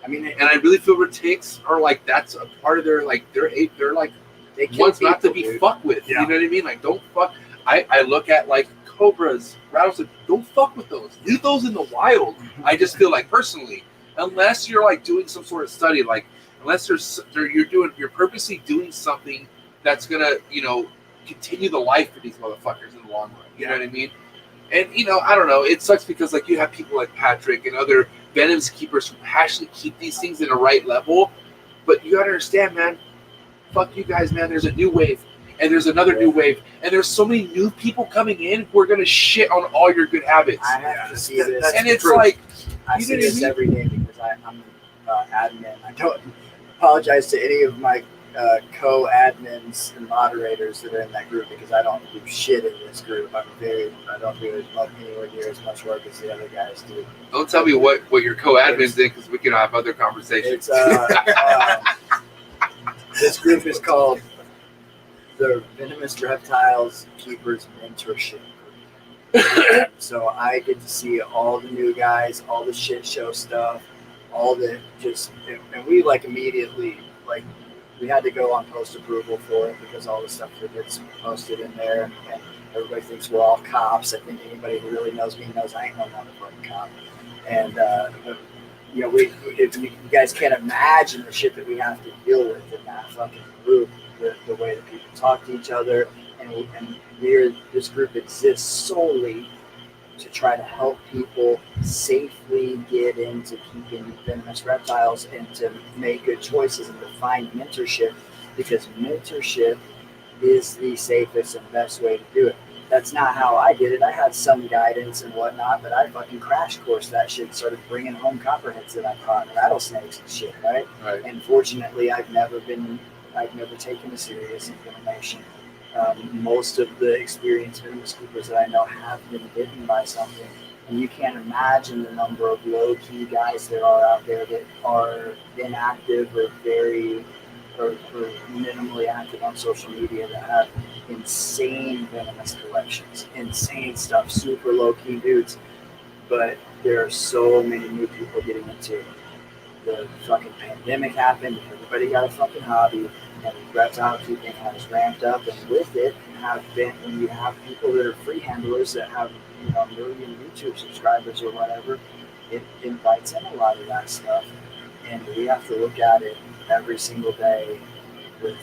I mean, And I really feel ticks are like, that's a part of their, like, they're like, they kill ones not to people, be dude. fucked with. Yeah. You know what I mean? Like, don't fuck. I look at like cobras, rattlesnakes. Don't fuck with those. Leave those in the wild. I just feel like personally, unless you're like doing some sort of study, like unless you're purposely doing something that's gonna, you know, continue the life for these motherfuckers in the long run. You know what I mean? And you know, I don't know. It sucks because like you have people like Patrick and other venomous keepers who passionately keep these things in the right level. But you gotta understand, man. Fuck you guys, man. There's a new wave. And there's another new wave, and there's so many new people coming in who are gonna shit on all your good habits. I have to see this. And it's true. like, I you see know what I this mean? every day because I'm admin. I don't apologize to any of my co-admins and moderators that are in that group because I don't do shit in this group. I don't do anywhere near as much work as the other guys do. don't tell me what your co-admin's in, because we can have other conversations. It's this group is called the Venomous Reptiles Keepers Mentorship Group. So I get to see all the new guys, all the shit show stuff, all the just, and we like immediately, like, we had to go on post approval for it because all the stuff that gets posted in there, and everybody thinks we're all cops. I think anybody who really knows me knows I ain't no motherfucking cop. And you know, if you guys can't imagine the shit that we have to deal with in that fucking group, the way that people talk to each other, and this group exists solely to try to help people safely get into keeping venomous reptiles and to make good choices and to find mentorship, because mentorship is the safest and best way to do it. That's not how I did it. I had some guidance and whatnot, but I fucking crash coursed that shit and started bringing home copperheads that I caught and rattlesnakes and shit, right? Right. And fortunately, I've never taken a serious information. Most of the experienced venomous keepers that I know have been bitten by something, and you can't imagine the number of low-key guys there are out there that are inactive or or minimally active on social media that have insane venomous collections, insane stuff, super low-key dudes. But there are so many new people getting into it. The fucking pandemic happened, everybody got a fucking hobby, and reptile keeping has ramped up, and with it when you have people that are free handlers that have, you know, 1 million YouTube subscribers or whatever, it invites in a lot of that stuff, and we have to look at it every single day with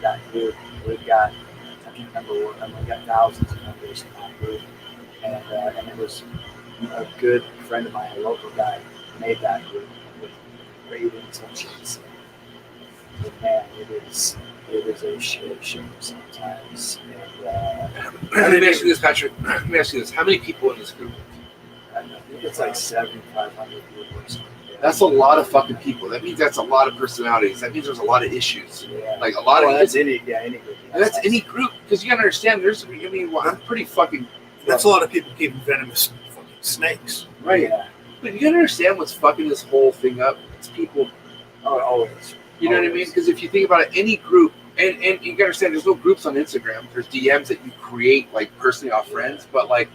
that group. We've got, I can't remember what, we've got thousands of members in that group, and it was a good friend of mine, a local guy, made that group with great intentions. But man, it is a shit show sometimes. And Let me ask you this, Patrick. Let me ask you this. How many people in this group? I think it's like 7,500 people or something. That's a lot of fucking people. That means that's a lot of personalities. That means there's a lot of issues. Yeah. Like a lot of. That's any group. And that's any group, because you gotta understand. I'm pretty fucking That's a lot of people keeping venomous fucking snakes. right. Yeah. But you gotta understand what's fucking this whole thing up. It's people. Oh, always. You know what I mean? Because if you think about it, any group, and you gotta understand, there's no groups on Instagram. There's DMs that you create like personally off friends. But like,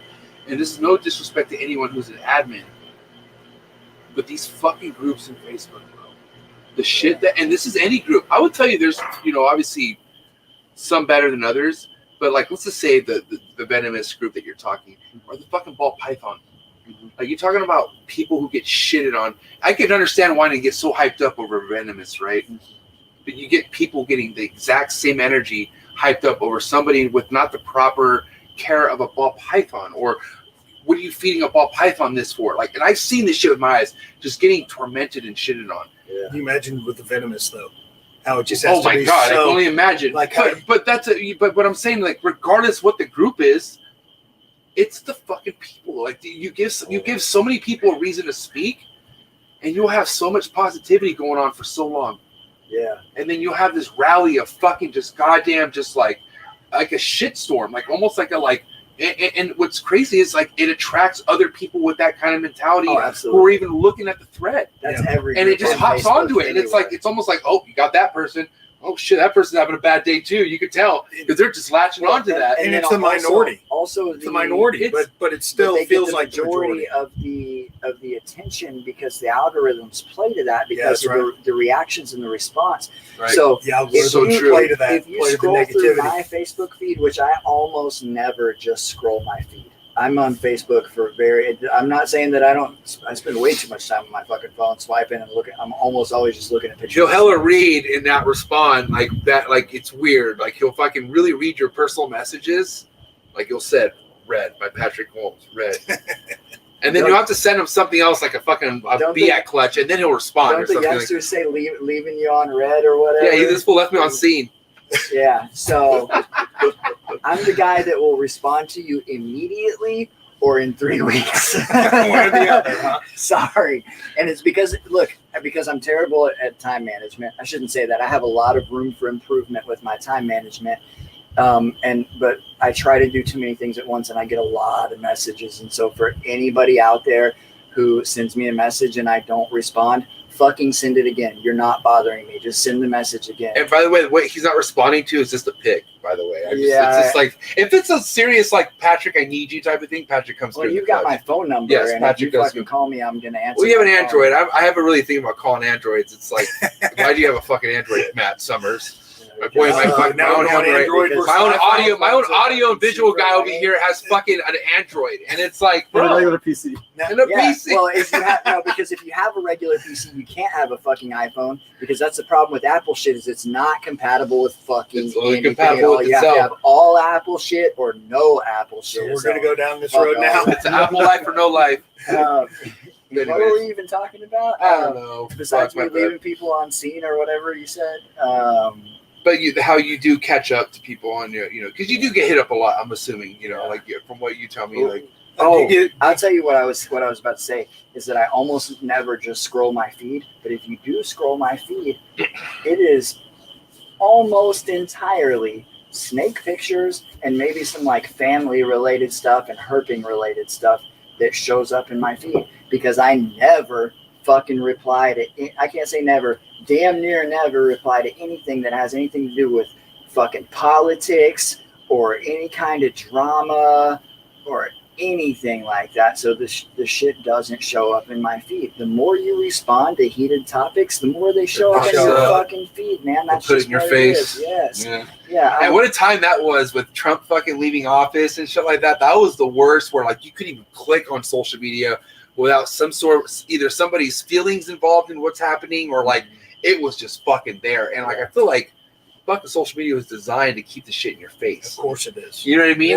and this is no disrespect to anyone who's an admin, but these fucking groups in Facebook, bro, the shit that, and this is any group. I would tell you, there's, you know, obviously some better than others, but like, let's just say the venomous group that you're talking, or the fucking ball python. Like, you're talking about people who get shitted on. I can understand why they get so hyped up over venomous, right? But you get people getting the exact same energy hyped up over somebody with not the proper care of a ball python, or what are you feeding a ball python this for? Like, and I've seen this shit with my eyes, just getting tormented and shitted on. Can you imagine with the venomous though? How it just has Oh to my be god, I so, can only imagine. like, but what I'm saying, like, regardless what the group is, it's the fucking people. Like, you give so many people a reason to speak, and you'll have so much positivity going on for so long. Yeah. And then you'll have this rally of fucking just goddamn, just like a shitstorm, like almost like a and what's crazy is like it attracts other people with that kind of mentality who are even looking at the thread. That's every and it just hops Facebook onto it, and it's like it's almost like, oh, you got that person. Oh shit, that person's having a bad day too. You could tell because they're just latching onto that. And it's the minority. Also, it's the minority, but it still feels like the majority of the attention because the algorithms play to that because of the reactions and the response. Right. So the algorithms play to that. If you scroll through my Facebook feed, which I almost never just scroll my feed. I'm on Facebook for I'm not saying that I spend way too much time on my fucking phone swiping and looking. I'm almost always just looking at pictures. He'll hella read and not respond like that. Like it's weird. Like he'll fucking really read your personal messages. Like you'll said, read by Patrick Holmes, read. And then you'll have to send him something else like a fucking BX clutch and then he'll respond. Don't the youngsters say leaving you on red or whatever? Yeah, this fool left me on scene. Yeah, so I'm the guy that will respond to you immediately or in 3 weeks. One or the other, huh? Sorry. And it's because I'm terrible at time management. I shouldn't say that. I have a lot of room for improvement with my time management. But I try to do too many things at once and I get a lot of messages. And so for anybody out there who sends me a message and I don't respond, fucking send it again. You're not bothering me. Just send the message again. And by the way, what he's not responding to is just a pic, by the way. It's just like, if it's a serious, like, Patrick, I need you type of thing, Patrick comes through. Well, you've got my phone number. Yes, and Patrick if you fucking call me, I'm going to answer. Well, you have an Android. I have a really thing about calling Androids. It's like, why do you have a fucking Android, Matt Summers? My boy, my own audio and visual guy over here has fucking an Android, and it's like, bro, a regular PC. And a PC. Well, because if you have a regular PC, you can't have a fucking iPhone because that's the problem with Apple shit is it's not compatible with fucking it's only anything compatible with you itself. have to have all Apple shit or no Apple shit. So we're gonna go down this road now. It's Apple life or no life. What were we even talking about? I don't know. Besides me leaving people on scene or whatever you said. But how you do catch up to people on your, because you do get hit up a lot. I'm assuming, like from what you tell me, like. I'll tell you what I was about to say is that I almost never just scroll my feed. But if you do scroll my feed, it is almost entirely snake pictures and maybe some like family related stuff and herping related stuff that shows up in my feed because I never fucking reply to. I can't say never. Damn near never reply to anything that has anything to do with fucking politics or any kind of drama or anything like that. So the shit doesn't show up in my feed. The more you respond to heated topics, the more they show up in your fucking feed, man. That's put it just in your what face. It is. Yes. Yeah. And what a time that was with Trump fucking leaving office and shit like that. That was the worst where like you couldn't even click on social media without some sort of either somebody's feelings involved in what's happening or like it was just fucking there. And like I feel like fucking social media was designed to keep the shit in your face. Of course it is. You know what I mean?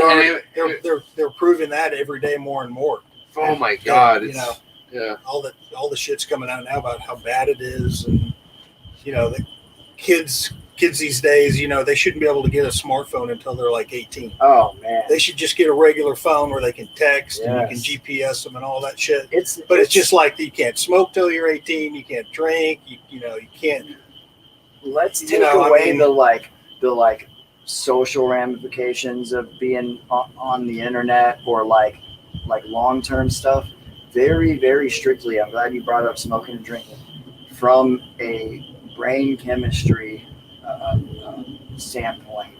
They're proving that every day more and more. Oh my god! Yeah. All the shit's coming out now about how bad it is, and the kids these days, they shouldn't be able to get a smartphone until they're like 18. Oh man! They should just get a regular phone where they can text and you can GPS them and all that shit. It's just like you can't smoke till you're 18. You can't drink. You can't. Let's take away the social ramifications of being on the internet or like long-term stuff. Very, very strictly. I'm glad you brought up smoking and drinking. From a brain chemistry standpoint,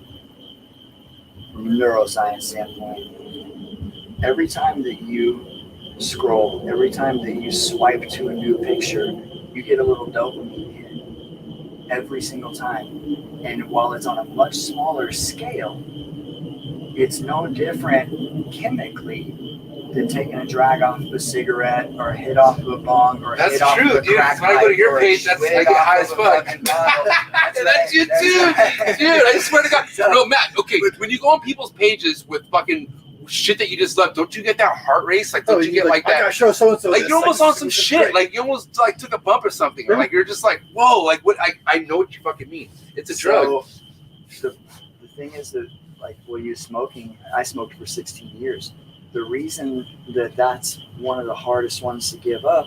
from a neuroscience standpoint, every time that you scroll, every time that you swipe to a new picture, you get a little dopamine hit every single time. And while it's on a much smaller scale, it's no different chemically than taking a drag off of a cigarette or a hit off of a bong or a hit off of a crack pipe. When I go to your page, I get high as fuck. That's you too, dude. I swear to God. No, Matt. Okay, when you go on people's pages with fucking shit that you just left, don't you get that heart race? Like, don't you get like that? I gotta show so-and-so like you're almost on some shit. Like you almost like took a bump or something. Or like you're just like, whoa. Like what? I know what you fucking mean. It's a drug. The thing is that like you smoking. I smoked for 16 years. The reason that that's one of the hardest ones to give up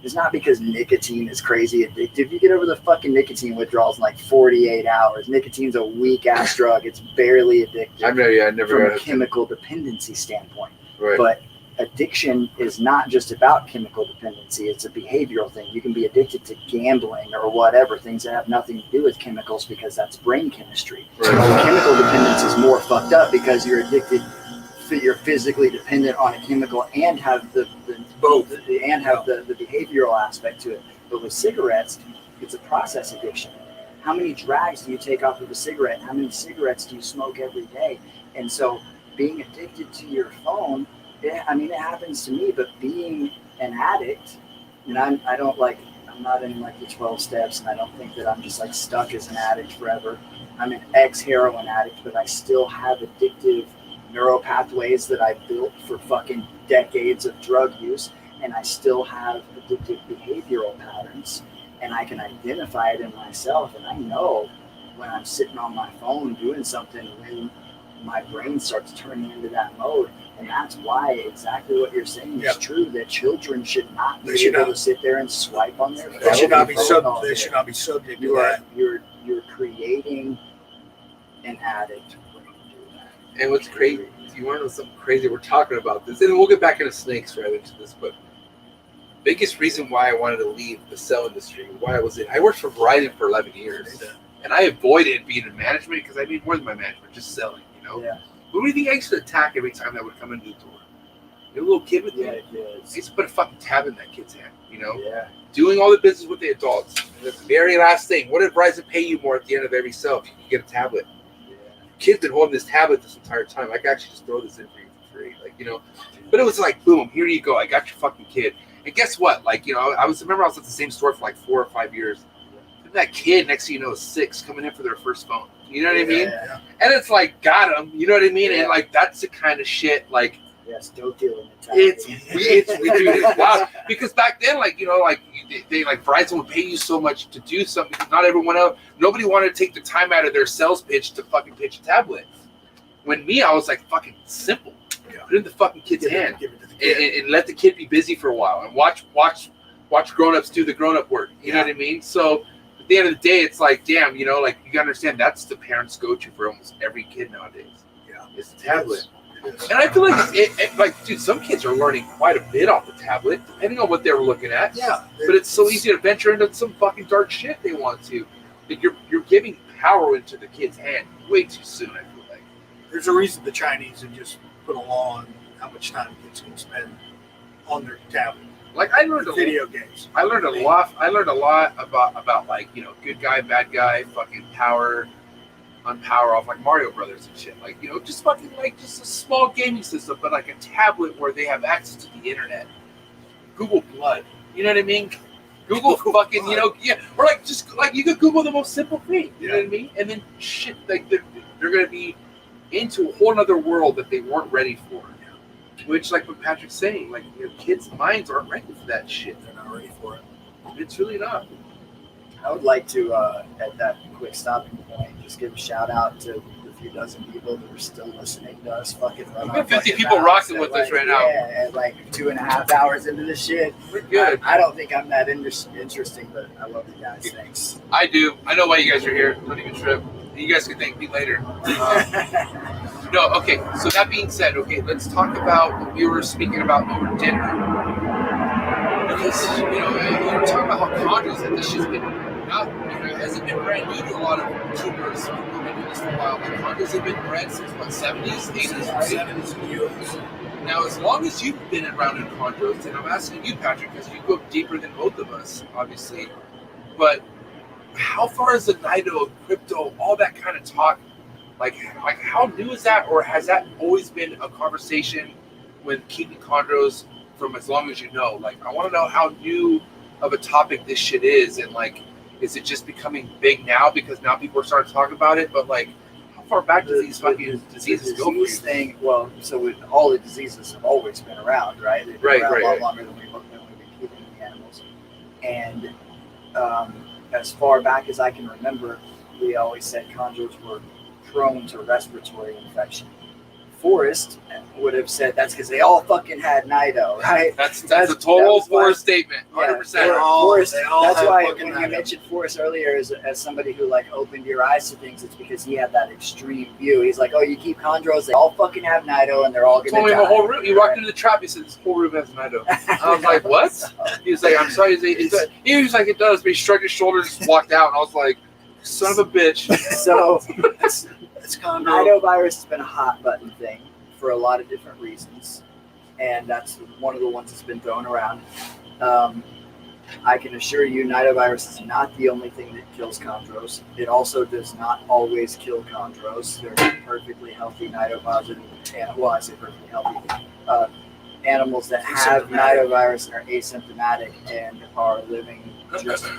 It's not because nicotine is crazy addictive. You get over the fucking nicotine withdrawals in like 48 hours. Nicotine's a weak ass drug. It's barely addictive. I never from got a it. chemical dependency standpoint. Right. But addiction is not just about chemical dependency. It's a behavioral thing. You can be addicted to gambling or whatever, things that have nothing to do with chemicals because that's brain chemistry. Right. Chemical dependence is more fucked up because you're addicted. You're physically dependent on a chemical and have the behavioral aspect to it. But with cigarettes, it's a process addiction. How many drags do you take off of a cigarette? How many cigarettes do you smoke every day? And so being addicted to your phone, it happens to me, but being an addict, and I'm not in like the 12 steps, and I don't think that I'm just like stuck as an addict forever. I'm an ex-heroin addict, but I still have addictive neural pathways that I built for fucking decades of drug use, and I still have addictive behavioral patterns, and I can identify it in myself, and I know when I'm sitting on my phone doing something when my brain starts turning into that mode. And that's why exactly what you're saying is true, that children should not be able to sit there and swipe on their phone. They should not be subject to that. You're creating an addict when you do that. And what's crazy, you want to know something crazy? We're talking about this, and we'll get back into snakes right into this, but biggest reason why I wanted to leave the cell industry, why I worked for Verizon for 11 years, and I avoided being in management because I made more than my management, just selling, you know? Yeah. What do you think I used to attack every time that would come into the door? You're a little kid with me. Yeah, I used to put a fucking tab in that kid's hand, you know? Yeah. Doing all the business with the adults. And the very last thing, what did Verizon pay you more at the end of every sale? If you could get a tablet. Kid's been holding this tablet this entire time. I could actually just throw this in for you for free. Like, you know, but it was like, boom, here you go. I got your fucking kid. And guess what? Like, you know, I was at the same store for like 4 or 5 years. And that kid, next thing you know, is 6 coming in for their first phone. You know what I mean? Yeah. And it's like, got him. You know what I mean? And like, that's the kind of shit, like, Still dealing with it's wild. Because back then, like, you know, like they like Verizon would pay you so much to do something because not everyone else, nobody wanted to take the time out of their sales pitch to fucking pitch a tablet. When me, I was like, fucking simple. Put it in the fucking kid's hand and let the kid be busy for a while and watch grown-ups do the grown-up work. You know what I mean? So at the end of the day, it's like, damn, you know, like you gotta understand that's the parents' go-to for almost every kid nowadays. Yeah, it's the tablet. And I feel like like, dude, some kids are learning quite a bit off the tablet, depending on what they were looking at. Yeah. But it's so easy to venture into some fucking dark shit they want to. Like you're giving power into the kid's hand way too soon, I feel like. There's a reason the Chinese have just put a law on how much time kids can spend on their tablet. Like I learned video games. I learned a lot about like, you know, good guy, bad guy, fucking power, unpower off like Mario Brothers and shit. Like, you know, just fucking like just a small gaming system, but like a tablet where they have access to the internet. Google Blood. You know what I mean? Google fucking, you know, yeah. Or like just like you could Google the most simple thing. You know what I mean? And then shit, like they're gonna be into a whole other world that they weren't ready for. Which, like what Patrick's saying, like, you know, kids' minds aren't ready for that shit. They're not ready for it. It's really not. I would like to, at that quick stopping point, just give a shout out to the few dozen people that are still listening to us. Fucking run. We've got 50 people rocking with us right now. Yeah, and like 2.5 hours into this shit. We're good. I don't think I'm that interesting, but I love you guys. Thanks. I do. I know why you guys are here. Don't even trip. You guys can thank me later. No, okay. So that being said, okay, let's talk about what we were speaking about over dinner. Because, you know, we were talking about how Chondros and this shit's been not, you know, hasn't been brand new to a lot of tumors. People have been doing this for a while. But Chondros have been bred since what, 70s, 80s, right? 70s and 80s. Now, as long as you've been around in Chondros, and I'm asking you, Patrick, because you go deeper than both of us, obviously. But how far is the Nido, crypto, all that kind of talk? Like how new is that, or has that always been a conversation when keeping Chondros from as long as you know? Like, I want to know how new of a topic this shit is, and like, is it just becoming big now because now people are starting to talk about it? But like, how far back do these fucking diseases go? Disease thing. Well, so with all the diseases have always been around, right? They've been around a lot longer than we've been keeping the animals. And as far back as I can remember, we always said chondros were prone to respiratory infection Forrest would have said that's because they all fucking had Nido, right? That's a total Forrest statement, 100%. Forrest, they all that's have why fucking when you Nido. mentioned Forrest earlier as somebody who like opened your eyes to things, it's because he had that extreme view. He's like, oh, you keep chondros, they all fucking have Nido and they're all He gonna told me die. the whole room. He walked into the trap. He said, "This whole room has Nido." I was like, "What?" He was like, "I'm sorry." He was like, "It does," but he shrugged his shoulders, and walked out. And I was like, "Son of a bitch." So It's Chondro. Nido virus has been a hot button thing for a lot of different reasons, and that's one of the ones that's been thrown around. I can assure you, Nido virus is not the only thing that kills chondros. It also does not always kill chondros. There are perfectly healthy Nido positive animals. Well, I say perfectly healthy animals that have Nido virus and are asymptomatic and are living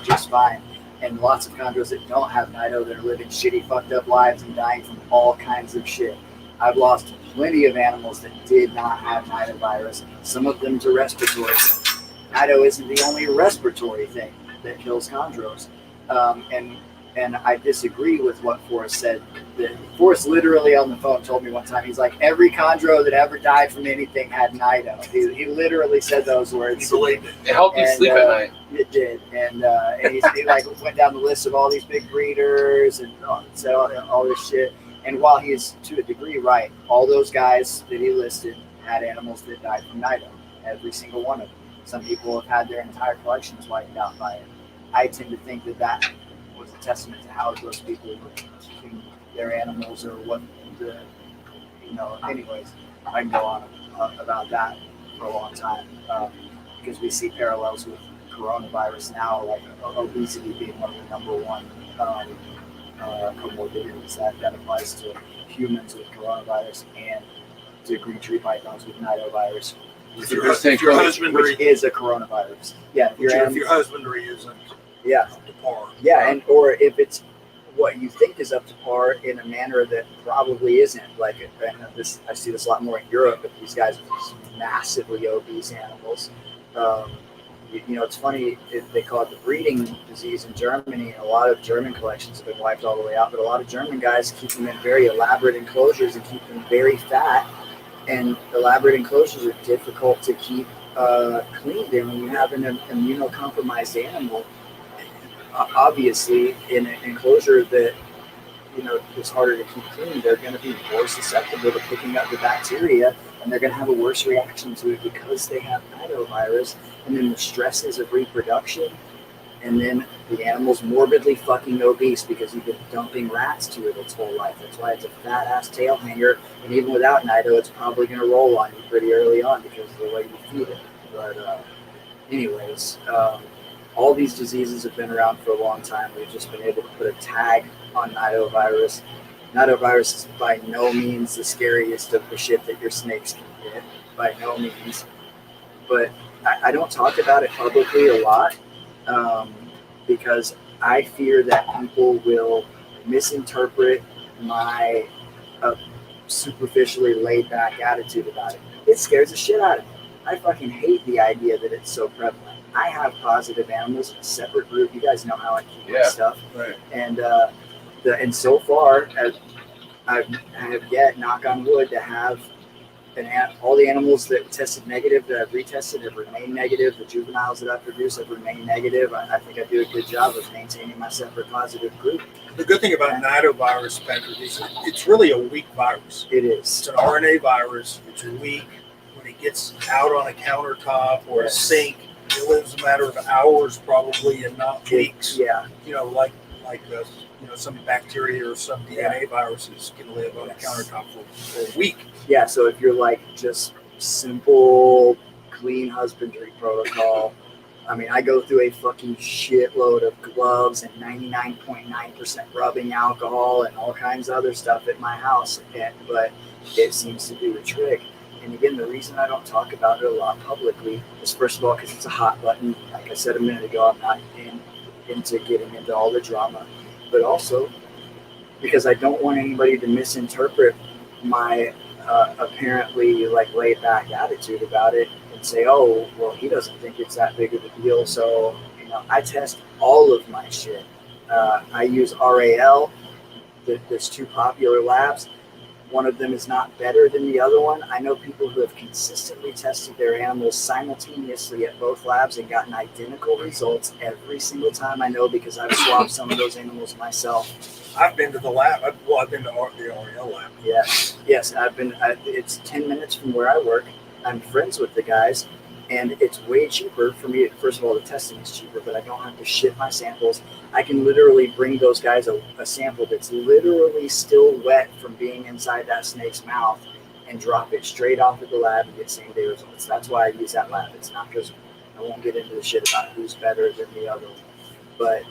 just fine. And lots of chondros that don't have Nido that are living shitty, fucked up lives and dying from all kinds of shit. I've lost plenty of animals that did not have Nido virus. Some of them to respiratory things. Nido isn't the only respiratory thing that kills chondros. And I disagree with what Forrest said. Forrest literally on the phone told me one time, he's like, every chondro that ever died from anything had Nido. He literally said those words. He believed it. It helped you sleep at night. It did. And he like went down the list of all these big breeders and said all this shit. And while he is to a degree right, all those guys that he listed had animals that died from Nido. Every single one of them. Some people have had their entire collections wiped out by it. I tend to think that was a testament to how those people were keeping their animals or what the, anyways, I can go on about that for a long time because we see parallels with coronavirus now, like obesity being one of the number one comorbidities that applies to humans with coronavirus and to green tree pythons with nidovirus. If your husbandry is a coronavirus. Yeah, if your husbandry isn't up to par. Yeah, and or if it's what you think is up to par in a manner that probably isn't. Like I see this a lot more in Europe, but these guys are massively obese animals. It's funny, they call it the breeding disease in Germany. A lot of German collections have been wiped all the way out, but a lot of German guys keep them in very elaborate enclosures and keep them very fat. And elaborate enclosures are difficult to keep cleaned. And when you have an immunocompromised animal, obviously in an enclosure that is harder to keep clean, they're going to be more susceptible to picking up the bacteria, and they're going to have a worse reaction to it because they have nidovirus. And then the stresses of reproduction, and then the animal's morbidly fucking obese because you've been dumping rats to it its whole life. That's why it's a fat ass tail hanger, and even without Nido, it's probably going to roll on you pretty early on because of the way you feed it. But anyways, all these diseases have been around for a long time. We've just been able to put a tag on nidovirus. Nidovirus is by no means the scariest of the shit that your snakes can get, by no means. But I don't talk about it publicly a lot. Because I fear that people will misinterpret my superficially laid back attitude about it. It scares the shit out of me. I fucking hate the idea that it's so prevalent. I have positive animals in a separate group. You guys know how I keep my stuff. Right. And and so far, I have yet, knock on wood, to have all the animals that tested negative that I've retested have remained negative. The juveniles that I produce have remained negative. I think I do a good job of maintaining my separate positive group. The good thing about nidovirus, Patrick, is it's really a weak virus. It is. It's an RNA virus. It's weak. When it gets out on a countertop or a sink, it lives a matter of hours probably and not weeks. Yeah. Like some bacteria or some DNA viruses can live on a countertop for a week. Yeah, so if you're like just simple clean husbandry protocol, I mean, I go through a fucking shitload of gloves and 99.9% rubbing alcohol and all kinds of other stuff at my house, but it seems to do the trick. And again, the reason I don't talk about it a lot publicly is, first of all, because it's a hot button. Like I said a minute ago, I'm not into getting into all the drama, but also because I don't want anybody to misinterpret my apparently like laid back attitude about it and say, oh, well, he doesn't think it's that big of a deal. So, I test all of my shit. I use RAL. There's two popular labs. one of them is not better than the other one. I know people who have consistently tested their animals simultaneously at both labs and gotten identical results every single time. I know because I've swabbed some of those animals myself. I've been to the lab. I've been to the REL lab. Yes. It's 10 minutes from where I work. I'm friends with the guys, and it's way cheaper for me. First of all, the testing is cheaper, but I don't have to ship my samples. I can literally bring those guys a sample that's literally still wet from being inside that snake's mouth and drop it straight off at the lab and get same day results. That's why I use that lab. It's not because I won't get into the shit about who's better than the other one.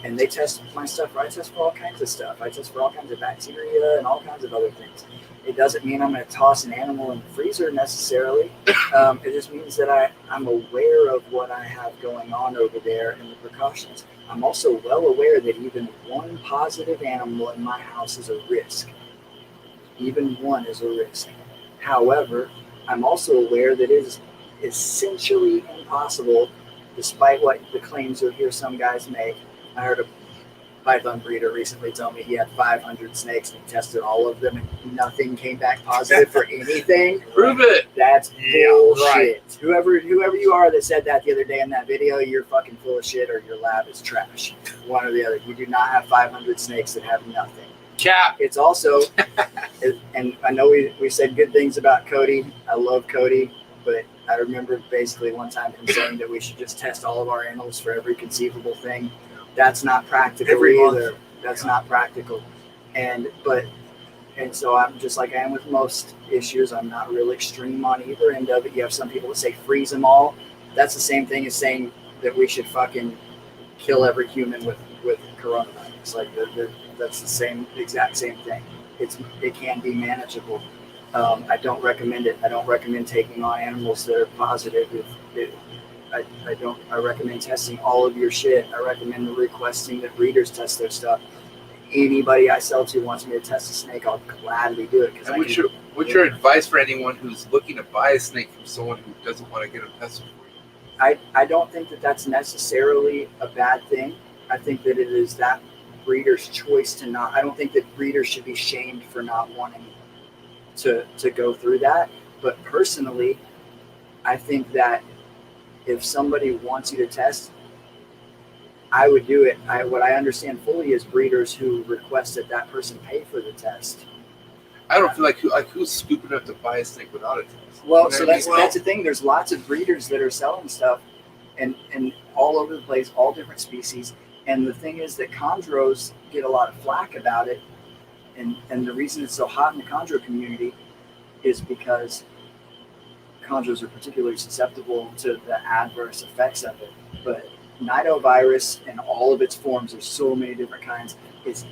And they test my stuff. I test for all kinds of stuff. I test for all kinds of bacteria and all kinds of other things. It doesn't mean I'm going to toss an animal in the freezer necessarily. It just means that I'm aware of what I have going on over there and the precautions. I'm also well aware that even one positive animal in my house is a risk. Even one is a risk. However, I'm also aware that it is essentially impossible, despite what the claims you'll hear some guys make. I heard a python breeder recently tell me he had 500 snakes and he tested all of them and nothing came back positive for anything. Prove it. That's bullshit. Right. Whoever you are that said that the other day in that video, you're fucking full of shit or your lab is trash. One or the other. You do not have 500 snakes that have nothing. Cap. It's also, and I know we said good things about Cody. I love Cody, but I remember basically one time him saying that we should just test all of our animals for every conceivable thing. That's not practical either. That's not practical. And so I'm just like I am with most issues. I'm not real extreme on either end of it. You have some people that say freeze them all. That's the same thing as saying that we should fucking kill every human with coronavirus. Like that's the exact same thing. It can be manageable. I don't recommend it. I don't recommend taking on animals that are positive. I recommend testing all of your shit. I recommend requesting that breeders test their stuff. Anybody I sell to wants me to test a snake, I'll gladly do it. What's your advice for anyone who's looking to buy a snake from someone who doesn't want to get them tested for you? I don't think that that's necessarily a bad thing. I think that it is that breeder's choice to not. I don't think that breeders should be shamed for not wanting to go through that. But personally, I think that if somebody wants you to test, I would do it. What I understand fully is breeders who request that person pay for the test. I don't feel like who's stupid enough to buy a snake without a test. Well, so that's the thing. There's lots of breeders that are selling stuff, and all over the place, all different species. And the thing is that chondros get a lot of flack about it, and the reason it's so hot in the chondro community is because chondros are particularly susceptible to the adverse effects of it. But nidovirus and all of its forms, there's so many different kinds, is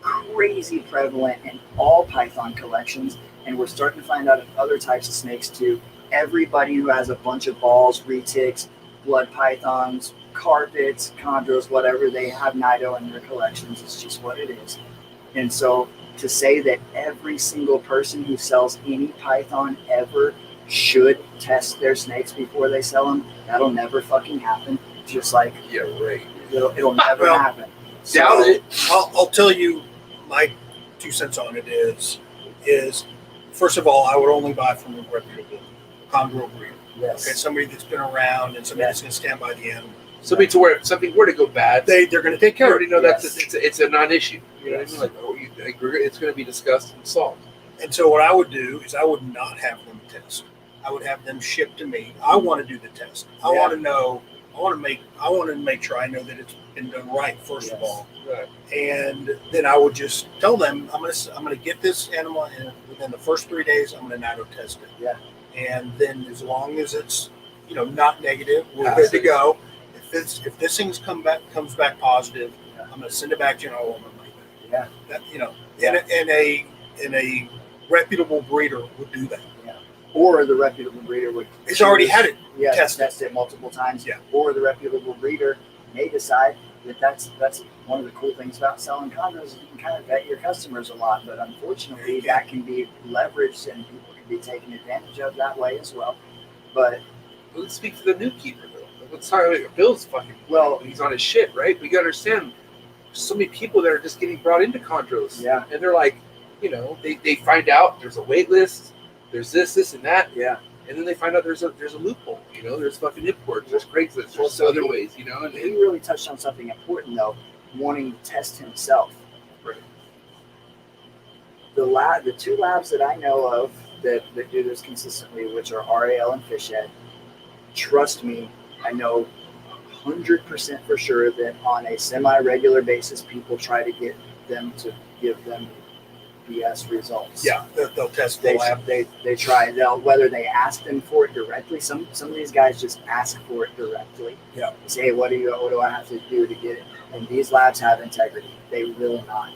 crazy prevalent in all python collections, and we're starting to find out in other types of snakes too. Everybody who has a bunch of balls, retics, blood pythons, carpets, chondros, whatever, they have nido in their collections. It's just what it is. And so to say that every single person who sells any python ever should test their snakes before they sell them, that'll never fucking happen. Just like, Yeah, right. It'll never happen. Doubt it. I'll tell you my 2 cents on it is first of all, I would only buy from a reputable chondro breeder. Yes. Okay, somebody that's been around and somebody that's going to stand by the animal. Something to where if something were to go bad, They're going to take you care of already it. know Yes. it's a non-issue. You know what I Yes. mean? Like, it's going to be discussed and solved. And so what I would do is I would not have them test. I would have them shipped to me. I want to do the test. I want to know. I want to make sure I know that it's been done right first of all. Right. And then I would just tell them I'm gonna get this animal and within the first 3 days I'm gonna nido test it. Yeah. And then as long as it's not negative, we're good to go. If this thing's comes back positive, I'm gonna send it back to you and I'll own my money back. Yeah. That and a reputable breeder would do that. Or the reputable breeder would. It's already had it. Test it multiple times. Yeah. Or the reputable breeder may decide that that's one of the cool things about selling chondros is you can kind of vet your customers a lot, but unfortunately that can be leveraged and people can be taken advantage of that way as well. But Let's speak to the new keeper though. Let's talk about Bill's fucking. Well, he's on his shit, right? We gotta understand. There's so many people that are just getting brought into chondros. Yeah. And they're like, they find out there's a wait list, there's this, and that. Yeah. And then they find out there's a loophole. There's fucking imports, there's Craigslist, there's So other ways. And he really touched on something important though, wanting to test himself. Right. The two labs that I know of that do this consistently, which are RAL and Fish Head, trust me, I know 100% for sure that on a semi-regular basis, people try to get them to give them BS results. Yeah, they'll test the lab. They try. Whether they ask them for it directly. Some of these guys just ask for it directly. Yeah. They say, hey, what do I have to do to get it? And these labs have integrity. They will not.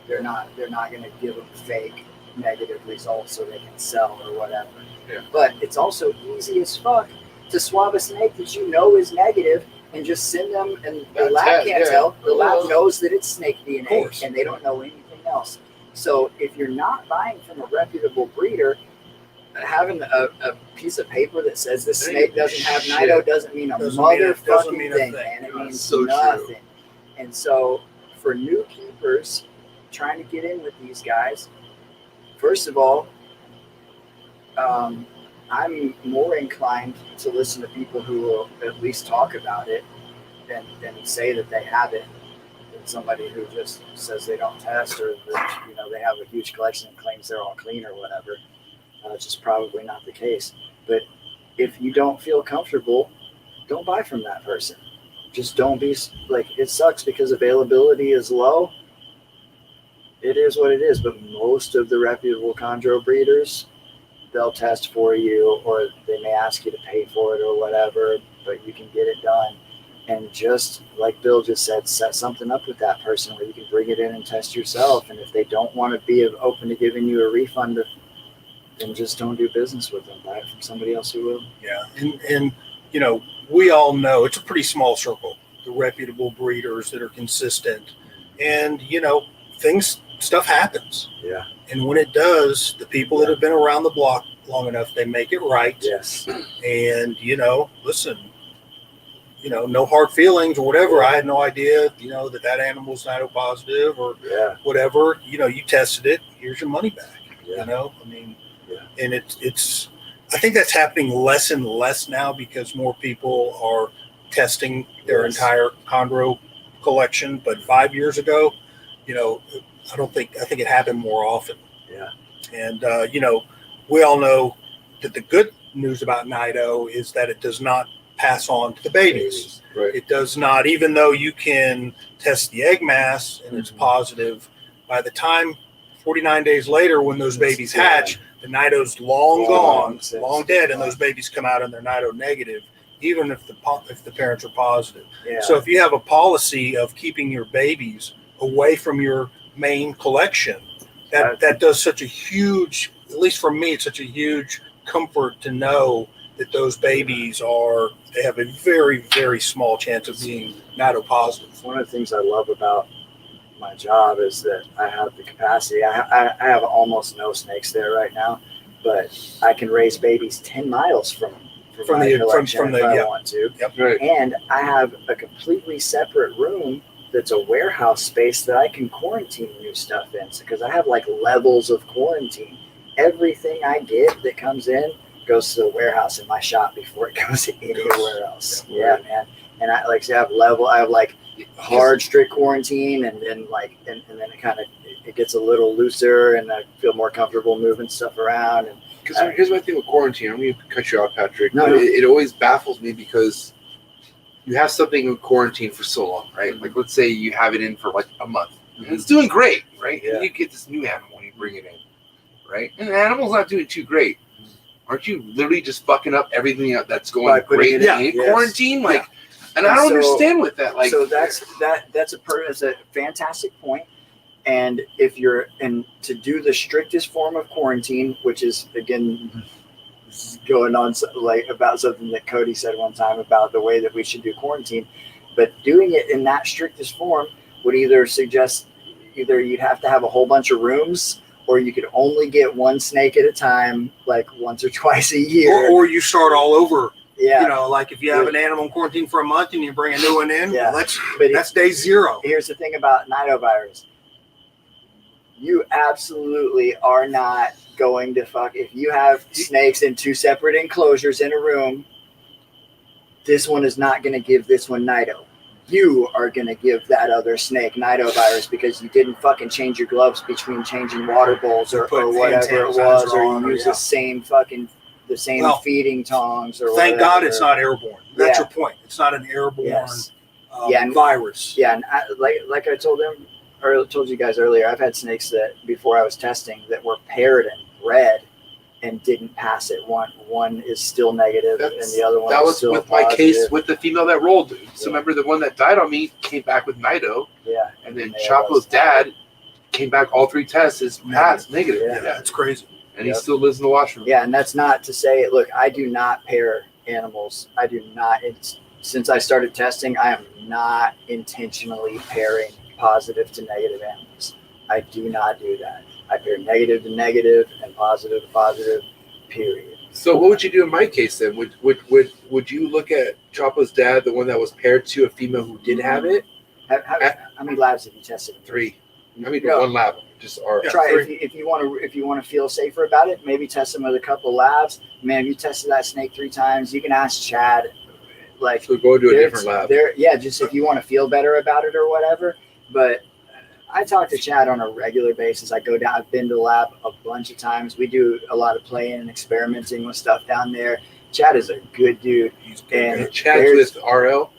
They're not going to give them fake negative results so they can sell or whatever. Yeah. But it's also easy as fuck to swab a snake that you know is negative and just send them, and the lab can't tell. The lab knows that it's snake DNA, and they don't know anything else. So if you're not buying from a reputable breeder, having a piece of paper that says this snake doesn't have NIDO doesn't mean a motherfucking thing, man. It means so nothing. True. And so for new keepers trying to get in with these guys, first of all, I'm more inclined to listen to people who will at least talk about it than say that they have it, than somebody who just says they don't test or that, they have a huge collection and claims they're all clean or whatever. It's just probably not the case. But if you don't feel comfortable, don't buy from that person. Just don't be it sucks because availability is low. It is what it is. But most of the reputable chondro breeders, they'll test for you, or they may ask you to pay for it or whatever, but you can get it done. And just like Bill just said, set something up with that person where you can bring it in and test yourself. And if they don't want to be open to giving you a refund, then just don't do business with them. Buy it from somebody else who will. Yeah. And we all know it's a pretty small circle, the reputable breeders that are consistent. And, stuff happens. Yeah. And when it does, the people that have been around the block long enough, they make it right. Yes. And, listen, no hard feelings or whatever. I had no idea, that animal's NIDO positive or whatever. You tested it. Here's your money back. Yeah. And it's I think that's happening less and less now because more people are testing their entire chondro collection. But 5 years ago, I think it happened more often. Yeah. And, we all know that the good news about NIDO is that it does not pass on to the babies. Right. It does not, even though you can test the egg mass and it's positive, by the time 49 days later when those babies hatch, the NIDO's long gone, long dead, and those babies come out and they're NIDO negative, even if the parents are positive. Yeah. So if you have a policy of keeping your babies away from your main collection, that does such a huge, at least for me, it's such a huge comfort to know that those babies they have a very, very small chance of being NIDO positive. One of the things I love about my job is that I have the capacity. I have almost no snakes there right now, but I can raise babies 10 miles from my collection if I want to. Yep. Right. And I have a completely separate room that's a warehouse space that I can quarantine new stuff in. So, because I have levels of quarantine. Everything I get that comes in goes to the warehouse in my shop before it goes anywhere else. Yeah, man. And I I have hard strict quarantine, and then it gets a little looser, and I feel more comfortable moving stuff around. And because here's my thing with quarantine. I'm going to cut you off, Patrick. No. It always baffles me because you have something in quarantine for so long, right? Mm-hmm. Like, let's say you have it in for a month. Mm-hmm. It's doing great, right? Yeah. And you get this new animal and you bring it in, right? And the animal's not doing too great. Aren't you literally just fucking up everything that's going great in quarantine? And I don't understand with that. So that's a fantastic point. And if you're to do the strictest form of quarantine, which is again going on about something that Cody said one time about the way that we should do quarantine, but doing it in that strictest form would either suggest you'd have to have a whole bunch of rooms, or you could only get one snake at a time, once or twice a year, or you start all over. Yeah. If you have an animal in quarantine for a month and you bring a new one in, yeah. that's day zero. Here's the thing about nidovirus. You absolutely are not going to fuck. If you have snakes in 2 separate enclosures in a room, this one is not going to give this one nido. You are going to give that other snake nidovirus because you didn't fucking change your gloves between changing water bowls or whatever it was, or you use the same feeding tongs or thank whatever. God it's not airborne. That's your point. It's not an airborne virus. Yeah, and like I told them, or told you guys earlier, I've had snakes that before I was testing that were paired and bred and didn't pass it. One is still negative, and the other one is still with positive. my case with the female that rolled. So remember the one that died on me came back with nido. Yeah. And then Chapo's dad came back, all 3 tests is passed negative. Yeah, it's crazy. And he still lives in the washroom. Yeah, and that's not to say, look, I do not pair animals. I do not. Since I started testing, I am not intentionally pairing positive to negative animals. I do not do that. I pair negative to negative and positive to positive, period. So what would you do in my case then? Would you look at Chapo's dad, the one that was paired to a female who did have it? How many labs have you tested? 3. I mean, 1 lab. Just try if you want to feel safer about it. Maybe test them with a couple labs. Man, if you tested that snake 3 times, you can ask Chad. Like, so go to a different lab. Just if you want to feel better about it or whatever. But I talk to Chad on a regular basis. I go down. I've been to the lab a bunch of times. We do a lot of playing and experimenting with stuff down there. Chad is a good dude. And Chad's with RL,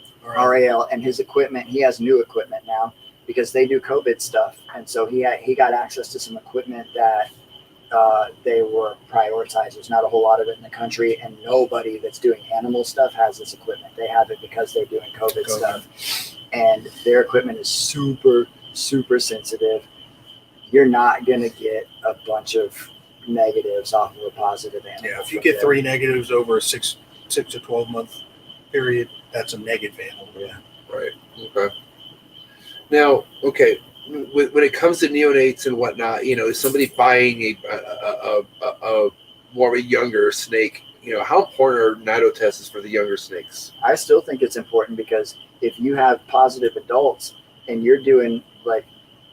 and his equipment. He has new equipment now because they do COVID stuff, and so he got access to some equipment that they were prioritized. There's not a whole lot of it in the country, and nobody that's doing animal stuff has this equipment. They have it because they're doing COVID stuff, and their equipment is super sensitive. You're not going to get a bunch of negatives off of a positive animal. Yeah, if you get 3 negatives over a 6 to 12 month period, that's a negative animal. Yeah. Right. Okay. Now, when it comes to neonates and whatnot, is somebody buying a more of a younger snake, how important are nido tests for the younger snakes? I still think it's important because if you have positive adults and you're doing, like,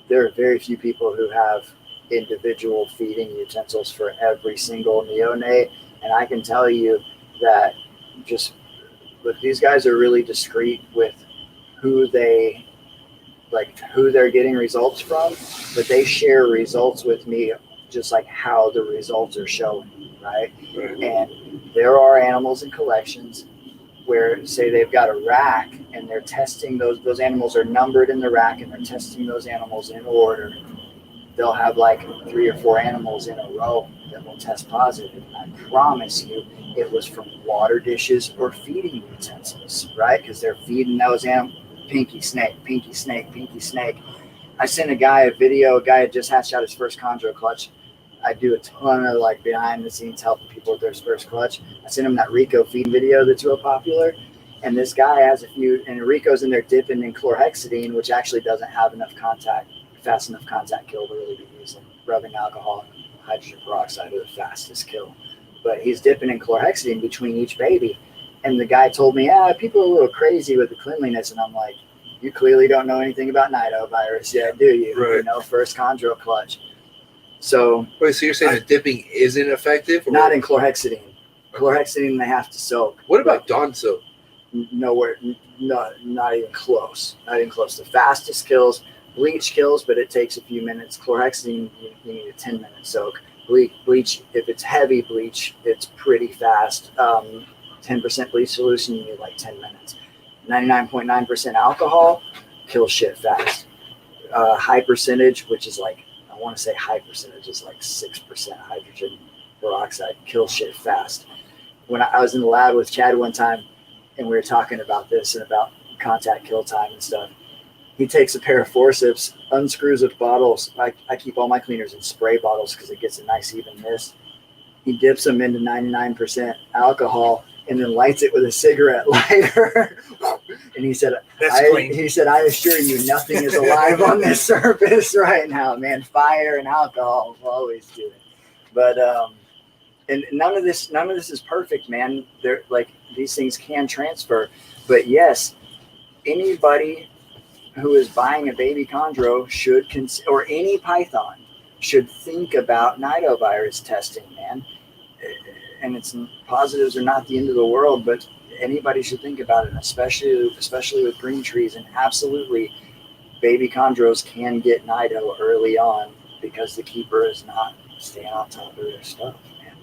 there are very few people who have individual feeding utensils for every single neonate. And I can tell you that these guys are really discreet with who they're getting results from, but they share results with me just like how the results are showing, right? And there are animals in collections where, say, they've got a rack and they're testing those animals are numbered in the rack and they're testing those animals in order. They'll have like 3 or 4 animals in a row that will test positive. And I promise you it was from water dishes or feeding utensils, right? Because they're feeding those animals. Pinky snake. I sent a guy a video. A guy had just hatched out his first chondro clutch. I do a ton of like behind the scenes helping people with their first clutch. I sent him that Rico feed video that's real popular. And this guy has a few, and Rico's in there dipping in chlorhexidine, which actually doesn't have enough fast enough contact kill to really be using. Rubbing alcohol and hydrogen peroxide are the fastest kill. But he's dipping in chlorhexidine between each baby. And the guy told me, people are a little crazy with the cleanliness. And I'm like, you clearly don't know anything about nidovirus yet, do you? Right. First chondro clutch. So wait, so you're saying that dipping isn't effective? Or? Not in chlorhexidine. Chlorhexidine they have to soak. What about Dawn soap? Nowhere, not even close. Not even close. The fastest kills, bleach kills, but it takes a few minutes. Chlorhexidine, you need a 10-minute soak. Bleach, if it's heavy bleach, it's pretty fast. 10% bleach solution, you need like 10 minutes. 99.9% alcohol kills shit fast. High percentage, which is like, I want to say high percentage is like 6% hydrogen peroxide, kills shit fast. When I was in the lab with Chad one time and we were talking about this and about contact kill time and stuff, he takes a pair of forceps, unscrews of bottles. I keep all my cleaners in spray bottles because it gets a nice even mist. He dips them into 99% alcohol and then lights it with a cigarette lighter. And he said, I assure you nothing is alive on this surface right now, man. Fire and alcohol will always do it. But and none of this is perfect, man. They're like, these things can transfer. But yes, anybody who is buying a baby chondro should or any python should think about nidovirus testing, man. And it's positives are not the end of the world, but anybody should think about it, especially with green trees. And absolutely, baby chondros can get nido early on because the keeper is not staying on top of their stuff, man.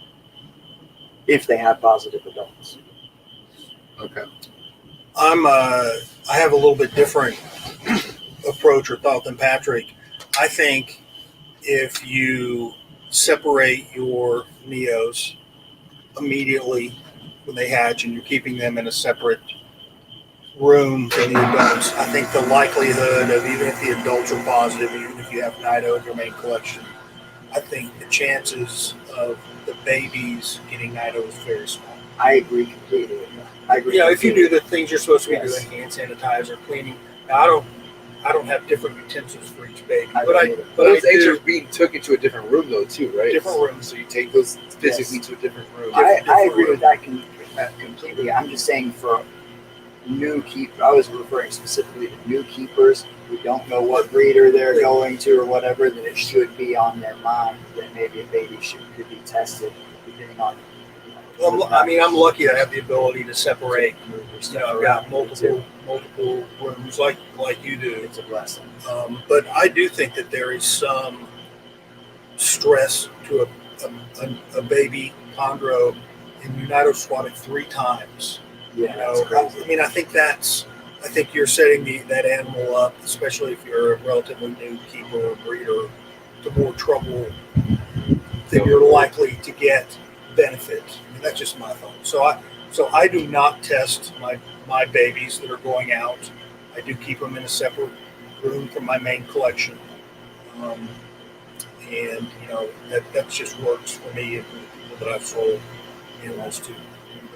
If they have positive adults. Okay. I have a little bit different approach or thought than Patrick. I think if you separate your neos immediately when they hatch and you're keeping them in a separate room from the adults, I think the likelihood of, even if the adults are positive, even if you have nido in your main collection, I think the chances of the babies getting nido is very small. I agree completely with that. I agree. If you do the things you're supposed to be Yes. doing, hand sanitizer, cleaning. Now, I don't have different utensils for each baby, I but don't I either. Those eggs do are being took into a different room though too, right? different rooms. So you take those physically to a different room. I agree with that completely. I'm just saying for new keep. I was referring specifically to new keepers who don't know what breeder they're going to or whatever. That it should be on their mind that maybe a baby could be tested depending on. I'm lucky I have the ability to separate. I've got multiple. multiple rooms like you do. It's a blessing. But I do think that there is some stress to a baby chondro, and you nido swab it 3 times. Yeah, that's crazy. I think you're setting that animal up, especially if you're a relatively new keeper or breeder, to more trouble than you're likely to get benefit. I mean, that's just my thought. So I do not test my babies that are going out. I do keep them in a separate room from my main collection, and that just works for me and the people that I've sold animals to.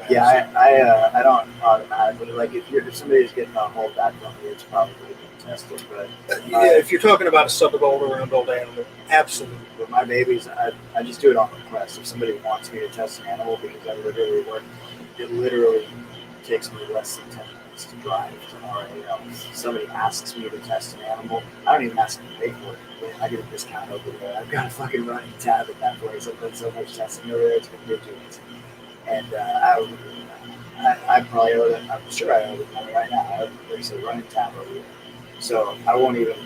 Yeah, I don't automatically like if somebody's getting a whole back from me, it's probably being tested. But if you're talking about a sub-adult or an adult animal, absolutely. with my babies, I just do it on request. If somebody wants me to test an animal, because I literally work, it literally takes me less than 10 minutes to drive to RAL. Somebody asks me to test an animal, I don't even ask them to pay for it. I get a discount over there. I've got a fucking running tab at that place. I've done so much testing over there, it's ridiculous. And I probably owe them, I'm sure I owe them money right now. I have a running tab over there. So I won't even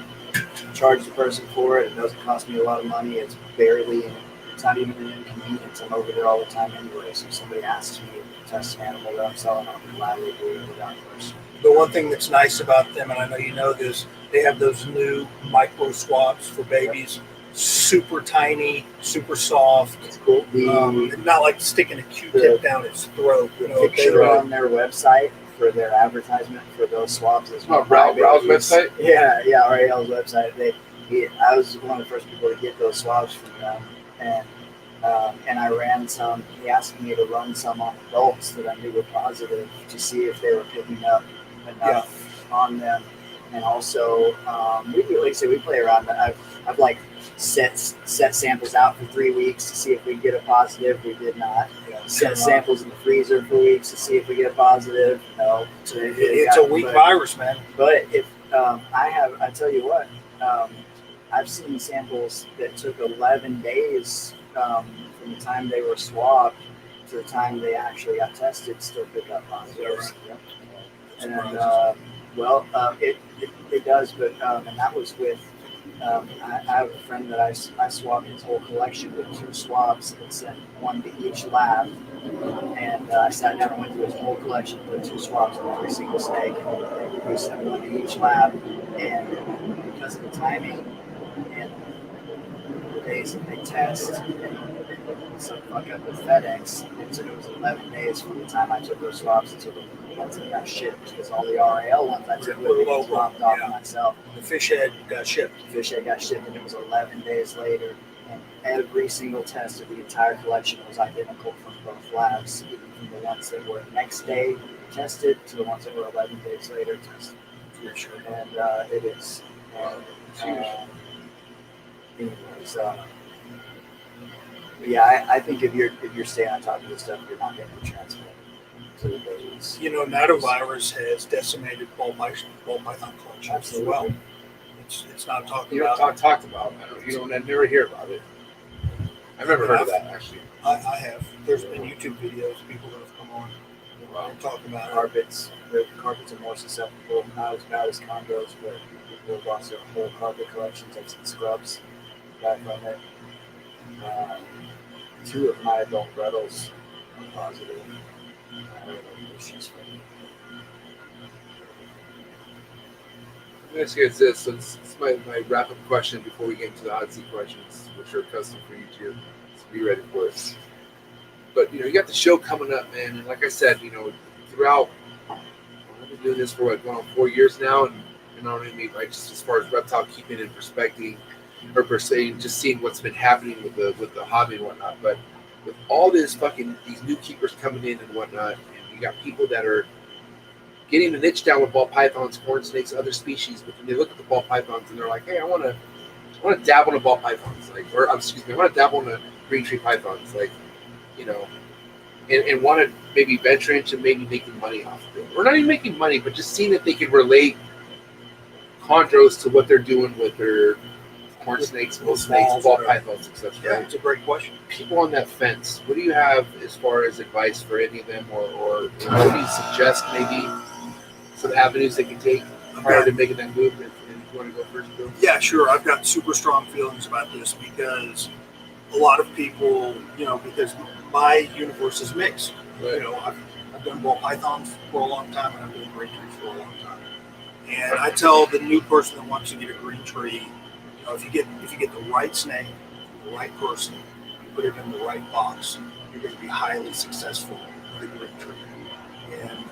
charge the person for it. It doesn't cost me a lot of money. It's not even an inconvenience. I'm over there all the time anyway. So if somebody asks me to test an animal that I'm selling, I'll gladly do it without question. The one thing that's nice about them, and I know you know this, they have those new micro swabs for babies. Super tiny, super soft. It's cool. Not like sticking a Q-tip down its throat. The picture on their website for their advertisement for those swabs is Brow's website? Yeah, RAL's website. I was one of the first people to get those swabs from them, and I ran some. He asked me to run some on adults that I knew were positive to see if they were picking up enough on them. And also, we play around. I've like set samples out for 3 weeks to see if we can get a positive. We did not. Set samples in the freezer for weeks to see if we get a positive. No. So it's a weak virus, man. But if I tell you what, I've seen samples that took 11 days from the time they were swabbed to the time they actually got tested, still pick up positives. Yep. And it does, but and that was with. I have a friend that I swabbed his whole collection with 2 swabs and sent 1 to each lab. And I sat down and went through his whole collection, put 2 swabs in every single snake, and we sent 1 to each lab. And because of the timing and the days that they test, and some fuck up with FedEx, and so it was 11 days from the time I took those swabs until the ones that got shipped, because all the RAL ones I took were dropped off myself. The fish head got shipped. The fish head got shipped, and it was 11 days later. And every single test of the entire collection was identical from both labs, even from the ones that were next day tested to the ones that were 11 days later tested. For sure. And it is. Anyways, I think if you're staying on top of this stuff, you're not getting transmitted to the babies. Nidovirus has decimated ball python collections as well. It's not talked You don't about. talked about. I never hear about it. I've never heard of that actually. I have. There's been YouTube videos, people that have come on and talk about it. Carpets. The carpets are more susceptible, not as bad as chondros, but people have lost their whole carpet collections. I've seen scrubs back from it. 2 of my adult Brettles are positive. Issues from it. Let me ask you guys this. So this is my wrap-up question before we get into the hot seat questions, which are custom for you two. So be ready for it. But, you got the show coming up, man. And like I said, throughout, I've been doing this for, going on 4 years now. And not only like just as far as reptile keeping and prospecting, or per se, just seeing what's been happening with the hobby and whatnot. But with all these new keepers coming in and whatnot, and you got people that are getting the niche down with ball pythons, corn snakes, other species, but then they look at the ball pythons and they're like, hey, I want to dabble in the ball pythons, I want to dabble in the green tree pythons, and want to maybe venture into maybe making money off of it. Or not even making money, but just seeing that they can relate chondros to what they're doing with their corn snakes, bull snakes, ball pythons, etc. Yeah, it's a great question. People on that fence, what do you have as far as advice for any of them, or what do you suggest maybe some avenues they can take prior to making that move? If you want to go first, Bill? Yeah, sure. I've got super strong feelings about this because a lot of people, because my universe is mixed. Right. I've done ball pythons for a long time, and I've done green trees for a long time. And I tell the new person that wants to get a green tree, if you get the right snake, the right person, you put it in the right box, you're going to be highly successful with a green tree. And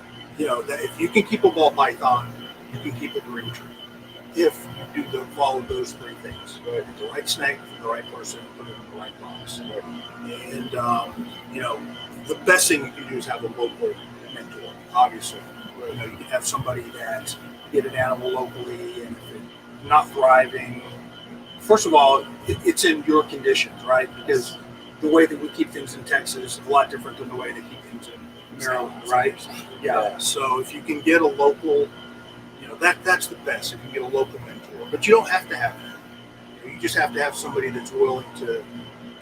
that if you can keep a ball python, you can keep a green tree. If you follow those 3 things: the right snake, the right person, put it in the right box. And the best thing you can do is have a local mentor. Obviously, you can have somebody that get an animal locally, and if it's not thriving. First of all, it's in your conditions, right? Because the way that we keep things in Texas is a lot different than the way they keep things in Maryland, right? Yeah. So if you can get a local, that's the best. If you can get a local mentor, but you don't have to have that. You just have to have somebody that's willing to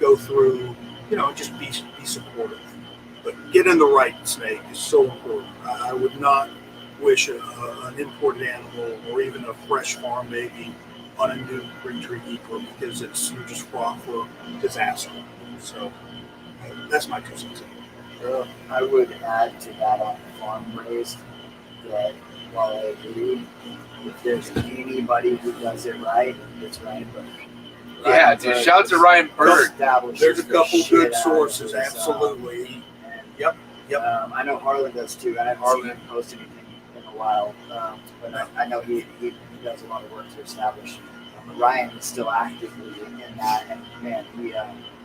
go through, and just be supportive. But getting the right snake is so important. I would not wish an imported animal or even a fresh farm baby on a new green tree keeper, because you're just fraught for disaster. So that's my 2 cents. I would add to that on farm raised that while I agree, if there's anybody who does it right, it's Ryan Burke. Yeah, dude. Shout out to Ryan Burke. There's a couple good sources, absolutely. Yep. I know Harlan does too. I haven't seen him post anything in a while, but I know he does a lot of work to establish. Ryan is still actively in that, and man,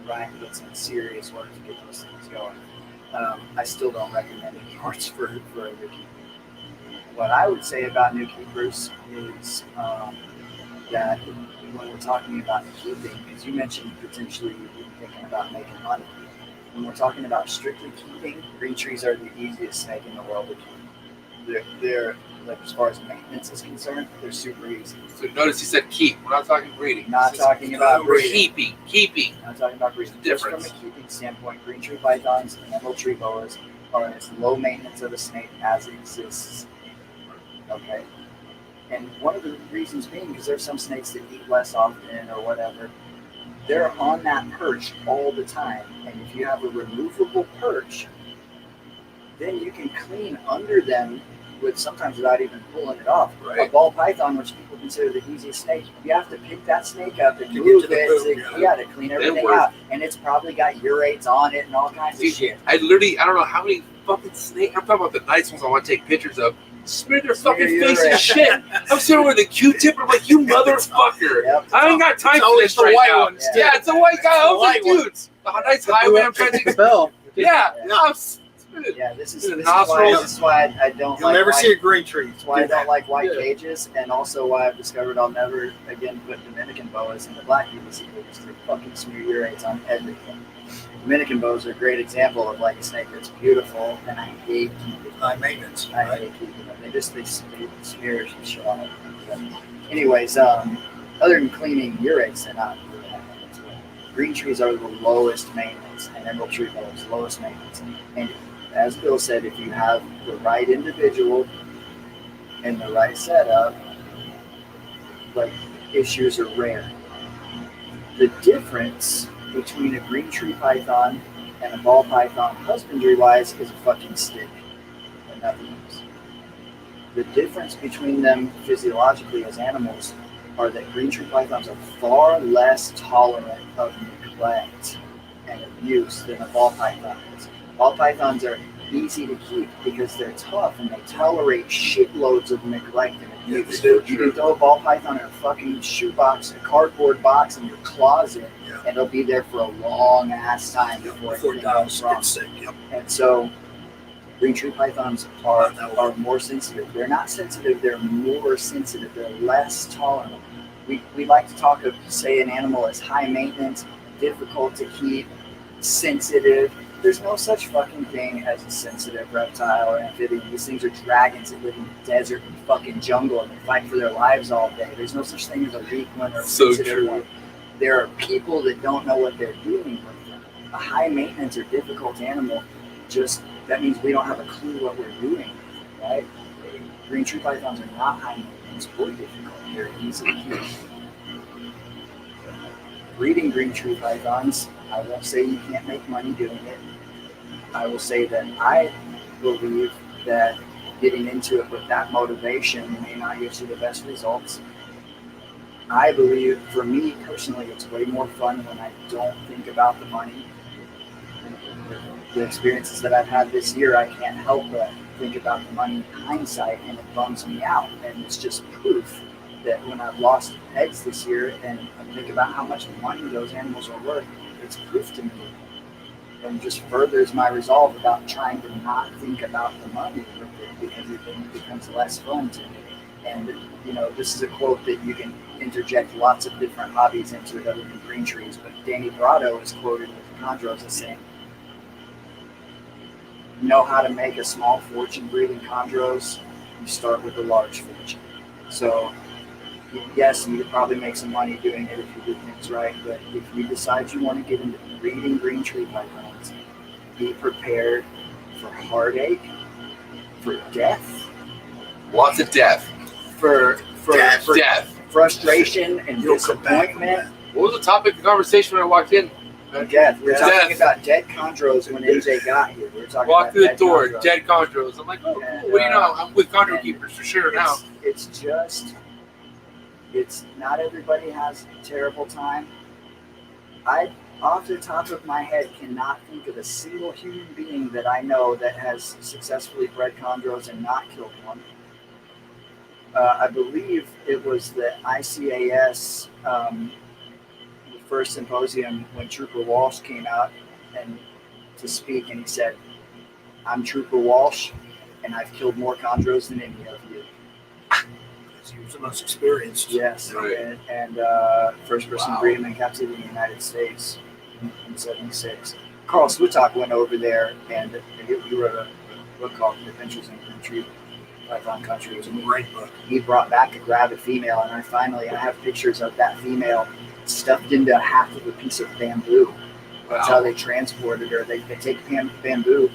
Ryan puts in serious work to get those things going. I still don't recommend any parts for a new keeper. What I would say about new keepers is that when we're talking about keeping, because you mentioned potentially thinking about making money. When we're talking about strictly keeping, green trees are the easiest snake in the world to keep. They're like, as far as maintenance is concerned, they're super easy. So notice he said keep. We're not talking breeding. Not talking about breeding. Keeping. Not talking about breeding. Just from a keeping standpoint, green tree pythons and emerald tree boas are as low maintenance of a snake as exists. Okay. And one of the reasons being, because there's some snakes that eat less often or whatever, they're on that perch all the time. And if you have a removable perch, then you can clean under them sometimes without even pulling it off. Right. A ball python, which people consider the easiest snake, you have to pick that snake up and move it to clean everything out. And it's probably got urates on it and all kinds of shit. I don't know how many fucking snakes, I'm talking about the nice ones I want to take pictures of, smear their fucking face and shit. I'm sitting with a Q-tip, I'm like, you motherfucker. Yep. I ain't got time for this right now. Yeah, it's a white guy. I was like, dude, a nice highway, I'm trying to Bell. Yeah, this is why I don't. You'll never see a green tree. That's why I don't like white cages, and also why I've discovered I'll never again put Dominican boas in the black PVC cages. They fucking smear urates on everything. Dominican bows are a great example of like a snake that's beautiful, and I hate keeping High maintenance. I Right? hate keeping them. They smear and shit on it. But anyways, other than cleaning urates, they're not really high maintenance. Green trees are the lowest maintenance, and emerald tree bows lowest maintenance. And as Bill said, if you have the right individual and the right setup, like issues are rare. The difference between a green tree python and a ball python husbandry-wise is a fucking stick and nothing else. The difference between them physiologically as animals are that green tree pythons are far less tolerant of neglect and abuse than a ball python is. Ball pythons are easy to keep because they're tough and they tolerate shitloads of neglect and abuse. Yeah, You can throw a ball python in a fucking shoebox, a cardboard box in your closet, Yeah. and it'll be there for a long ass time Before before it it goes wrong. gets sick. Yep. And so green tree pythons are more sensitive. They're not sensitive, they're more sensitive. They're less tolerant. We like to talk of, say, an animal as high maintenance, difficult to keep, sensitive. There's no such fucking thing as a sensitive reptile or amphibian. These things are dragons that live in the desert and fucking jungle and they fight for their lives all day. There's no such thing as a weak one or a So sensitive true. one. There are people that don't know what they're doing with them. A high maintenance or difficult animal, just that means we don't have a clue what we're doing, right? Green tree pythons are not high maintenance or difficult. They're easy to keep. Breeding green tree pythons, I won't say you can't make money doing it. I will say that I believe that getting into it with that motivation may not get you the best results. I believe, for me personally, it's way more fun when I don't think about the money. The experiences that I've had this year, I can't help but think about the money in hindsight, and it bums me out. And it's just proof that when I've lost eggs this year and I think about how much money those animals are worth, it's proof to me. And just furthers my resolve about trying to not think about the money with it, because it becomes less fun to me. And, you know, this is a quote that you can interject lots of different hobbies into it other than green trees, but Danny Brado is quoted with Chondros as saying, know how to make a small fortune breeding chondros, you start with a large fortune. So yes, you could probably make some money doing it if you do things right, but if you decide you want to get into breeding green tree pythons, be prepared for heartache, for death, Lots of death. for Death. frustration and You'll come back from disappointment. What was the topic of conversation when I walked in? Death. We're talking Death. about dead chondros when MJ got here. We were talking Walk about through the dead door, chondros. dead chondros. I'm like, oh, cool. And, What do you know? I'm with chondro and keepers for sure now. It's not everybody has a terrible time. I, off the top of my head, cannot think of a single human being that I know that has successfully bred chondros and not killed one. I believe it was the ICAS, the first symposium when Trooper Walsh came out and to speak, and he said, "I'm Trooper Walsh, and I've killed more chondros than any of you." He was the most experienced. Yes, Right. and first person Wow. to breed him in captivity in the United States in '76. Carl Swittock went over there and he wrote a book called Adventures in Green Tree Python Country. It was a great book. He brought back a gravid female, and I have pictures of that female stuffed into half of a piece of bamboo. That's how they transported her. They take bamboo,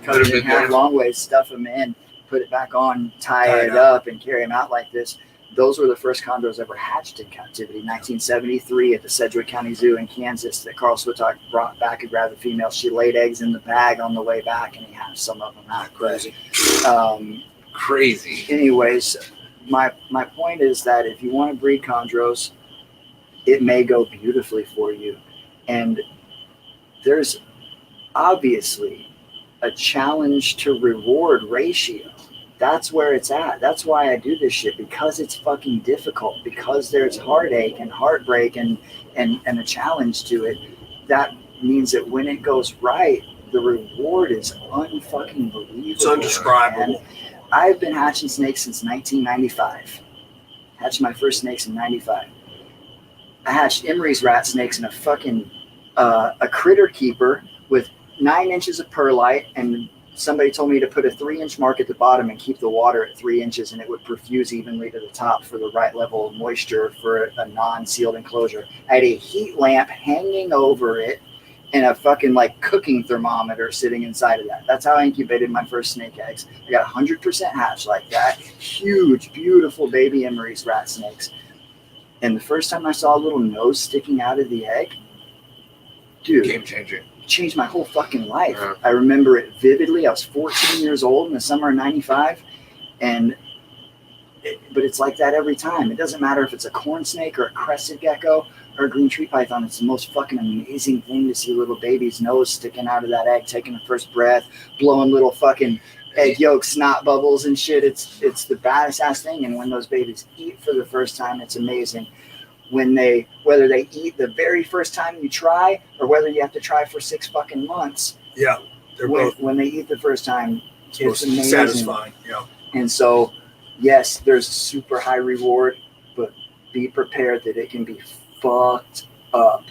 cut Put it 'em in in half there. long ways, stuff them in, put it back on, tie Tie it it up, and carry them out like this. Those were the first chondros ever hatched in captivity. 1973 at the Sedgwick County Zoo in Kansas that Carl Swittock brought back a gravid female. She laid eggs in the bag on the way back, and he hatched some of them out. Crazy. Crazy. Anyways, my point is that if you want to breed chondros, it may go beautifully for you. And there's obviously a challenge to reward ratio. That's where it's at. That's why I do this shit, because it's fucking difficult, because there's heartache and heartbreak and a challenge to it. That means that when it goes right, the reward is unfucking believable. It's undescribable. Man. I've been hatching snakes since 1995. Hatched my first snakes in 95. I hatched Emery's rat snakes in a fucking a critter keeper with 9 inches of perlite, and somebody told me to put a 3-inch mark at the bottom and keep the water at 3 inches, and it would perfuse evenly to the top for the right level of moisture for a non-sealed enclosure. I had a heat lamp hanging over it and a fucking like cooking thermometer sitting inside of that. That's how I incubated my first snake eggs. I got 100% hatch like that. Huge, beautiful baby Emery's rat snakes. And the first time I saw a little nose sticking out of the egg, dude, Game changing. changed my whole fucking life. Yeah. I remember it vividly. I was 14 years old in the summer of 95. But it's like that every time. It doesn't matter if it's a corn snake or a crested gecko or a green tree python. It's the most fucking amazing thing to see a little baby's nose sticking out of that egg, taking the first breath, blowing little fucking egg yolk snot bubbles and shit. It's the baddest ass thing. And when those babies eat for the first time, it's amazing. Whether they eat the very first time you try or whether you have to try for 6 fucking months. Yeah, they're both When they eat the first time, it's most amazing. satisfying. Yeah. And so, yes, there's a super high reward, but be prepared that it can be fucked up.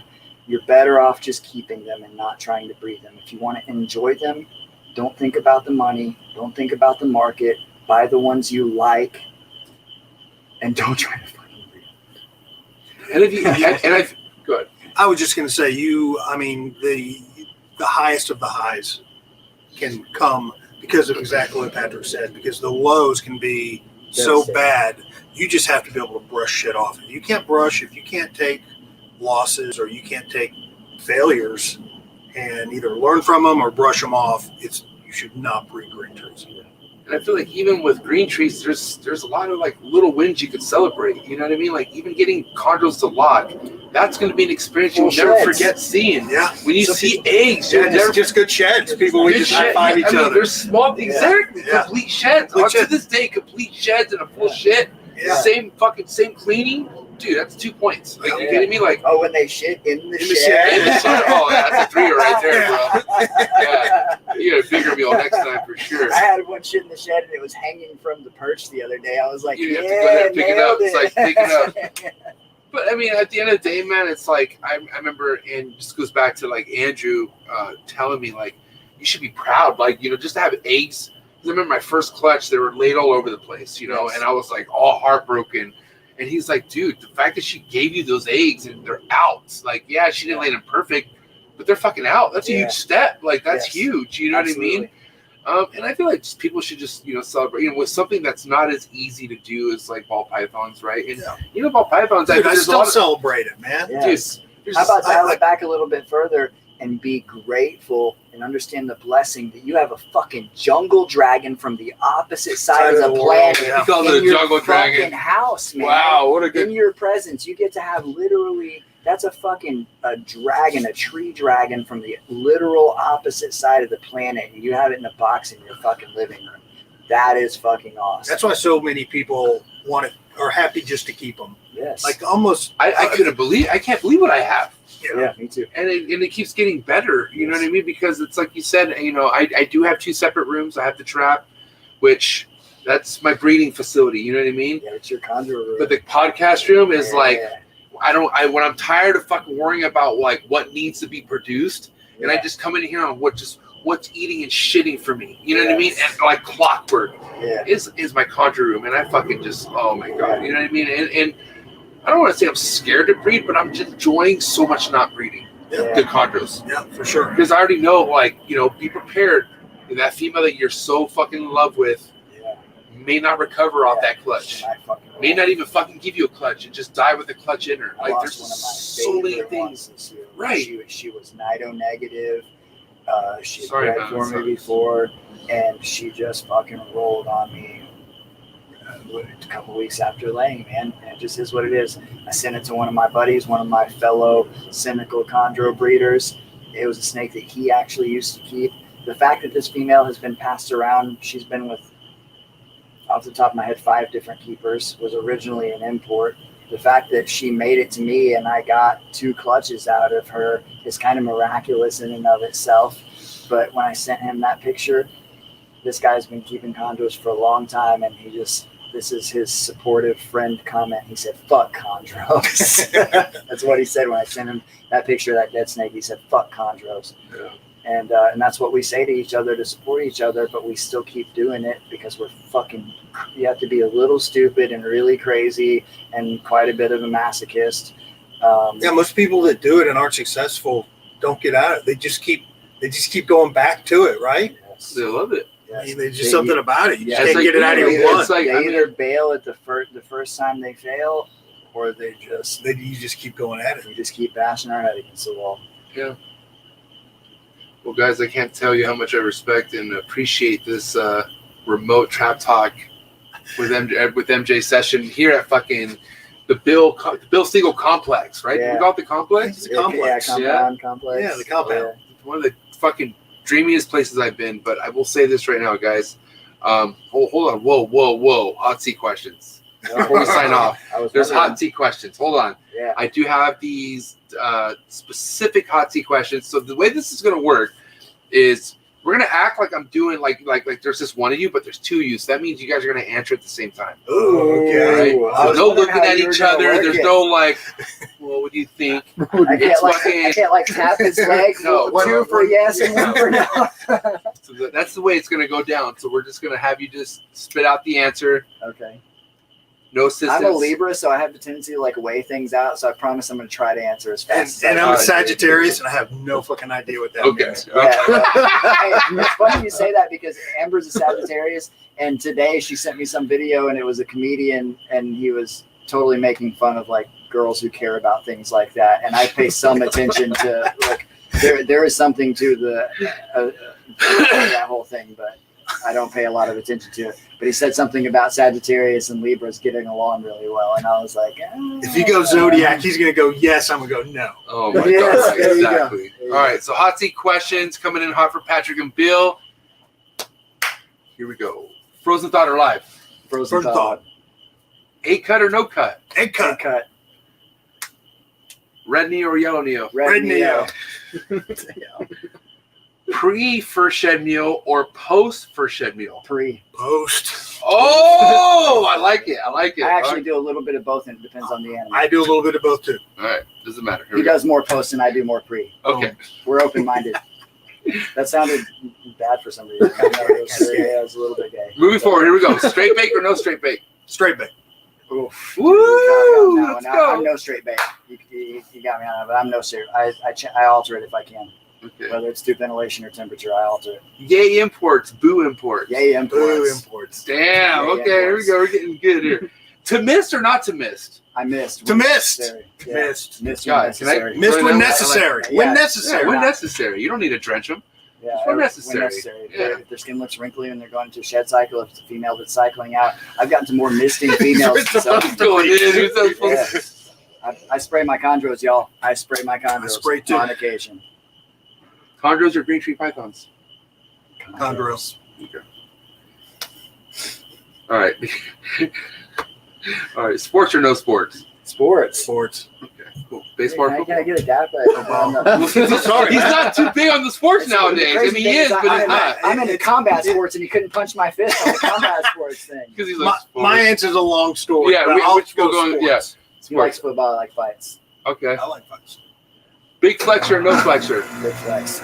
You're better off just keeping them and not trying to breed them. If you want to enjoy them, don't think about the money. Don't think about the market. Buy the ones you like, and don't try to fucking breed them. And if you good. I was just going to say, the highest of the highs can come because of exactly what Patrick said, because the lows can be so bad, you just have to be able to brush shit off. If you can't take losses or you can't take failures and either learn from them or brush them off, you should not breed green trees. And I feel like even with green trees, there's a lot of like little wins you could celebrate. You know what I mean? Like even getting chondros to lock, that's going to be an experience you'll never forget seeing. Yeah. When you see eggs, you'll never just good sheds. People we just high five each other. They're small, exactly. Yeah. Complete sheds. To this day, complete sheds and a full shit. Yeah. Same cleaning. Dude, that's 2 points. Like, you kidding me? Like, oh, when they shit in the shed. shed. Oh, that's a 3 right there, bro. Yeah, you get a bigger meal next time for sure. I had one shit in the shed and it was hanging from the perch the other day. I was like, you have to go there and pick it up. It's like pick it up. But I mean, at the end of the day, man, it's like I remember, and this goes back to like Andrew telling me like you should be proud, like just to have eggs. I remember my first clutch; they were laid all over the place, and I was like all heartbroken. And he's like, dude, the fact that she gave you those eggs and they're out, like, yeah, she didn't lay them perfect, but they're fucking out. That's a huge step. Like, that's huge. You know Absolutely. what I mean? And I feel like people should just, celebrate, with something that's not as easy to do as like ball pythons, right? And, ball pythons, dude, I still celebrate it, man. Yes. Dude, how about dial it back a little bit further and be grateful and understand the blessing that you have a fucking jungle dragon from the opposite side of the planet. He calls it a jungle dragon. House, man. Wow, what a good. In your presence, you get to have literally. That's a dragon, a tree dragon from the literal opposite side of the planet, and you have it in a box in your fucking living room. That is fucking awesome. That's why so many people are happy just to keep them. Yes. Like almost. I can't believe what I have. Yeah, me too. And it keeps getting better, you know what I mean? Because it's like you said, I do have 2 separate rooms. I have the trap, which that's my breeding facility, you know what I mean? Yeah, it's your Chondro room. But the podcast room is when I'm tired of fucking worrying about like what needs to be produced, and I just come in here on what's eating and shitting for me, you know what I mean? And like clockwork is my Chondro room, and I fucking just, oh my God, you know what I mean? And I don't want to say I'm scared to breed, but I'm just enjoying so much not breeding the chondros. Yeah, for sure. Because I already know, be prepared. That female that you're so fucking in love with may not recover off that clutch. May not even fucking give you a clutch and just die with a clutch in her. Like, there's so many things. This year. Right. She was nido negative. She had Sorry, bred for me before, and she just fucking rolled on me a couple weeks after laying, man. And it just is what it is. I sent it to one of my buddies, one of my fellow cynical chondro breeders. It was a snake that he actually used to keep. The fact that this female has been passed around, she's been with, off the top of my head, 5 different keepers, was originally an import. The fact that she made it to me and I got 2 clutches out of her is kind of miraculous in and of itself. But when I sent him that picture, this guy's been keeping chondros for a long time, and he just this is his supportive friend comment. He said, "Fuck chondros." That's what he said when I sent him that picture of that dead snake. He said, "Fuck chondros." Yeah. And that's what we say to each other to support each other, but we still keep doing it because we're fucking. You have to be a little stupid and really crazy and quite a bit of a masochist. Yeah, most people that do it and aren't successful don't get out of it. They just keep going back to it, right? Yes. They love it. I mean, there's just something about it. You just It's can't like- get it out of your it's blood. like- They I mean- either bail at the first time they fail, or they just You just keep going at it. we just keep bashing our head against the wall. Well, guys, I can't tell you how much I respect and appreciate this remote trap talk with MJ session here at fucking the Bill Stegall complex, right? Yeah. We got the complex. It's a complex. Compound complex. Yeah, the compound. It's one of the fucking dreamiest places I've been. But I will say this right now, guys. Hold on. Whoa. Hot seat questions. Before we sign off, there's hot seat questions. Hold on. Yeah. I do have these specific hot seat questions. So the way this is going to work is we're going to act like I'm doing like there's just one of you, but there's two of you. So that means you guys are going to answer at the same time. Oh, okay. Ooh, I There's was no wondering looking how at you were each gonna other. work There's it. no like, well, what do you think? I It's can't fucking tap his leg. No, Two for yes and one for no. so that's the way it's going to go down. So we're just going to have you just spit out the answer. Okay. No assistance. I'm a Libra, so I have the tendency to like weigh things out. So I promise I'm going to try to answer as fast And as I I'm a can. Sagittarius, and I have no fucking idea what that Okay. means. Yeah, it's funny you say that because Amber's a Sagittarius, and today she sent me some video, and it was a comedian, and he was totally making fun of like girls who care about things like that. And I pay some attention to like there is something to that whole thing, but I don't pay a lot of attention to it. But he said something about Sagittarius and Libras getting along really well, and I was like, If you go Zodiac, he's going to go yes. I'm going to go no. Oh my Yes, god! there you go. Exactly. There you All right. So hot seat questions coming in hot for Patrick and Bill. Here we go. Frozen thought or live? Frozen Frozen thought. 8 cut or no cut? Egg cut. Cut. Red Neo or yellow Neo? Red Neo. Pre first shed meal or post first shed meal? Pre. Post. Oh, I like it. I actually do a little bit of both, and it depends on the animal. I do a little bit of both too. All right. Doesn't matter. Here He we go. does more post, and I do more pre. Okay. We're open-minded. That sounded bad for some reason. I know it was a little bit gay. Moving forward. Here we go. Straight bake or no straight bake? Straight bait. Oof. Woo! No, Let's I'm go. no straight bait. You got me on that, but I'm no straight. I alter it if I can. Okay. Whether it's through ventilation or temperature, I alter it. Yay imports. Boo imports. Yay, Boo imports. imports. Damn. Yay Okay. Here we imports. go. We're getting good here. To miss or not to miss? I missed. To when missed. necessary. Yeah. Missed. Missed God, when can I- necessary. Missed when I necessary. Yeah. When Yeah, necessary. when necessary. You don't need to drench them. Yeah, When necessary. If, Yeah. if their skin looks wrinkly and they're going into a shed cycle, if it's a female that's cycling out, I've gotten to more misting females. So, Going in. yeah. I spray my chondros, y'all. I spray my chondros I spray too. on occasion. Chondros or green tree pythons? Condors. All right. All right. Sports or no sports? Sports. Sports. Okay. Cool. Baseball or Can football? I get a dap? Sorry. He's not too big on the sports nowadays. I mean, he is, but he's not. I'm into combat sports, and you couldn't punch my fist on the combat sports thing. Because he's My, like my answer's a long story. Yeah, but we- I'll which we'll go go- sports. yeah. He likes sports. football, I like fights. Okay. I like fights. Big flexor or no flexor? Big flex.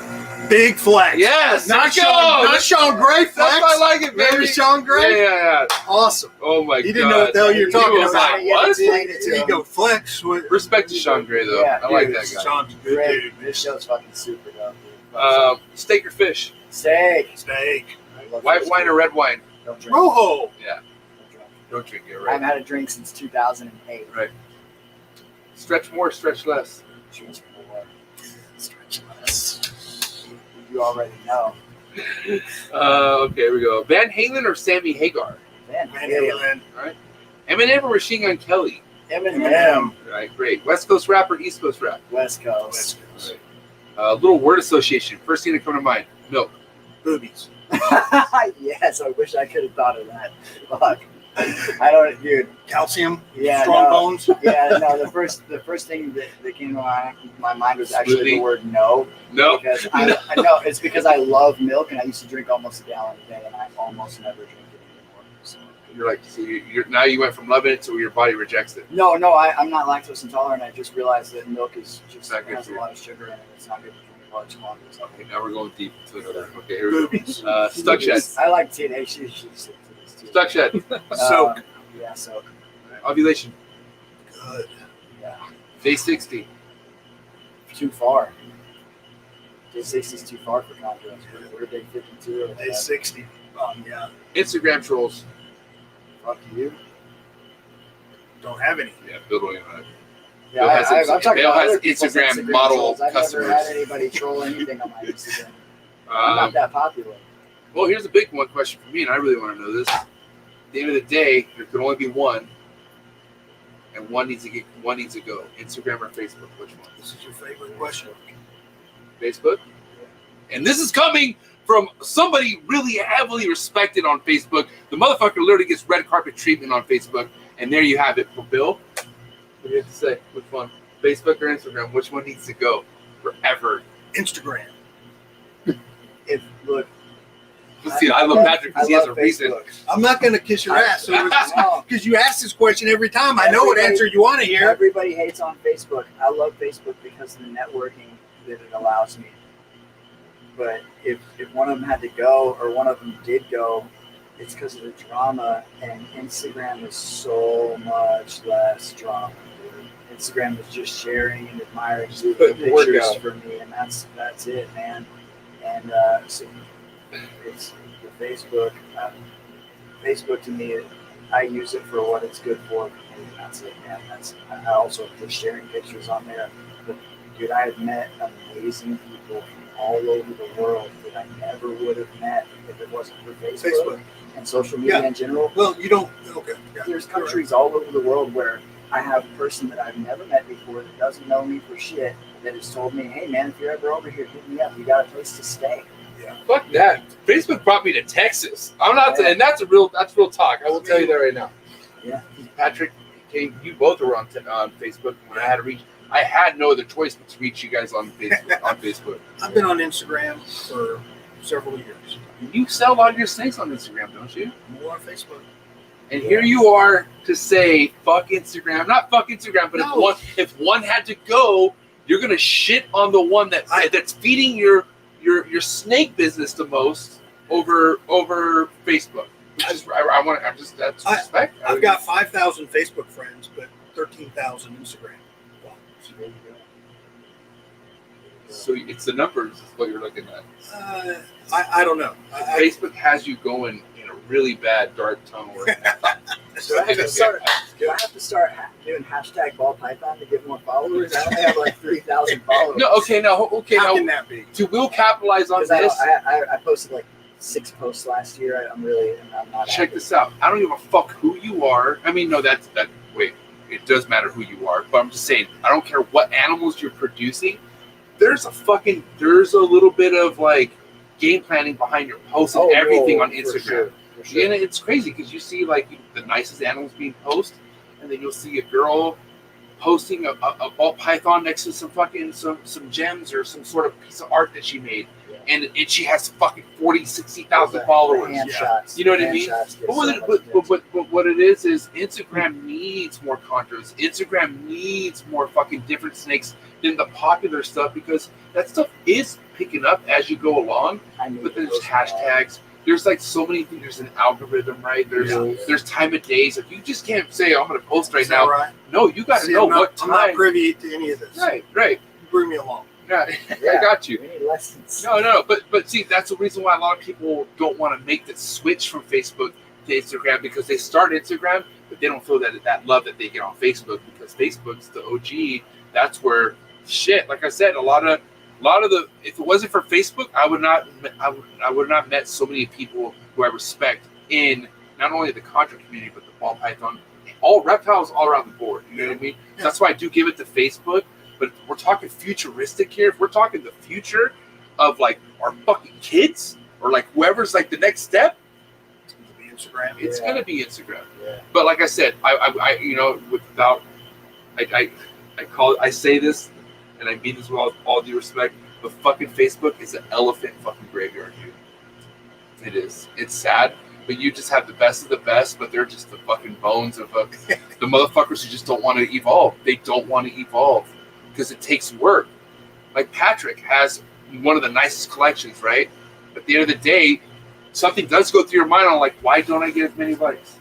Big flex. Yes. Not there we Sean. go. Not Sean Gray flex. That's why I like it, baby. Remember Sean Gray? Yeah. Awesome. Oh my god. He didn't know what the hell you're talking He was about. like, Yeah, what? explain it to He him. go flex. With, Respect to Sean Gray though. Yeah, I like dude, that guy. Sean's a good Great. dude. This show's fucking super dope, dude. Steak or fish? Steak. Steak. I love White fish, wine dude. or red wine? Don't drink. Rojo. Yeah. Don't drink. Don't drink it, I right? haven't had a drink since 2008. Right. Stretch more, stretch less. Cheers for the Lord. Stretch less. You already know. Okay, here we go. Van Halen or Sammy Hagar? Man, Van Halen. Eminem or Machine Gun Kelly? Eminem. Right, great. West Coast rap or East Coast rap? West Coast. West Coast. Little word association. First thing to come to mind. Milk. Boobies. Yes, I wish I could have thought of that. Fuck. I don't, dude. Calcium. Yeah, Strong no. bones. Yeah, no. The first thing that came to my mind was actually Smoothie? the word no. No. Because I know it's because I love milk and I used to drink almost a gallon a day and I almost never drink it anymore. So You're like, so you're now you went from loving it to your body rejects it. No, I'm not lactose intolerant. I just realized that milk is just Not good has for a you. lot of sugar in it. It's not good for large quantities. Okay, now we're going deep to another. Okay, here we go. Boobies. Stuck shed. I like teenage. She said too. Stuck shed. Soak. Yeah, soak. Ovulation. Good. Yeah. Day 60. Too far. Day 60 is too far for chondros. We're day 52. Or Day whatever. 60. Yeah. Instagram trolls. Fuck you. Don't have any. Yeah, Bill don't even know. Yeah, Bill has I'm talking Bill about has other people's Instagram model trolls. I've customers. never had anybody troll anything on my Instagram. I'm not that popular. Well, here's a big one question for me, and I really want to know this. At the end of the day, there can only be one, and one needs to go. Instagram or Facebook? Which one? This is your favorite question. Facebook. And this is coming from somebody really heavily respected on Facebook. The motherfucker literally gets red carpet treatment on Facebook, and there you have it. Well, Bill, what do you have to say? Which one? Facebook or Instagram? Which one needs to go forever? Instagram. Look, See, I love Patrick because he has a reason. Facebook. I'm not going to kiss your ass No. because you ask this question every time. I know what Everybody- answer you want to hear. Everybody hates on Facebook. I love Facebook because of the networking that it allows me. But if one of them had to go or one of them did go, it's because of the drama. And Instagram is so much less drama. Dude. Instagram is just sharing and admiring Putting the work pictures out. for me, and that's it, man. And so it's the Facebook. Facebook to me, I use it for what it's good for, and that's it, man. I also just sharing pictures on there. But dude, I have met amazing people from all over the world that I never would have met if it wasn't for Facebook. And social media in general. Well, you don't. Okay. Yeah. There's countries all over the world where I have a person that I've never met before that doesn't know me for shit that has told me, hey man, if you're ever over here, hit me up. You got a place to stay. Fuck that. Facebook brought me to Texas. I'm not, and that's real talk. I will tell you that right now. Yeah. Patrick came. You both were on Facebook when I had to reach. I had no other choice but to reach you guys on Facebook. I've been on Instagram for several years. You sell a lot of your snakes on Instagram, don't you? More on Facebook. And here you are to say fuck Instagram. Not fuck Instagram, but No. if one had to go, you're gonna shit on the one that's feeding your snake business the most over Facebook. Which is that's respect. I've got 5,000 Facebook friends, but 13,000 Instagram followers. So it's the numbers is what you're looking at. I don't know. Facebook has you going in a really bad dark tunnel right now. Do I have to start doing hashtag ball python to get more followers? I only have like 3,000 followers. How can that be? We'll capitalize on Because this. I posted like 6 posts last year. I'm not. Check this out. I don't give a fuck who you are. I mean, no, wait, it does matter who you are. But I'm just saying, I don't care what animals you're producing. There's a little bit of like game planning behind your posts and everything on Instagram. For sure. And it's crazy because you see like the nicest animals being posted, and then you'll see a girl posting a ball python next to some gems or some sort of piece of art that she made, and she has fucking 60,000 followers. Shots, you know what I mean? But what it is Instagram needs more chondros. Instagram needs more fucking different snakes than the popular stuff because that stuff is picking up as you go along. But there's hashtags. There's like so many things. There's an algorithm, right? There's time of days. Like you just can't say, "I'm going to post right now." Right? No, you got to know what time. I'm not privy to any of this. Right. Bring me along. Yeah, I got you. We need lessons. No, but see, that's the reason why a lot of people don't want to make the switch from Facebook to Instagram because they start Instagram, but they don't feel that love that they get on Facebook because Facebook's the OG. That's where shit. Like I said, a lot of the if it wasn't for Facebook, I would not met so many people who I respect in not only the chondro community but the ball python, all reptiles all around the board. You know what I mean? So that's why I do give it to Facebook. But we're talking futuristic here. If we're talking the future of like our fucking kids or like whoever's like the next step, Instagram. It's gonna be Instagram. Yeah. But like I said, I say this, and I mean this with all due respect. But fucking Facebook is an elephant fucking graveyard, dude. It is. It's sad. but you just have the best of the best, but they're just the fucking bones of the motherfuckers who just don't want to evolve. They don't want to evolve because it takes work. Like Patrick has one of the nicest collections, right? At the end of the day, something does go through your mind on like, why don't I get as many likes?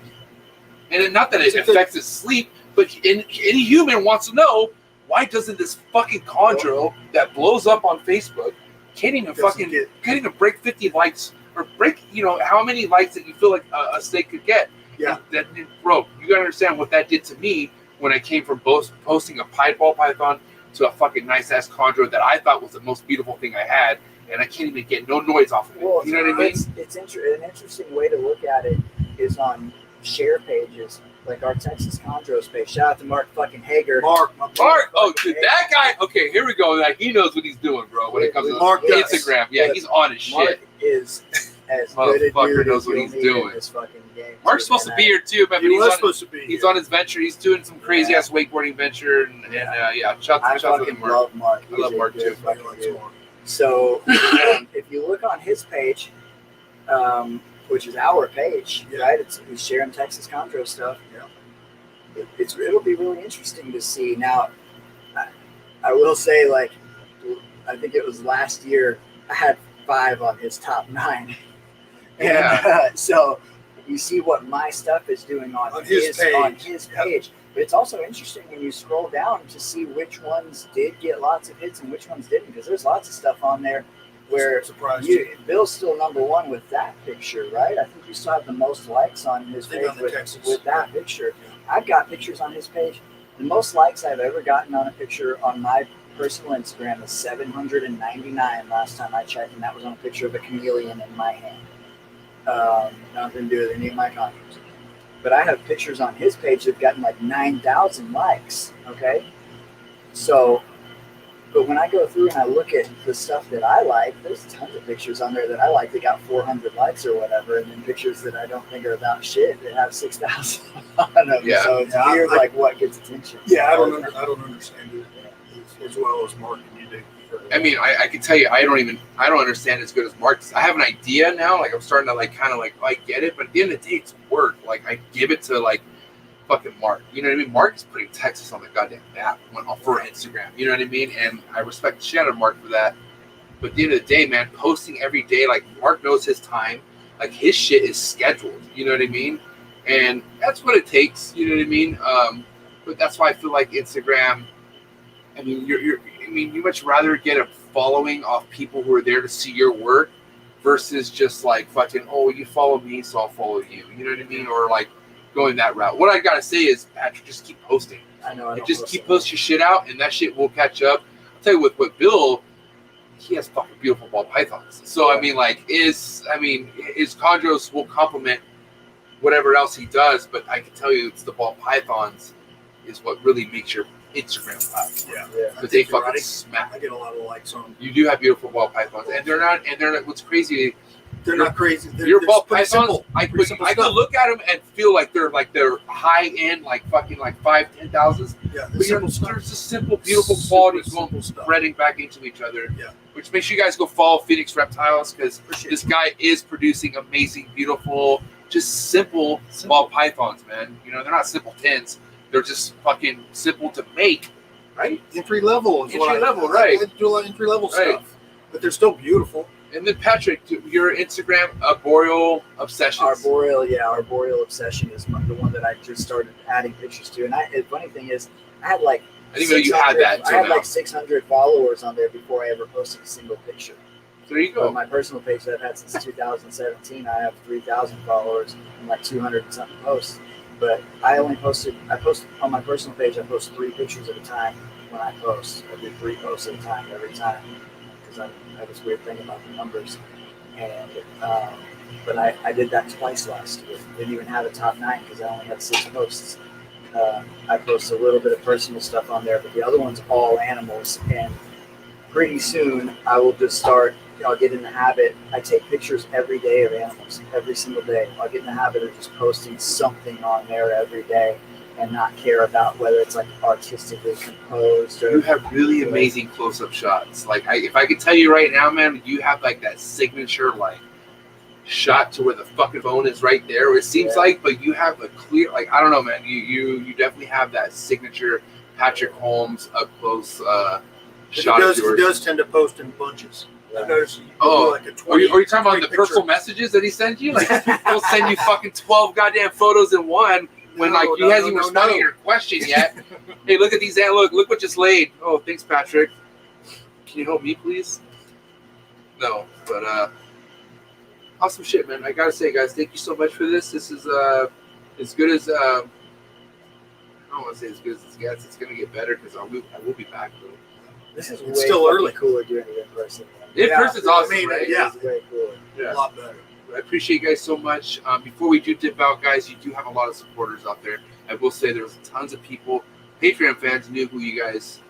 And not that it affects his sleep, but any human wants to know, why doesn't this fucking chondro that blows up on Facebook can't even break 50 likes or break, how many likes that you feel like a snake could get? Yeah. Bro, you gotta understand what that did to me when I came from posting a ball python to a fucking nice ass chondro that I thought was the most beautiful thing I had, and I can't even get no noise off of it. Well, you know what I mean? It's an interesting way to look at it is on share pages, like our Texas Chondros page. Shout out to Mark fucking Hager. Mark, oh, dude, that guy. Okay, here we go. Like, he knows what he's doing, bro. When it comes to Instagram, yeah, he's on his Mark shit. Is as good a Motherfucker dude knows as what you'll he's meet doing. in this fucking game. Mark's supposed to be here too, but he was supposed to be. He's on his venture. He's doing some crazy ass wakeboarding venture, and shout I out to fucking Mark. love Mark. I love Mark too. So if you look on his page, which is our page, right? He's sharing Texas Chondro stuff. Yeah. It'll be really interesting to see. Now, I will say, like, I think it was last year, I had 5 on his top 9. Yeah. And so you see what my stuff is doing on his page. But it's also interesting when you scroll down to see which ones did get lots of hits and which ones didn't, because there's lots of stuff on there where Bill's still number 1 with that picture, right? I think you still have the most likes on his page with that picture. I've got pictures on his page. The most likes I've ever gotten on a picture on my personal Instagram is 799 last time I checked, and that was on a picture of a chameleon in my hand. Nothing to do with any of my condoms. But I have pictures on his page that have gotten like 9,000 likes, okay? So, but when I go through and I look at the stuff that I like, there's tons of pictures on there that I like that got 400 likes or whatever, and then pictures that I don't think are about shit that have 6,000 on them. Yeah. So it's weird, like what gets attention. Yeah, I don't understand it as well as Mark and you do. I mean, I can tell you, I don't understand as good as Mark. I have an idea now. Like, I'm starting to I get it, but at the end of the day, it's work. Like, I give it to fucking Mark. You know what I mean? Mark is putting Texas on the goddamn map for Instagram. You know what I mean? And I respect the shit out of Mark for that. But at the end of the day, man, posting every day, like, Mark knows his time. Like, his shit is scheduled. You know what I mean? And that's what it takes. You know what I mean? But that's why I feel like Instagram. I mean, you much rather get a following off people who are there to see your work versus just like fucking, oh, you follow me, so I'll follow you. You know what I mean? Or like going that route. What I gotta say is, Patrick, just keep posting. I know. Just keep posting your shit out, and that shit will catch up. I'll tell you with Bill, he has fucking beautiful ball pythons. So I mean, his chondros will complement whatever else he does, but I can tell you, it's the ball pythons is what really makes your Instagram up. Yeah. Because they fucking smack. I get a lot of likes on them. You do have beautiful ball pythons, and they're not. What's crazy? They're not crazy. Your ball pythons, simple. I could look at them and feel like they're high end, like fucking like 5,000-10,000s. Yeah, But there's just simple, beautiful qualities going spreading back into each other. Yeah. Which makes you guys go follow Phoenix Reptiles, because this guy is producing amazing, beautiful, just simple ball pythons, man. You know, they're not simple tins. They're just fucking simple to make, right? Entry level, right? I do a lot of entry level stuff, but they're still beautiful. And then Patrick, your Instagram, Arboreal Obsessions. Our Boreal Obsession is the one that I just started adding pictures to. And the funny thing is, I had like I didn't know you had that. I had like 600 followers on there before I ever posted a single picture. There you go. On my personal page that I've had since 2017, I have 3,000 followers and like 200 and something posts. But I post on my personal page, I post 3 pictures at a time when I post. I do 3 posts at a time every time, because I have this weird thing about the numbers. And but I did that twice last year. Didn't even have a top 9 because I only had 6 posts. I post a little bit of personal stuff on there, but the other one's all animals. And pretty soon I will just start. I'll get in the habit. I take pictures every day of animals, every single day. I'll get in the habit of just posting something on there every day and not care about whether it's like artistically composed or. You have really amazing close-up shots. Like, if I could tell you right now, man, you have like that signature, like, shot to where the fucking bone is right there. It seems like, but you have a clear, like, I don't know, man. You definitely have that signature Patrick Holmes up close shot. He does tend to post in bunches. I noticed. Like a 20, are you talking about the picture. personal messages that he sends you? Like, he'll send you fucking 12 goddamn photos in one when he hasn't even responded to your question yet. Hey, look at these. Look what just laid. Oh, thanks, Patrick. Can you help me, please? No, but awesome shit, man. I gotta say, guys, thank you so much for this. This is as good as I don't want to say as good as it gets. It's gonna get better because I will be back though. This is It's still early. Cooler doing it in person. In person's awesome, I mean, right? yeah. It's way cooler. Yeah. A lot better. I appreciate you guys so much. Before we do dip out, guys, you do have a lot of supporters out there. I will say there's tons of people, Patreon fans, knew who you guys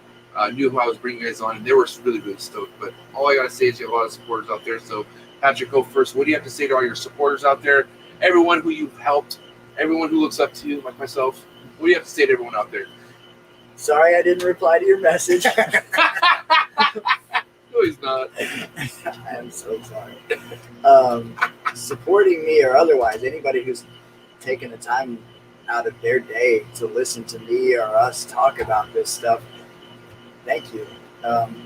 knew who I was bringing you guys on, and they were really, really stoked. But all I gotta say is you have a lot of supporters out there. So, Patrick, go first. What do you have to say to all your supporters out there? Everyone who you've helped, everyone who looks up to you, like myself. What do you have to say to everyone out there? Sorry I didn't reply to your message. No, he's not. I am so sorry. Supporting me or otherwise, anybody who's taking the time out of their day to listen to me or us talk about this stuff, thank you.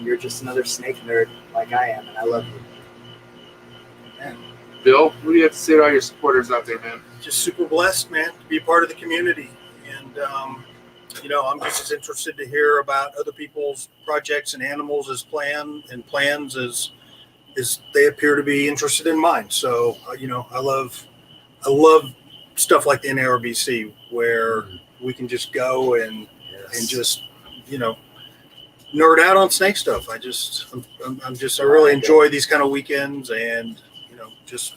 You're just another snake nerd like I am, and I love you. Man. Bill, what do you have to say to all your supporters out there, man? Just super blessed, man, to be a part of the community. And, I'm just as interested to hear about other people's projects and animals as plans as they appear to be interested in mine. So, I love stuff like the NARBC where we can just go and just, nerd out on snake stuff. I really enjoy these kind of weekends and, just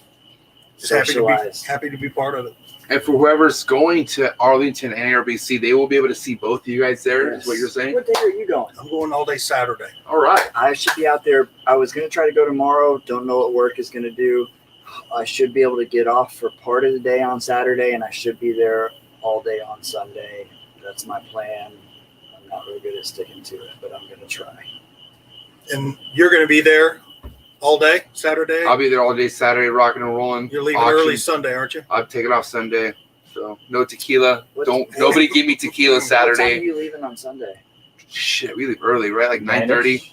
happy to be part of it. And for whoever's going to Arlington and NARBC, they will be able to see both of you guys there, is what you're saying? What day are you going? I'm going all day Saturday. All right. I should be out there. I was going to try to go tomorrow. Don't know what work is going to do. I should be able to get off for part of the day on Saturday, and I should be there all day on Sunday. That's my plan. I'm not really good at sticking to it, but I'm going to try. And you're going to be there all day Saturday? I'll be there all day Saturday, rocking and rolling. You're leaving early Sunday, aren't you? I'm taking off Sunday, so no tequila. Nobody give me tequila What time are Saturday. you leaving on Sunday? Shit, we leave early, right? Like 9:30.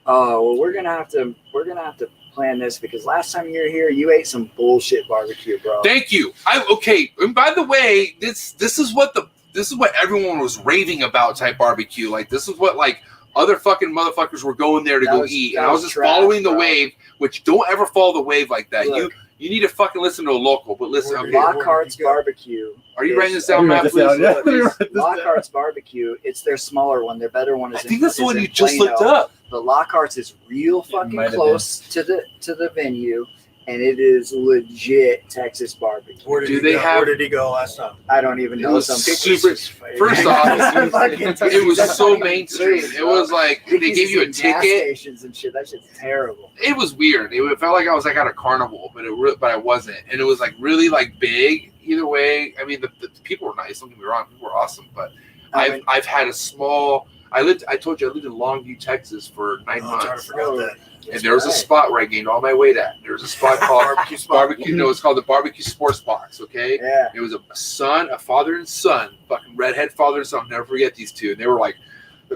Oh, well, we're gonna have to plan this because last time you were here, you ate some bullshit barbecue, bro. Thank you. Okay. And by the way, this is what everyone was raving about type barbecue. Like this is what other fucking motherfuckers were going there to go eat, and I was just following the wave. Which don't ever follow the wave like that. Look, you need to fucking listen to a local. But listen, okay. Lockhart's Barbecue. Are you writing this down, Matt? Please. Lockhart's Barbecue. It's their smaller one. Their better one is. I think that's the one you just looked up. But Lockhart's is real fucking close to the venue, and it is legit Texas barbecue. Where did he go last time? I don't even know. First off, it was so mainstream. It was like they gave you a ticket. Stations and shit. That shit's terrible. It was weird. It felt like I was at a carnival, but I wasn't. And it was really big. Either way, I mean the people were nice. Don't get me wrong, people were awesome. But I've had a small. I told you I lived in Longview, Texas for 9 months. I forgot that. And there was a spot where I gained all my weight at. There was a spot called Barbecue. No, it's called the Barbecue Sports Box. Okay. Yeah. It was a father and son, fucking redhead father and son. I'll never forget these two. And they were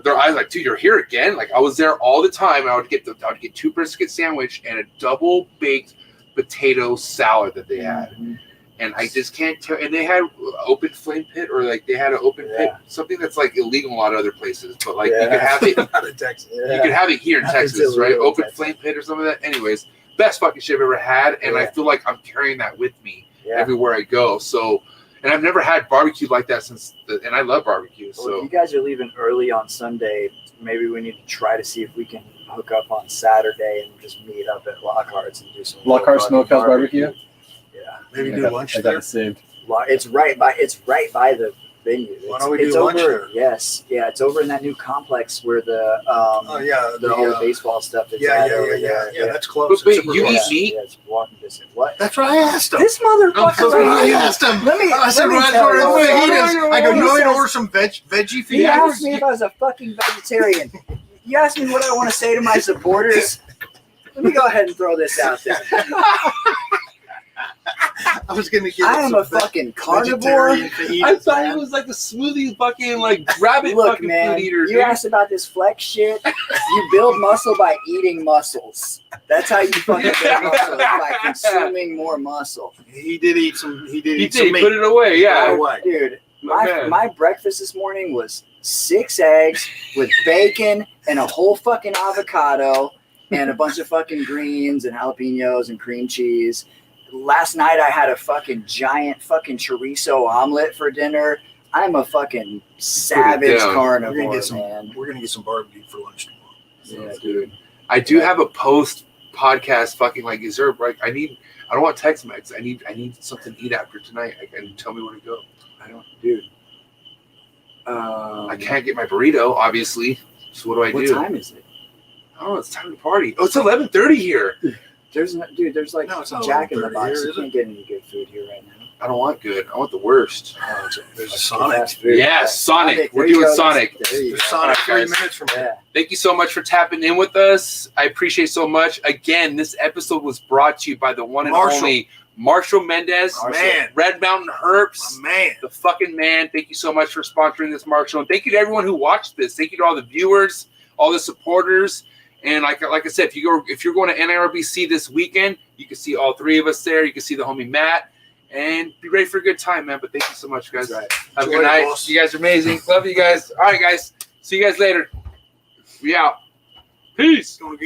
their eyes dude, you're here again. I was there all the time. I would get 2 brisket sandwich and a double baked potato salad that they had. Mm-hmm. And I just can't tell. And they had open flame pit, or they had an open pit, something that's illegal in a lot of other places. But you could have it. Not in Texas. You could have it here in Texas, right? Open flame pit or something like that. Anyways, best fucking shit I've ever had, and I feel like I'm carrying that with me everywhere I go. So, and I've never had barbecue like that and I love barbecue. Well, so if you guys are leaving early on Sunday, maybe we need to try to see if we can hook up on Saturday and just meet up at Lockhart's and do some Lockhart's Smokehouse Barbecue. Yeah, maybe do lunch there. I got it saved. It's right by the venue. Why don't we do lunch there? Yes, it's over in that new complex where the all the baseball stuff is. Yeah, that's close. But wait, you eat meat? Yeah, it's walking distance. What? That's what I asked him. This motherfucker. I asked him. I said, I go, you want me to order some veggie feed? He asked me if I was a fucking vegetarian. You asked me what I want to say to my supporters. Let me go ahead and throw this out there. I was gonna give. I am a fucking carnivore. I thought it was like the smoothie fucking like rabbit Look, fucking man, food eater. you dude. asked about this flex shit. You build muscle by eating muscles. That's how you fucking build muscle, by consuming more muscle. He did eat some. He did He eat did. some He meat. put it away. Yeah. Away. Dude, Okay. my breakfast this morning was 6 eggs with bacon and a whole fucking avocado and a bunch of fucking greens and jalapenos and cream cheese. Last night I had a fucking giant fucking chorizo omelet for dinner. I'm a fucking savage down. carnivore, We're gonna get some. man. We're gonna get some barbecue for lunch tomorrow. Yeah, dude. I do have a post podcast fucking like is there like I don't want Tex-Mex. I need something to eat after tonight. And tell me where to go. I don't, dude. I can't get my burrito, obviously. So what do I do? What time is it? Oh, it's time to party. Oh, it's 11:30 here. There's like No, it's not Jack in the 11:30 Box. here, You is it? can't get any good food here right now. I don't want good. I want the worst. There's a Sonic. Fast food. Yes, Sonic. We're There you doing go. Sonic. There you There's go. Sonic. All right, 30 guys. minutes from here. Yeah. Thank you so much for tapping in with us. I appreciate so much. Again, this episode was brought to you by the one and Marshall. only Marshall Mendez, Man. Red Mountain HERPS. My man. The fucking man. Thank you so much for sponsoring this, Marshall. And thank you to everyone who watched this. Thank you to all the viewers, all the supporters. And like I said, if you're going to NIRBC this weekend, you can see all three of us there. You can see the homie Matt. And be ready for a good time, man. But thank you so much, guys. That's right. Have a Enjoy good it, night. boss. You guys are amazing. Love you guys. All right, guys. See you guys later. We out. Peace. Gonna get